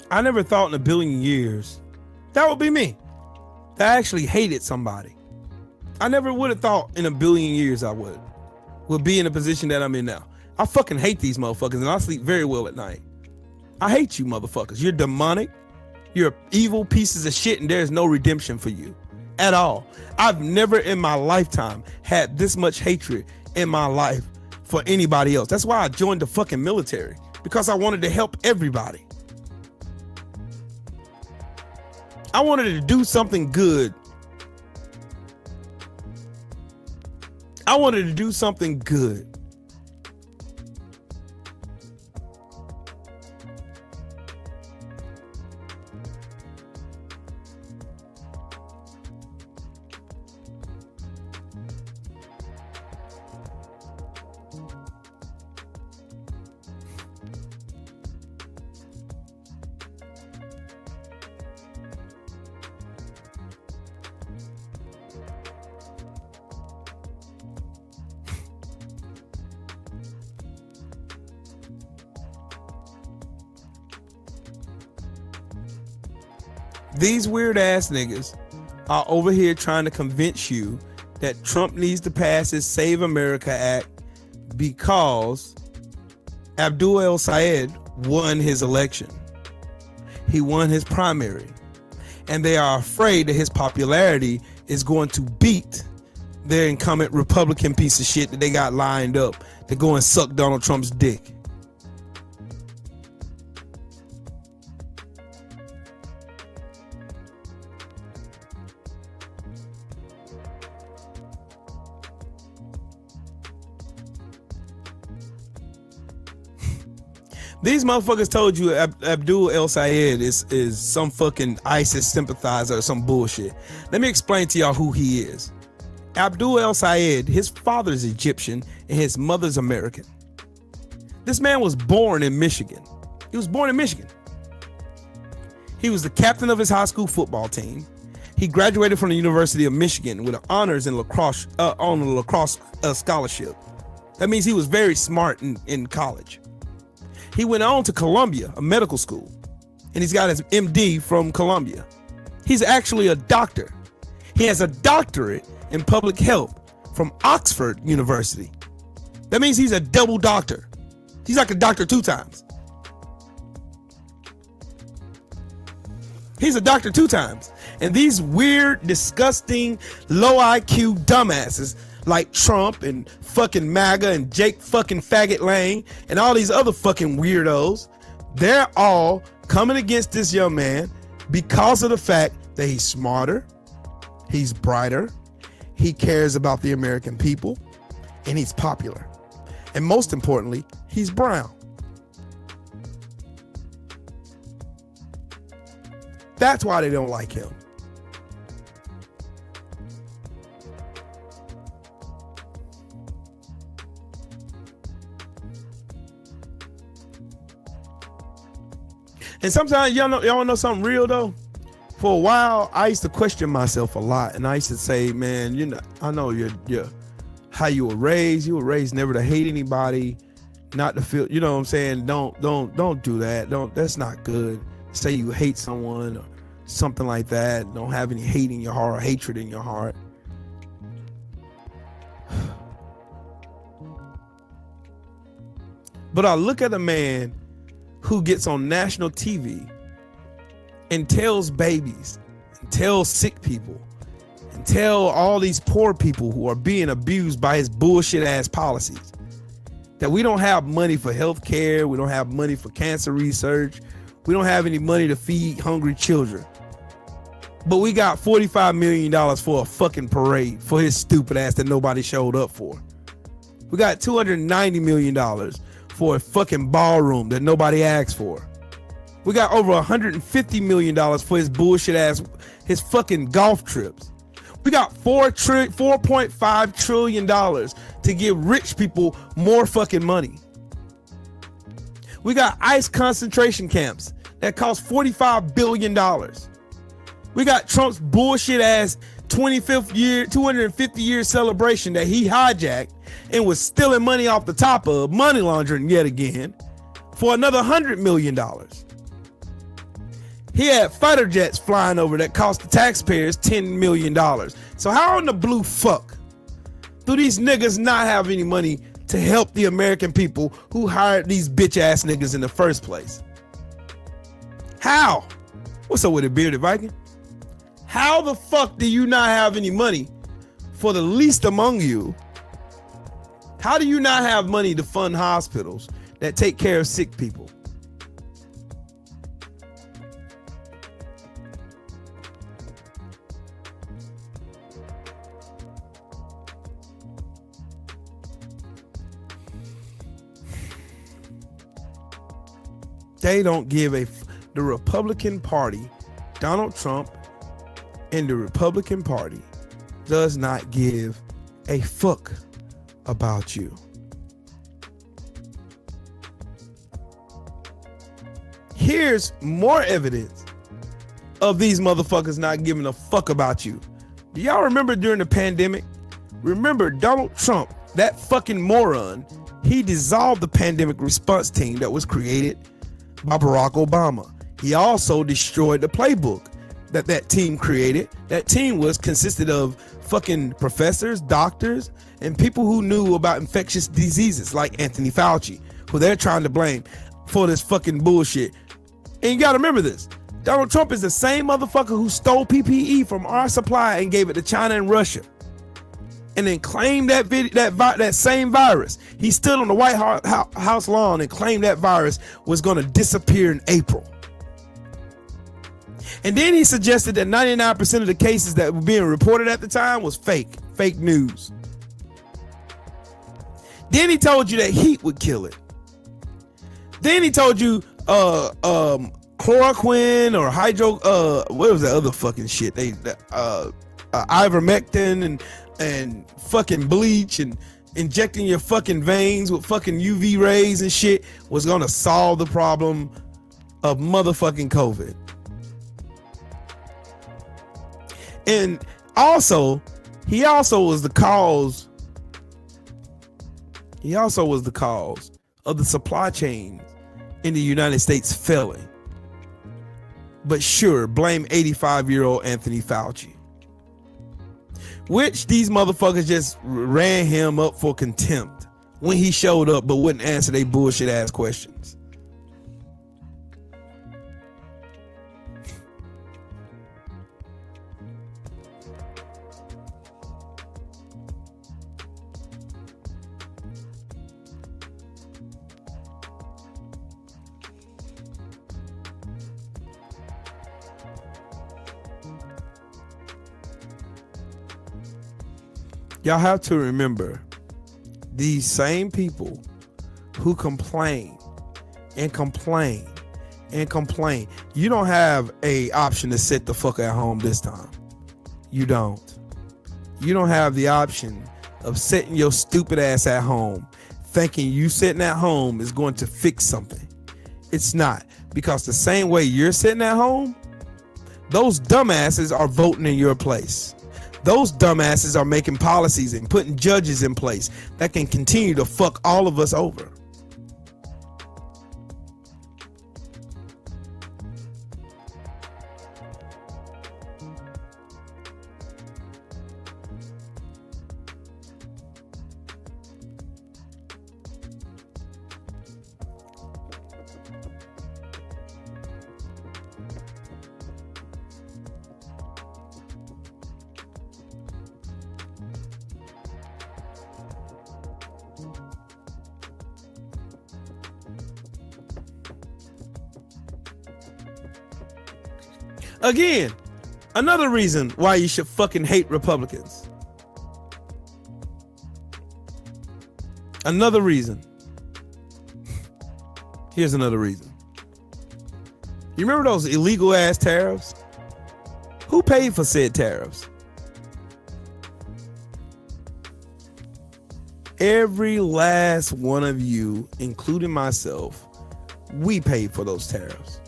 I never thought in a billion years that would be me. I actually hated somebody. I never would have thought in a billion years I would be in a position that I'm in now. I fucking hate these motherfuckers and I sleep very well at night. I hate you motherfuckers. You're demonic. You're evil pieces of shit and there's no redemption for you at all. I've never in my lifetime had this much hatred in my life for anybody else. That's why I joined the fucking military, because I wanted to help everybody. I wanted to do something good. I wanted to do something good. These weird ass niggas are over here trying to convince you that Trump needs to pass his Save America Act because Abdul El Sayed won his election. He won his primary. And they are afraid that his popularity is going to beat their incumbent Republican piece of shit that they got lined up to go and suck Donald Trump's dick. These motherfuckers told you Abdul El Sayed is some fucking ISIS sympathizer or some bullshit. Let me explain to y'all who he is. Abdul El Sayed, his father's Egyptian and his mother's American. This man was born in Michigan. He was born in Michigan. He was the captain of his high school football team. He graduated from the University of Michigan with honors in lacrosse on a lacrosse scholarship. That means he was very smart in college. He went on to Columbia, a medical school, and he's got his MD from Columbia. He's actually a doctor. He has a doctorate in public health from Oxford University. That means he's a double doctor. He's like a doctor 2 times. He's a doctor 2 times. And these weird, disgusting, low IQ dumbasses like Trump and fucking MAGA and Jake fucking Faggot Lane and all these other fucking weirdos, they're all coming against this young man because of the fact that he's smarter, he's brighter, he cares about the American people, and he's popular. And most importantly, he's brown. That's why they don't like him. And sometimes y'all know something real though. For a while, I used to question myself a lot, and I used to say, "Man, I know you're how you were raised. You were raised never to hate anybody, not to feel. You know what I'm saying? Don't do that. That's not good. Say you hate someone or something like that. Don't have any hate in your heart or hatred in your heart." But I look at a man who gets on national TV and tells babies, and tells sick people, and tell all these poor people who are being abused by his bullshit ass policies that we don't have money for health care, we don't have money for cancer research, we don't have any money to feed hungry children. But we got $45 million for a fucking parade for his stupid ass that nobody showed up for. We got $290 million for a fucking ballroom that nobody asked for. We got over $150 million for his bullshit ass, his fucking golf trips. We got $4.5 trillion to give rich people more fucking money. We got ICE concentration camps that cost $45 billion. We got Trump's bullshit ass 250 year celebration that he hijacked and was stealing money off the top of, money laundering yet again, for another $100 million. He had fighter jets flying over that cost the taxpayers $10 million. So how in the blue fuck do these niggas not have any money to help the American people who hired these bitch ass niggas in the first place? How? What's up with it, Bearded Viking? How the fuck do you not have any money for the least among you? How do you not have money to fund hospitals that take care of sick people? They don't give the Republican Party, Donald Trump and the Republican Party does not give a fuck about you. Here's more evidence of these motherfuckers not giving a fuck about you. Do y'all remember during the pandemic? Remember Donald Trump, that fucking moron, he dissolved the pandemic response team that was created by Barack Obama. He also destroyed the playbook that team created. That team consisted of fucking professors, doctors, and people who knew about infectious diseases like Anthony Fauci, who they're trying to blame for this fucking bullshit. And you gotta remember this. Donald Trump is the same motherfucker who stole PPE from our supply and gave it to China and Russia, and then claimed that same virus. He stood on the White House lawn and claimed that virus was gonna disappear in April. And then he suggested that 99% of the cases that were being reported at the time was fake news. Then he told you that heat would kill it. Then he told you chloroquine or what was that other fucking shit? Ivermectin and fucking bleach and injecting your fucking veins with fucking UV rays and shit was gonna solve the problem of motherfucking COVID. And also, he also was the cause of the supply chain in the United States failing. But sure, blame 85-year-old Anthony Fauci, which these motherfuckers just ran him up for contempt when he showed up but wouldn't answer their bullshit ass questions. Y'all have to remember, these same people who complain and complain and complain, you don't have a option to sit the fuck at home this time. You don't. You don't have the option of sitting your stupid ass at home thinking you sitting at home is going to fix something. It's not, because the same way you're sitting at home, those dumbasses are voting in your place. Those dumbasses are making policies and putting judges in place that can continue to fuck all of us over. Again, another reason why you should fucking hate Republicans. Another reason. Here's another reason. You remember those illegal ass tariffs? Who paid for said tariffs? Every last one of you, including myself, we paid for those tariffs.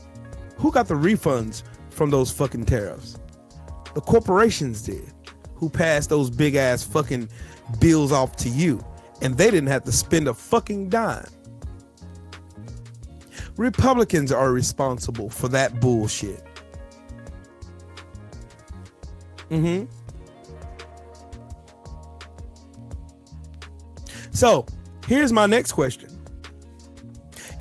Who got the refunds from those fucking tariffs? The corporations did, who passed those big ass fucking bills off to you, and they didn't have to spend a fucking dime. Republicans are responsible for that bullshit. So here's my next question.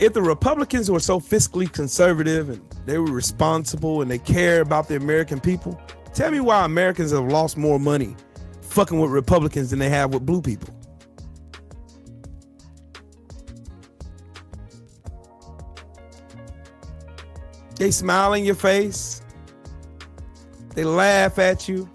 If the Republicans were so fiscally conservative and they were responsible and they care about the American people, tell me why Americans have lost more money fucking with Republicans than they have with blue people. They smile in your face. They laugh at you.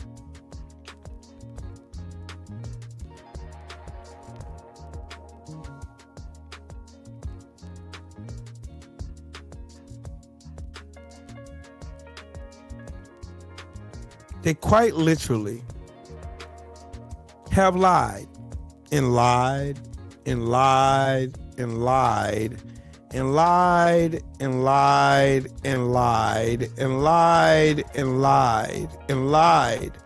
They quite literally have lied and lied and lied and lied and lied and lied and lied and lied and lied and lied.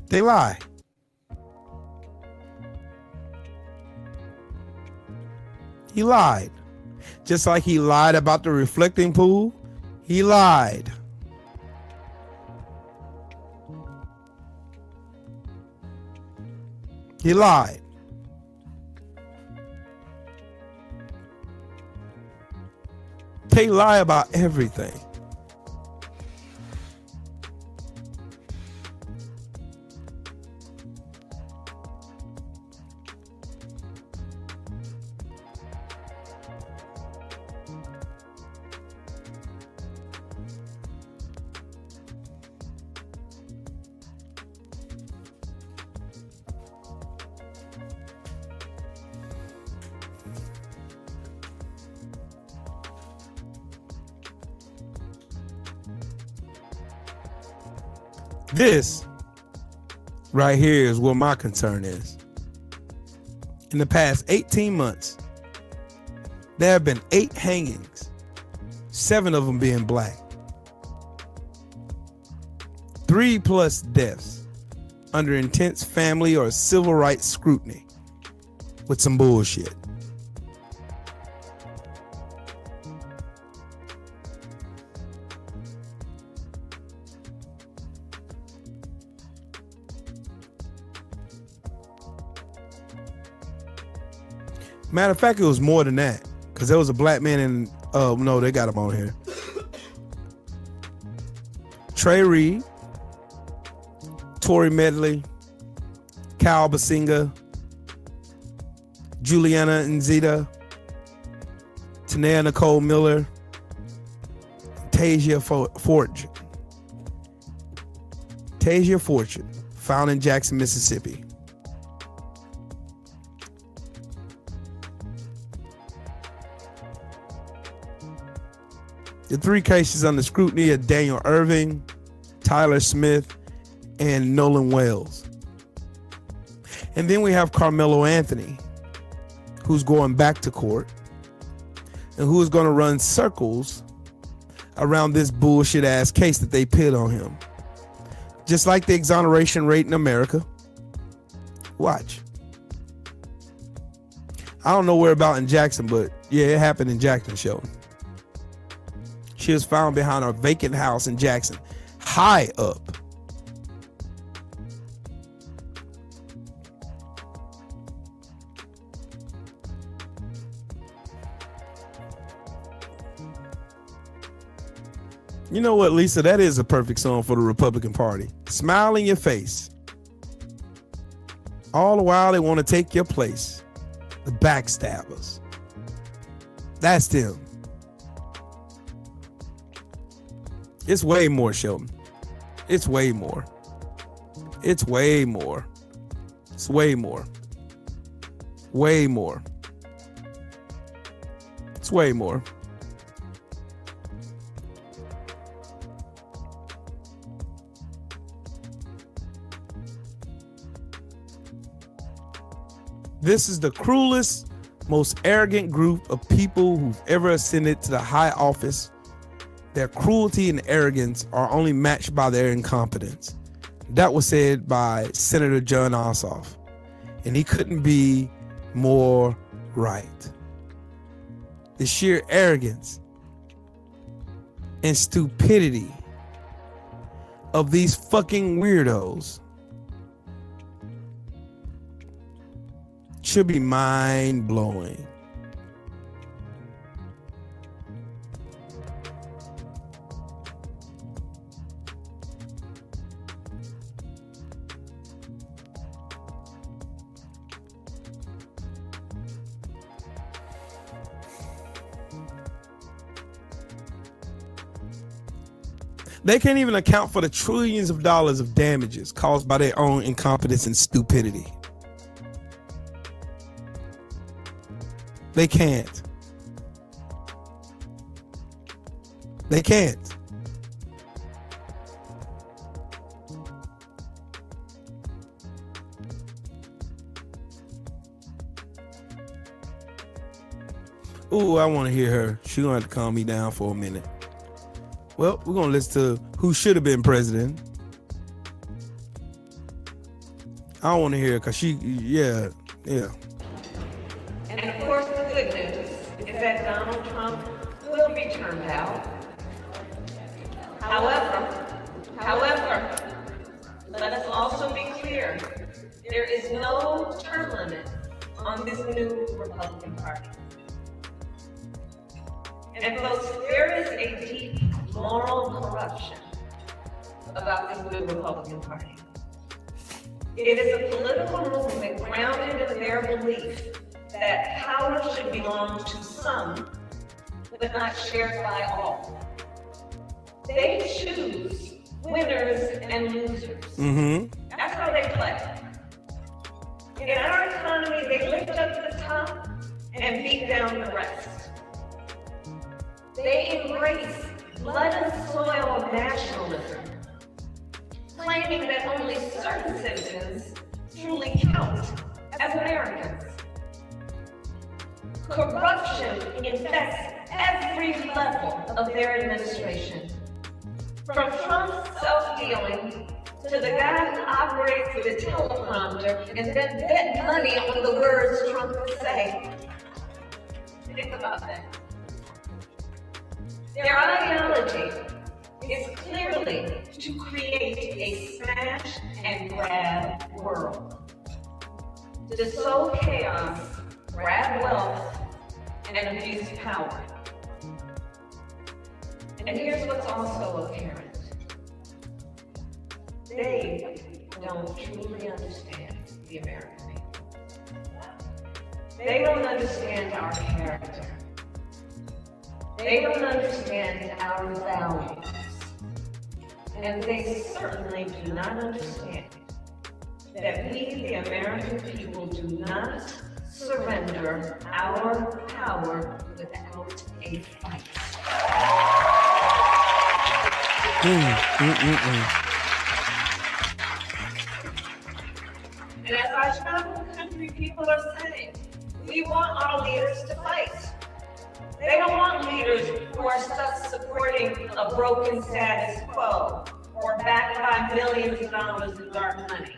They lie. He lied. Just like he lied about the reflecting pool, he lied. He lied. They lie about everything. This right here is what my concern is. In the past 18 months, there have been 8 hangings, 7 of them being black. 3+ deaths under intense family or civil rights scrutiny with some bullshit. Matter of fact, it was more than that, because there was a black man in, no, they got him on here. Trey Reed, Tory Medley, Kyle Basinga, Juliana Nzita, Tanea Nicole Miller, Tasia Fortune, found in Jackson, Mississippi. The 3 cases under scrutiny are Daniel Irving, Tyler Smith, and Nolan Wales. And then we have Carmelo Anthony, who's going back to court and who is going to run circles around this bullshit ass case that they put on him. Just like the exoneration rate in America. Watch. I don't know where about in Jackson, but yeah, it happened in Jackson, Sheldon. She was found behind a vacant house in Jackson, high up. You know what, Lisa? That is a perfect song for the Republican Party. Smile in your face. All the while they want to take your place. The backstabbers. That's them. It's way more, Sheldon. It's way more. It's way more. It's way more. Way more. It's way more. This is the cruelest, most arrogant group of people who've ever ascended to the high office. Their cruelty and arrogance are only matched by their incompetence. That was said by Senator Jon Ossoff, and he couldn't be more right. The sheer arrogance and stupidity of these fucking weirdos should be mind-blowing. They can't even account for the trillions of dollars of damages caused by their own incompetence and stupidity. They can't. They can't. Ooh, I want to hear her. She's going to have to calm me down for a minute. Well, we're going to listen to who should have been president. I don't want to hear it because she, yeah. And of course, the good news is that Donald Trump will be turned out. However, let us also be clear, there is no term limit on this new Republican Party. And folks, there is a deep moral corruption about this new Republican Party. It is a political movement grounded in their belief that power should belong to some, but not shared by all. They choose winners and losers. That's how they play. In our economy, they lift up the top and beat down the rest. They embrace blood and soil of nationalism, claiming that only certain citizens truly count as Americans. Corruption infects every level of their administration. From Trump's self-dealing to the guy who operates the teleprompter and then bet money on the words Trump would say. Think about that. Their ideology is clearly to create a smash and grab world. To sow chaos, grab wealth, and abuse power. And here's what's also apparent. They don't truly understand the American people. They don't understand our character. They don't understand our values. And they certainly do not understand that we, the American people, do not surrender our power without a fight. And as I travel the country, people are saying, we want our leaders to fight. They don't want leaders who are stuck supporting a broken status quo or backed by millions of dollars in dark money.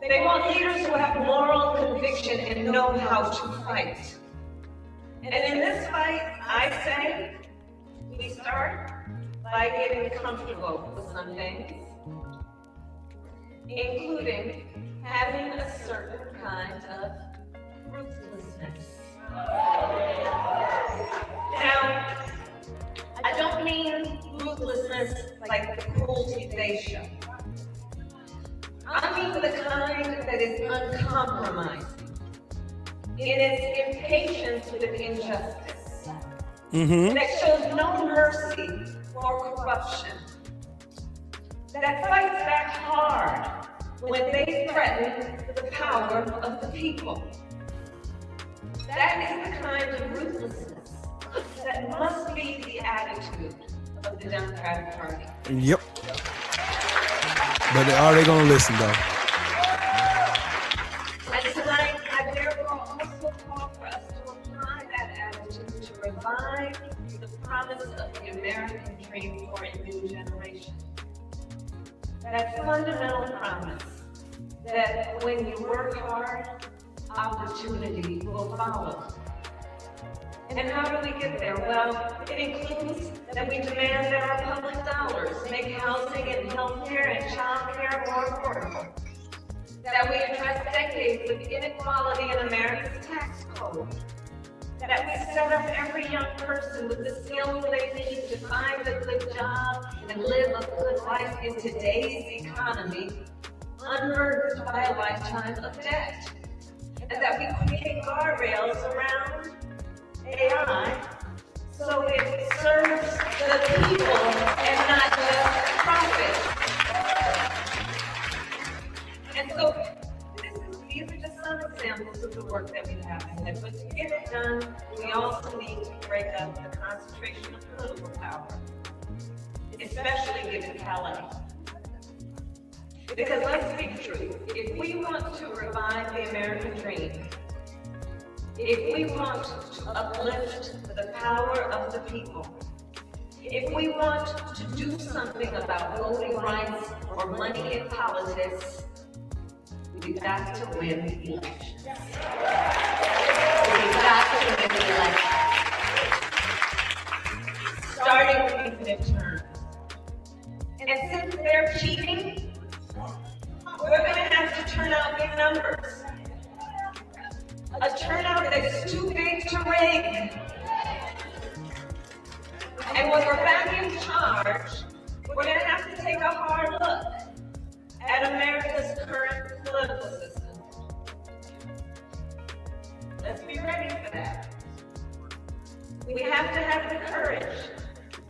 They want leaders who have moral conviction and know how to fight. And in this fight, I say, we start by getting comfortable with some things, including having a certain kind of ruthlessness. Now, I don't mean ruthlessness like the cruelty they show. I mean the kind that is uncompromising in its impatience with injustice, that shows no mercy for corruption, that fights back hard when they threaten the power of the people. That is the kind of ruthlessness that must be the attitude of the Democratic Party. Yep. But are they going to listen, though? And tonight, I therefore also call for us to apply that attitude to revive the promise of the American dream for a new generation. That fundamental promise that when you work hard, opportunity will follow. And how do we get there? Well, it includes that we demand that our public dollars make housing and healthcare and childcare more affordable. That we address decades of inequality in America's tax code. That we set up every young person with the skills they need to find a good job and live a good life in today's economy, unburdened by a lifetime of debt. And that we create guardrails around AI so it serves the people and not just profit. And so these are just some examples of the work that we have ahead. But to get it done, we also need to break up the concentration of political power, especially given Cali. Because let's be true, if we want to revive the American dream, if we want to uplift the power of the people, if we want to do something about voting rights or money in politics, we've got to win the elections. We've got to win the elections. thing. And when we're back in charge, we're going to have to take a hard look at America's current political system. Let's be ready for that. We have to have the courage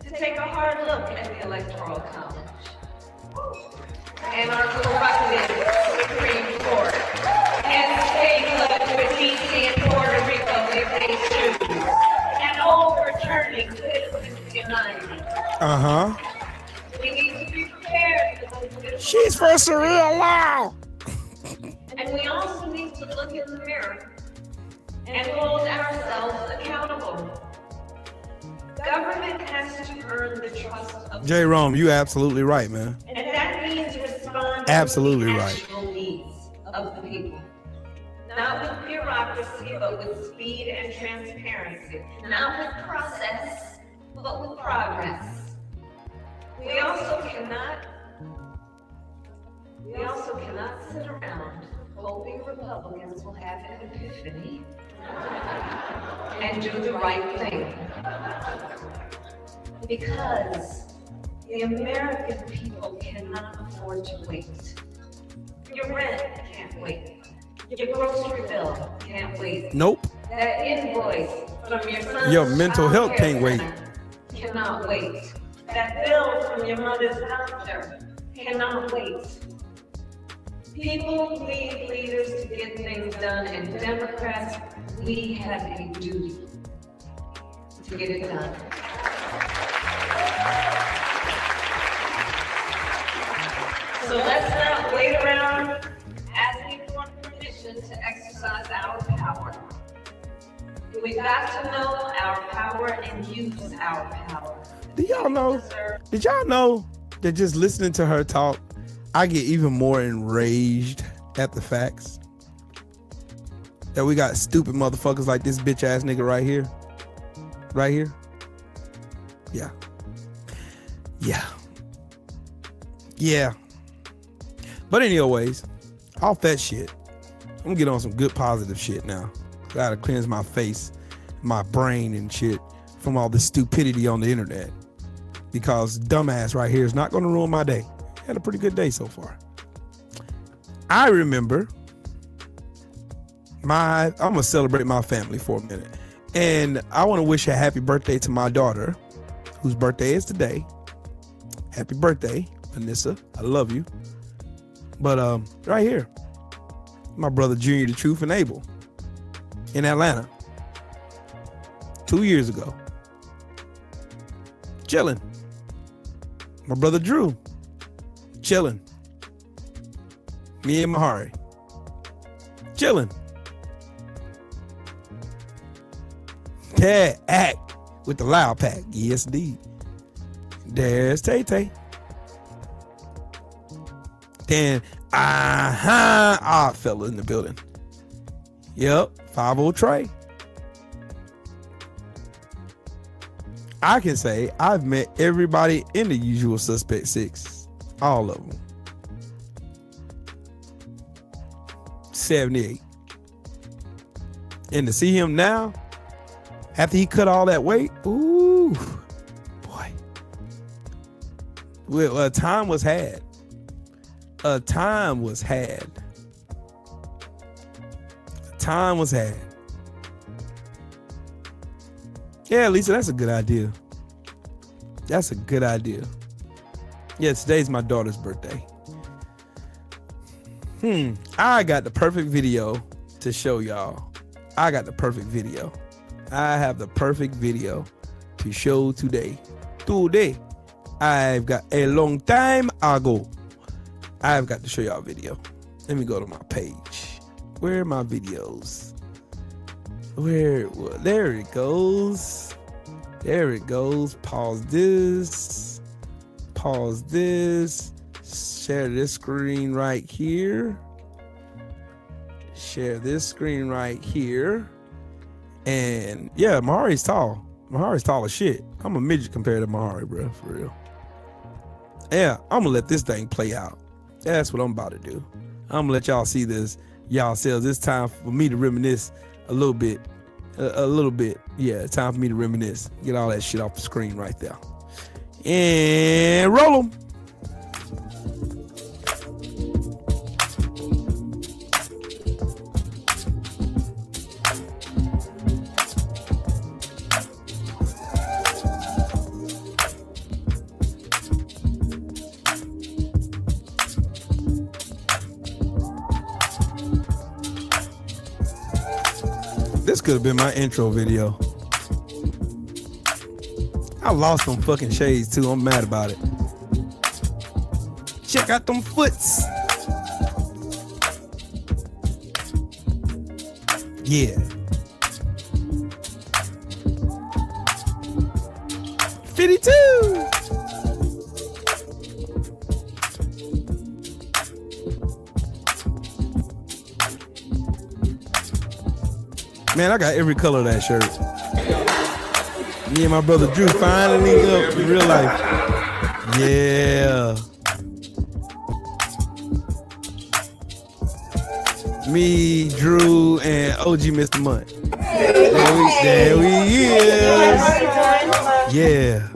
to take a hard look at the Electoral College and our corrupted Supreme Court and state left with DC and Puerto Rico if they choose, and overturning Citizens United. We need to be prepared for those. She's for surreal law. And we also need to look in the mirror and hold ourselves accountable. Government has to earn the trust of J. Rome, you absolutely right, man. and that means responding Absolutely to the right. actual needs of the people. Not with bureaucracy, but with speed and transparency. Not with process, but with progress. We also cannot sit around hoping Republicans will have an epiphany and do the right thing. Because the American people cannot afford to wait. Your rent can't wait. Your grocery bill can't wait. Nope. That invoice from your son's Your mental health childcare can't wait. center cannot wait. That bill from your mother's doctor cannot wait. People need leaders to get things done, and Democrats, we have a duty to get it done. So let's not wait around asking for permission to exercise our power. We've got to know our power and use our power. Do y'all know? Did y'all know that just listening to her talk, I get even more enraged at the facts? That we got stupid motherfuckers like this bitch ass nigga right here. Right here. Yeah. Yeah. Yeah. But anyways, off that shit, I'm gonna get on some good positive shit now. Gotta cleanse my face, my brain and shit from all this stupidity on the internet. Because dumbass right here is not gonna ruin my day. Had a pretty good day so far. I remember I'm gonna celebrate my family for a minute. And I wanna wish a happy birthday to my daughter, whose birthday is today. Happy birthday, Vanessa. I love you. But right here, my brother Junior the Truth and Abel in Atlanta 2 years ago. Chilling. My brother Drew, chilling. Me and Mahari, chilling. Dad act with the loud pack. Yes, indeed. There's Tay Tay. Then, odd fella in the building. Yep, 5-0 Trey. I can say I've met everybody in the Usual Suspect 6. All of them. 78. And to see him now, after he cut all that weight, ooh, boy. Well, a time was had. A time was had. A time was had. Yeah, Lisa, that's a good idea. That's a good idea. Yeah, today's my daughter's birthday. I got the perfect video to show y'all. I got the perfect video. I have the perfect video to show today. Today, I've got a long time ago. I've got to show y'all a video. Let me go to my page. Where are my videos? There it goes. There it goes. Pause this. Pause this. Share this screen right here. Share this screen right here. And yeah, Mahari's tall. Mahari's tall as shit. I'm a midget compared to Mahari, bro, for real. Yeah, I'm gonna let this thing play out. That's what I'm about to do. I'm gonna let y'all see this y'all selves. It's time for me to reminisce a little bit. a little bit. Yeah, it's time for me to reminisce. Get all that shit off the screen right there. And roll them. This could have been my intro video. I lost some fucking shades too. I'm mad about it. Check out them foots. Yeah. 52. Man, I got every color of that shirt. Me and my brother Drew finally up in real life. Yeah. Me, Drew, and OG Mr. Munt. There we is. Yeah.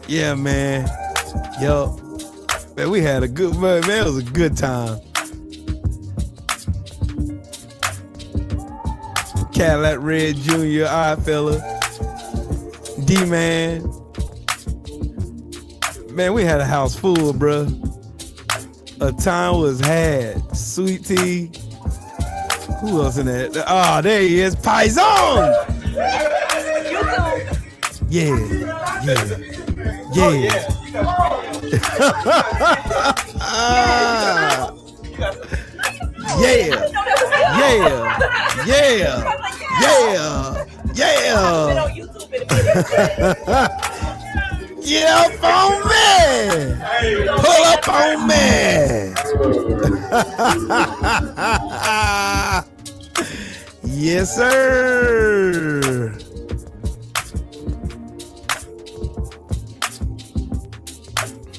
Yeah, man. Yo. Man, we had a good, man, it was a good time. Cadillac Red Jr., Oddfella, D-Man. Man, we had a house full, bruh. A time was had. Sweet Tea. Who else in that? Oh, there he is. Paisan! Yeah. Get up on me! Pull up on me! Yes, sir!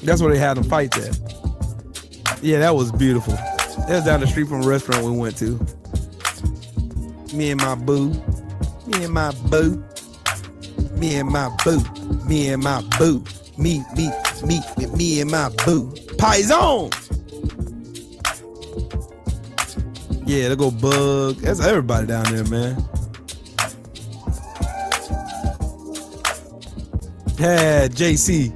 That's where they had them fight at. Yeah, that was beautiful. That was down the street from a restaurant we went to. Me and my boo. Me and my boo. Me and my boo. Me and my boo. Me and my boo. Paisan! Yeah, they go Bug. That's everybody down there, man. Yeah, JC.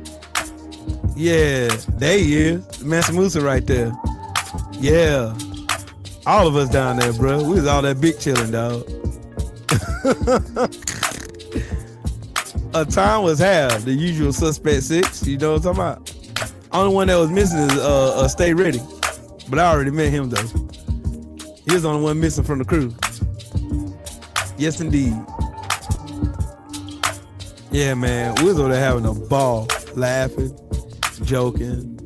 Yeah, there he is. Mansa Musa right there. Yeah. All of us down there, bro. We was all that big chilling, dog. A time was had. The Usual Suspect 6. You know what I'm talking about? Only one that was missing is Stay Ready. But I already met him, though. He was the only one missing from the crew. Yes, indeed. Yeah, man. We was over there having a ball. Laughing. Joking.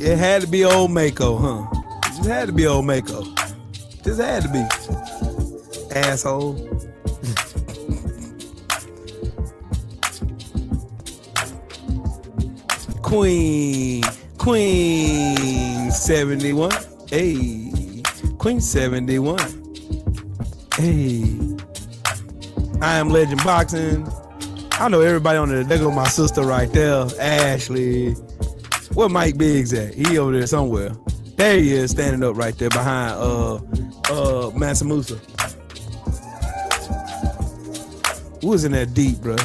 It had to be old Mako, huh? It just had to be old Mako. Just had to be. Asshole. Queen 71. Hey. Queen 71. Hey. I Am Legend Boxing. I know everybody on there. There go my sister right there, Ashley. Where Mike Biggs at? He over there somewhere. There he is, standing up right there behind Mansa Musa. Who was in that deep, bro?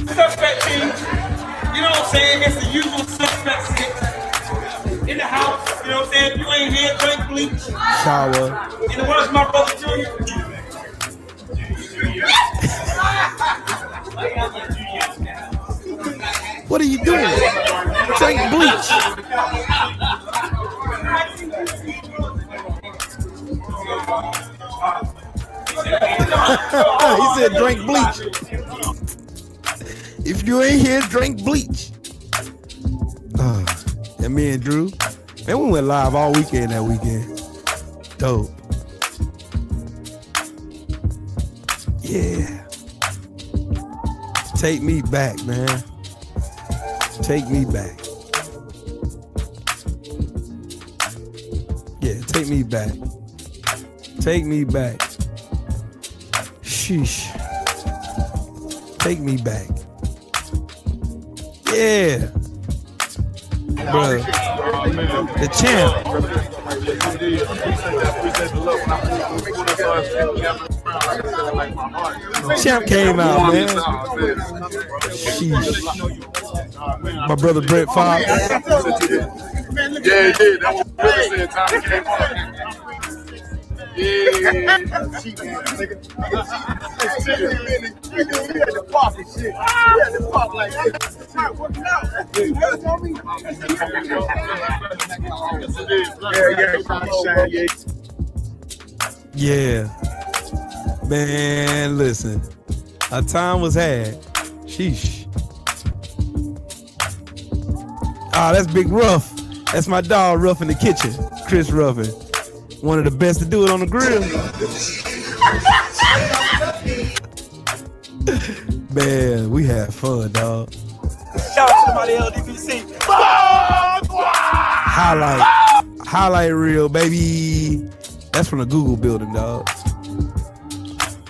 Suspect team, you know what I'm saying? It's the Usual Suspect 6 in the house. You know what I'm saying? If you ain't here, drink bleach. Shower. In the words of my brother Junior. What are you doing? Drink bleach. He said drink bleach. If you ain't here, drink bleach. And me and Drew, man, we went live all weekend that weekend. Dope. Yeah. Take me back, man. Take me back. Yeah, take me back. Take me back. Sheesh. Take me back. Yeah. Bro. The champ. Champ came out, man. Sheesh. My brother Brett Fox. Yeah, that was really time came on. Yeah. Man, listen. A time was had. Sheesh. Ah, that's Big Ruff. That's my dog Ruff in the kitchen. Chris Ruffin. One of the best to do it on the grill. Man, we had fun, dog. Shout out to my LDBC. Highlight reel, baby. That's from the Google building, dog.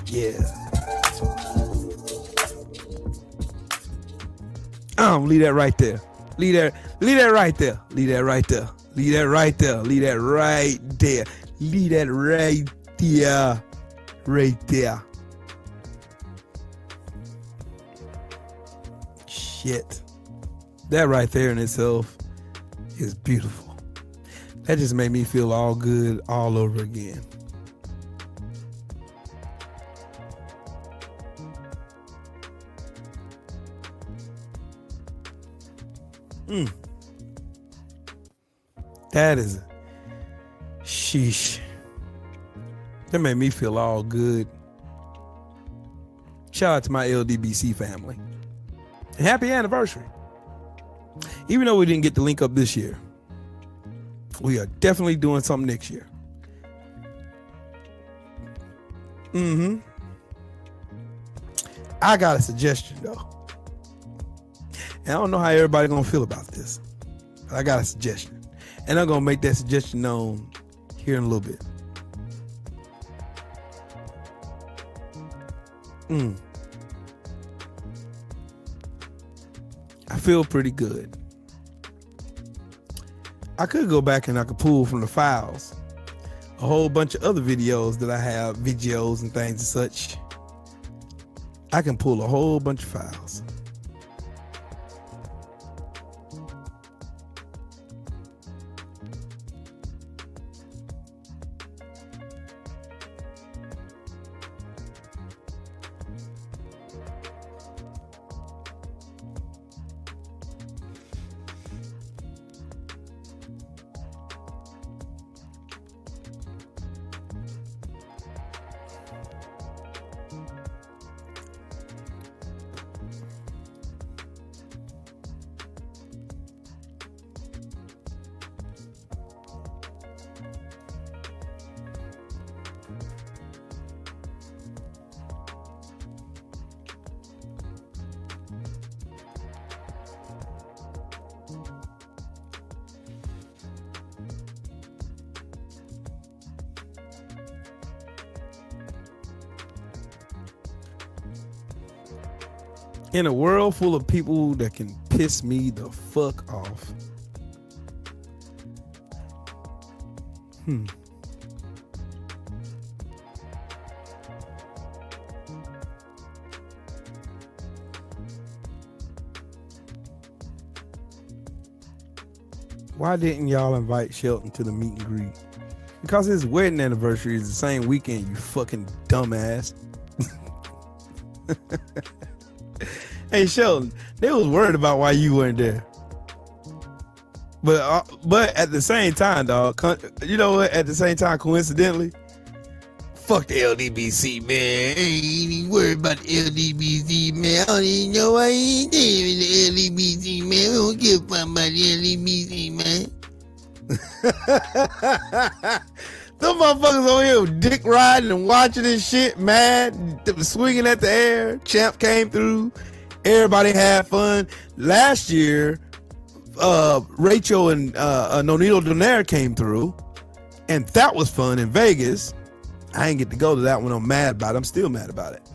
Yeah. Leave that right there. Leave that right there. Leave that right there. Leave that right there. Leave that right there. Leave that right there. Right there. Shit. That right there in itself is beautiful. That just made me feel all good all over again. That is sheesh. That made me feel all good. Shout out to my LDBC family. And happy anniversary. Even though we didn't get to link up this year, we are definitely doing something next year. I got a suggestion though. And I don't know how everybody gonna feel about this, but I got a suggestion. And I'm gonna make that suggestion known here in a little bit. I feel pretty good. I could go back and I could pull from the files a whole bunch of other videos that I have, videos and things and such. I can pull a whole bunch of files. In a world full of people that can piss me the fuck off. Why didn't y'all invite Shelton to the meet and greet? Because his wedding anniversary is the same weekend, you fucking dumbass. Hey Shelton, they was worried about why you weren't there. But at the same time, dog, you know what? At the same time, coincidentally, fuck the LDBC, man. I ain't even worried about the LDBC, man. I don't even know why he ain't there in the LDBC, man. We don't give a fuck about the LDBC, man. Them motherfuckers over here dick riding and watching this shit, mad, swinging at the air. Champ came through. Everybody had fun. Last year, Rachel and Nonito Donaire came through, and that was fun in Vegas. I ain't get to go to that one. I'm mad about it. I'm still mad about it.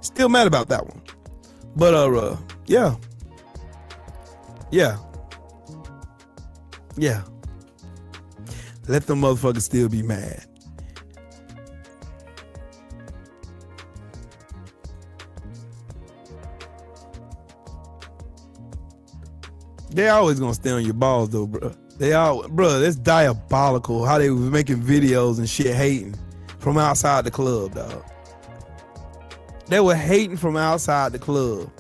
Still mad about that one. But yeah. Let them motherfuckers still be mad. They always gonna stay on your balls though, bro. That's diabolical how they was making videos and shit hating from outside the club, dog. They were hating from outside the club.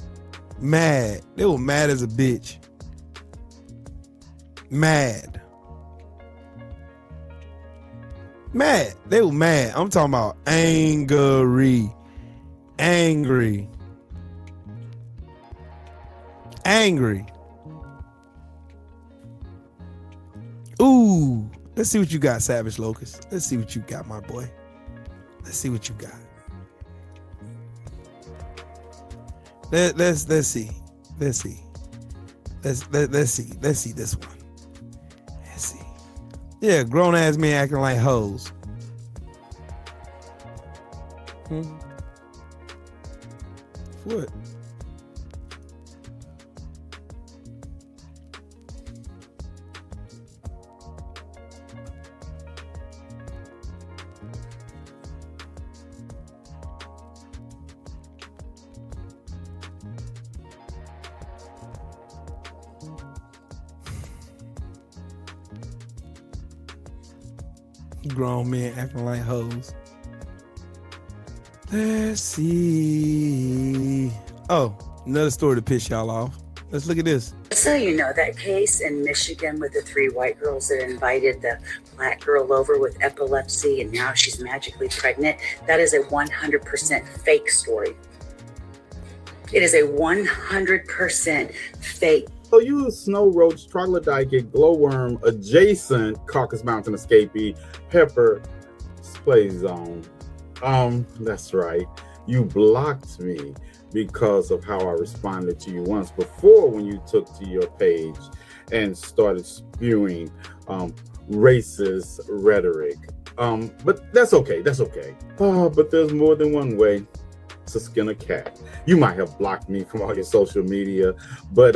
Mad. They were mad as a bitch. Mad. They were mad. I'm talking about angry. Ooh. Let's see what you got, Savage Locust. Let's see what you got, my boy. Let's see what you got. Let's see. Let's see this one. Let's see. Yeah, grown ass men acting like hoes. What? Grown men acting like hoes. Let's see. Oh, another story to piss y'all off. Let's look at this. So you know that case in Michigan with the 3 white girls that invited the black girl over with epilepsy and now she's magically pregnant? That is a 100% fake story. It is a 100% fake. So use snow roach, troglodyte, glowworm, adjacent Caucasus Mountain escapee, pepper, play zone. That's right. You blocked me because of how I responded to you once before when you took to your page and started spewing racist rhetoric. But that's okay. That's okay. But there's more than one way to skin a cat. You might have blocked me from all your social media, but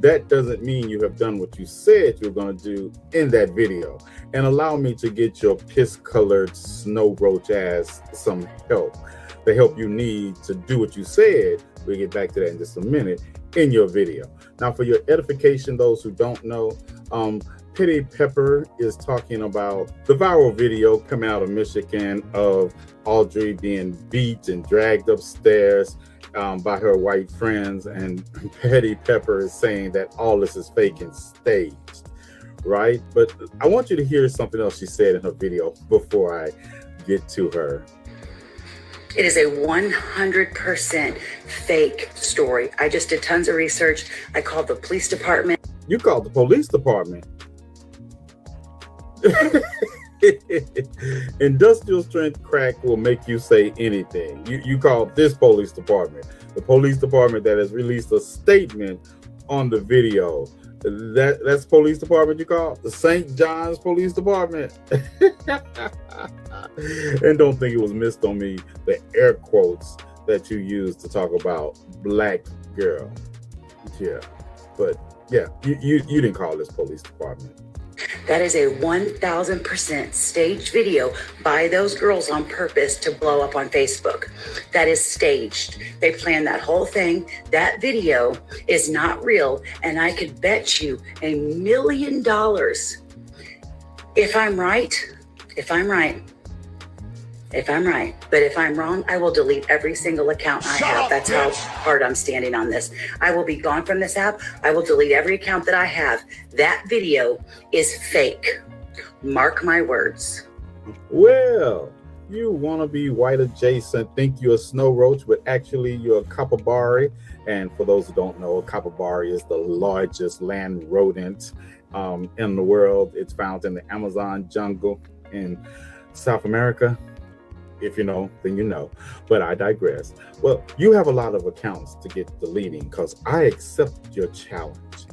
that doesn't mean you have done what you said you're going to do in that video. And allow me to get your piss-colored snow roach ass some help, the help you need to do what you said. We'll get back to that in just a minute in your video. Now, for your edification, those who don't know, Petty Pepper is talking about the viral video coming out of Michigan of Audrey being beat and dragged upstairs by her white friends, and Petty Pepper is saying that all this is fake and staged, right? But I want you to hear something else she said in her video before I get to her. It is a 100% fake story. I just did tons of research. I called the police department. You called the police department? Industrial strength crack will make you say anything. You called this police department, the police department that has released a statement on the video. That's police department you call the St. John's Police Department. And don't think it was missed on me the air quotes that you used to talk about black girl. Yeah, but yeah, you didn't call this police department. That is a 1000% staged video by those girls on purpose to blow up on Facebook. That is staged. They planned that whole thing. That video is not real. And I could bet you $1 million. If I'm right. But if I'm wrong, I will delete every single account I have. That's how hard I'm standing on this. I will be gone from this app. I will delete every account that I have. That video is fake. Mark my words. Well, you want to be white adjacent, think you're a snow roach, but actually you're a capybara. And for those who don't know, a capybara is the largest land rodent in the world. It's found in the Amazon jungle. And South America, if you know, then you know, but I digress. Well, you have a lot of accounts to get deleting because I accept your challenge.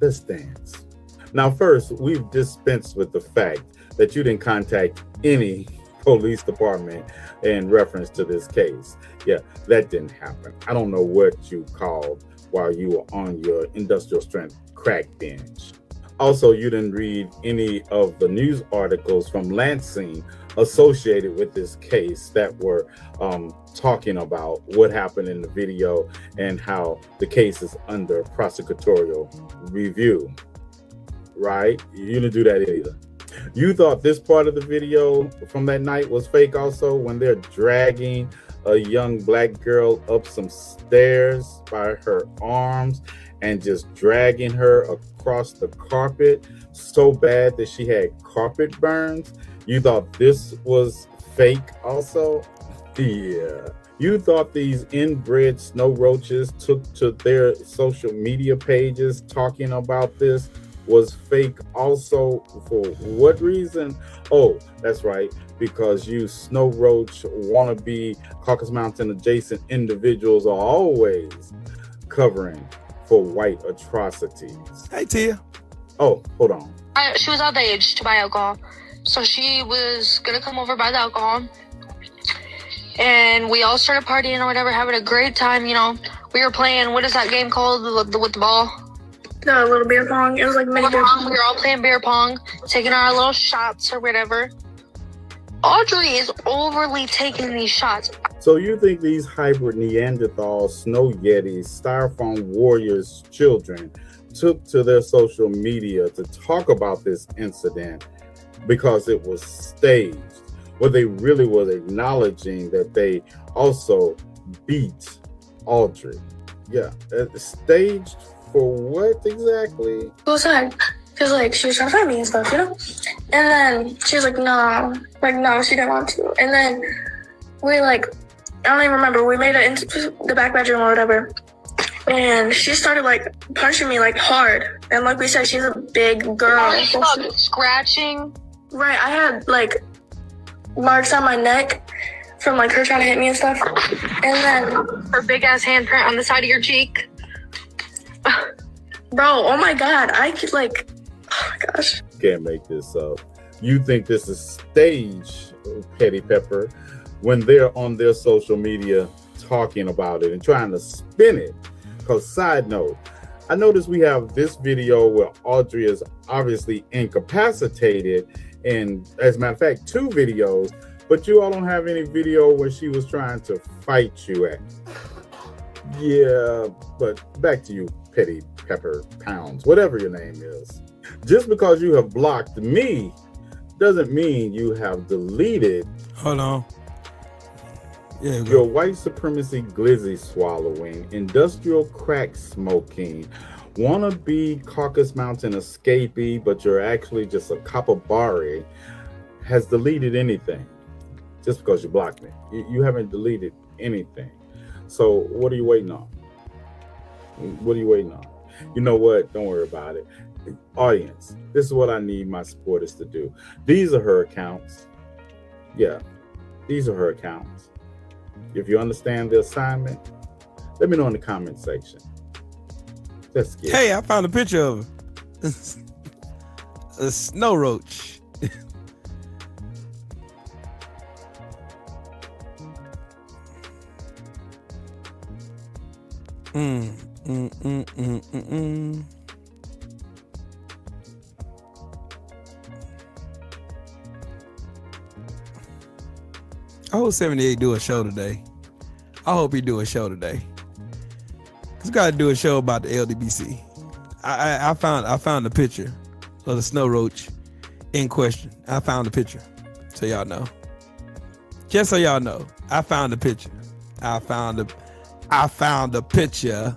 Let's dance. Now, first, we've dispensed with the fact that you didn't contact any police department in reference to this case. Yeah, that didn't happen. I don't know what you called while you were on your industrial strength crack binge. Also, you didn't read any of the news articles from Lansing associated with this case that were talking about what happened in the video and how the case is under prosecutorial review, right? You didn't do that either. You thought this part of the video from that night was fake also, when they're dragging a young black girl up some stairs by her arms and just dragging her across the carpet so bad that she had carpet burns. You thought this was fake also? Yeah. You thought these inbred snow roaches took to their social media pages talking about this was fake also. For what reason? Oh, that's right, because you snow roach wannabe Caucasus Mountain adjacent individuals are always covering for white atrocities. Hey, Tia. Oh, hold on. She was of age to buy alcohol, so she was gonna come over buy the alcohol, and we all started partying or whatever, having a great time. You know, we were playing, what is that game called, with the ball? No, a little beer pong. It was like mini beer pong. We were all playing beer pong, taking our little shots or whatever. Audrey is overly taking these shots. So you think these hybrid Neanderthal, snow yetis, styrofoam warriors children took to their social media to talk about this incident because it was staged? What they really was acknowledging that they also beat Audrey. Yeah, staged for what exactly? Go outside, because like she was trying to find me and stuff, you know. And then she was like, no, she didn't want to. And then we like, I don't even remember. We made it into the back bedroom or whatever, and she started like punching me like hard. And like we said, she's a big girl. Scratching. Right, I had like marks on my neck from like her trying to hit me and stuff. And then her big ass handprint on the side of your cheek. Bro, oh my god, I could like, oh my gosh. Can't make this up. You think this is stage, Petty Pepper, when they're on their social media talking about it and trying to spin it. Because side note, I noticed we have this video where Audrey is obviously incapacitated, and as a matter of fact, 2 videos, but you all don't have any video where she was trying to fight you at. Yeah, but back to you, Petty Pepper Pounds, whatever your name is. Just because you have blocked me doesn't mean you have deleted. Hold on. Yeah, your white supremacy glizzy swallowing, industrial crack smoking, wannabe Caucasus Mountain escapee, but you're actually just a capybara, has deleted anything just because you blocked me. You haven't deleted anything. So what are you waiting on? What are you waiting on? You know what? Don't worry about it. Audience, this is what I need my supporters to do. These are her accounts. Yeah, these are her accounts. If you understand the assignment, let me know in the comment section. Let's get Hey, I found a picture of her. A snow roach. I hope 78 do a show today. I hope he do a show today. He's got to do a show about the LDBC. I found the picture of the snow roach in question. I found the picture, so y'all know. Just so y'all know, I found the picture. I found the picture.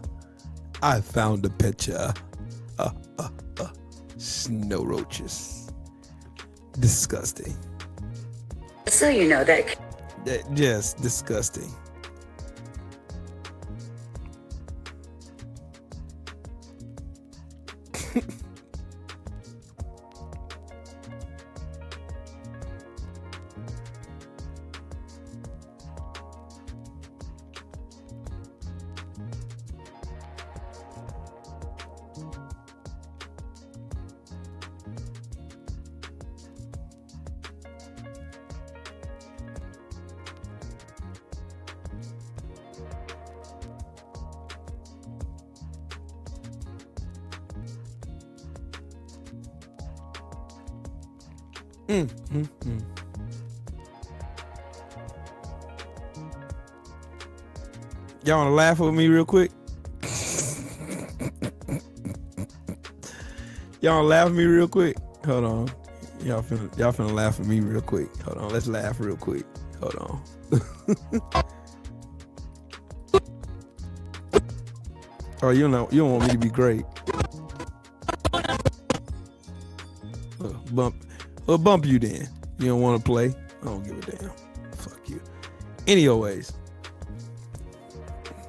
Snow roaches. Disgusting. So you know that. Just disgusting. Y'all want to laugh with me real quick? Y'all want to laugh with me real quick? Hold on. Y'all finna laugh at me real quick. Hold on. Let's laugh real quick. Hold on. Oh, you don't want me to be great. Bump you then. You don't want to play? I don't give a damn. Fuck you. Anyways.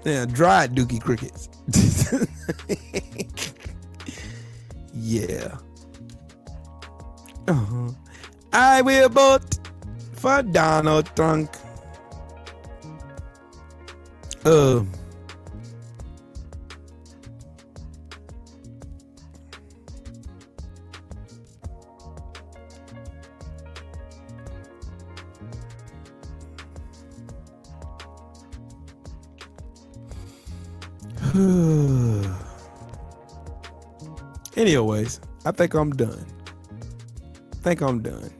Yeah, dry dookie crickets. Yeah. I will vote for Donald Trump. Anyways, I think I'm done. Think I'm done.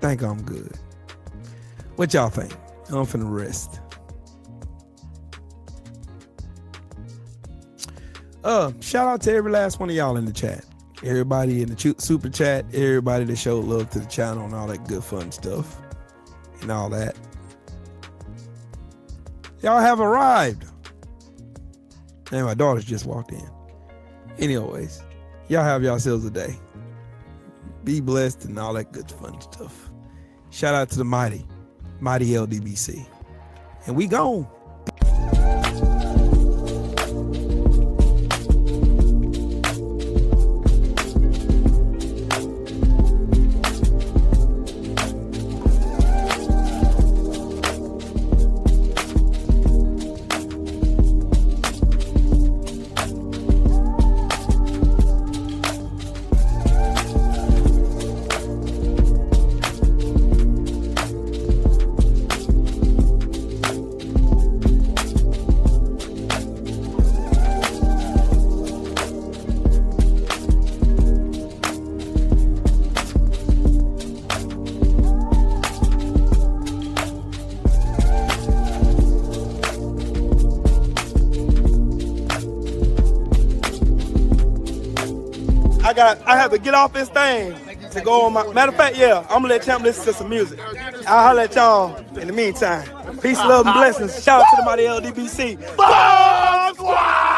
Think I'm good. What y'all think? I'm finna rest. Shout out to every last one of y'all in the chat. Everybody in the super chat, everybody that showed love to the channel and all that good fun stuff and all that. Y'all have arrived. And my daughter's just walked in. Anyways, y'all have yourselves a day. Be blessed and all that good fun stuff. Shout out to the mighty LDBC. And we gone. I have to get off this thing to go on my. Matter of fact, yeah, I'm gonna let Champ listen to some music. I'll holler at y'all in the meantime. Peace, love, and blessings. Shout out to the mighty LDBC. Bomb Squad!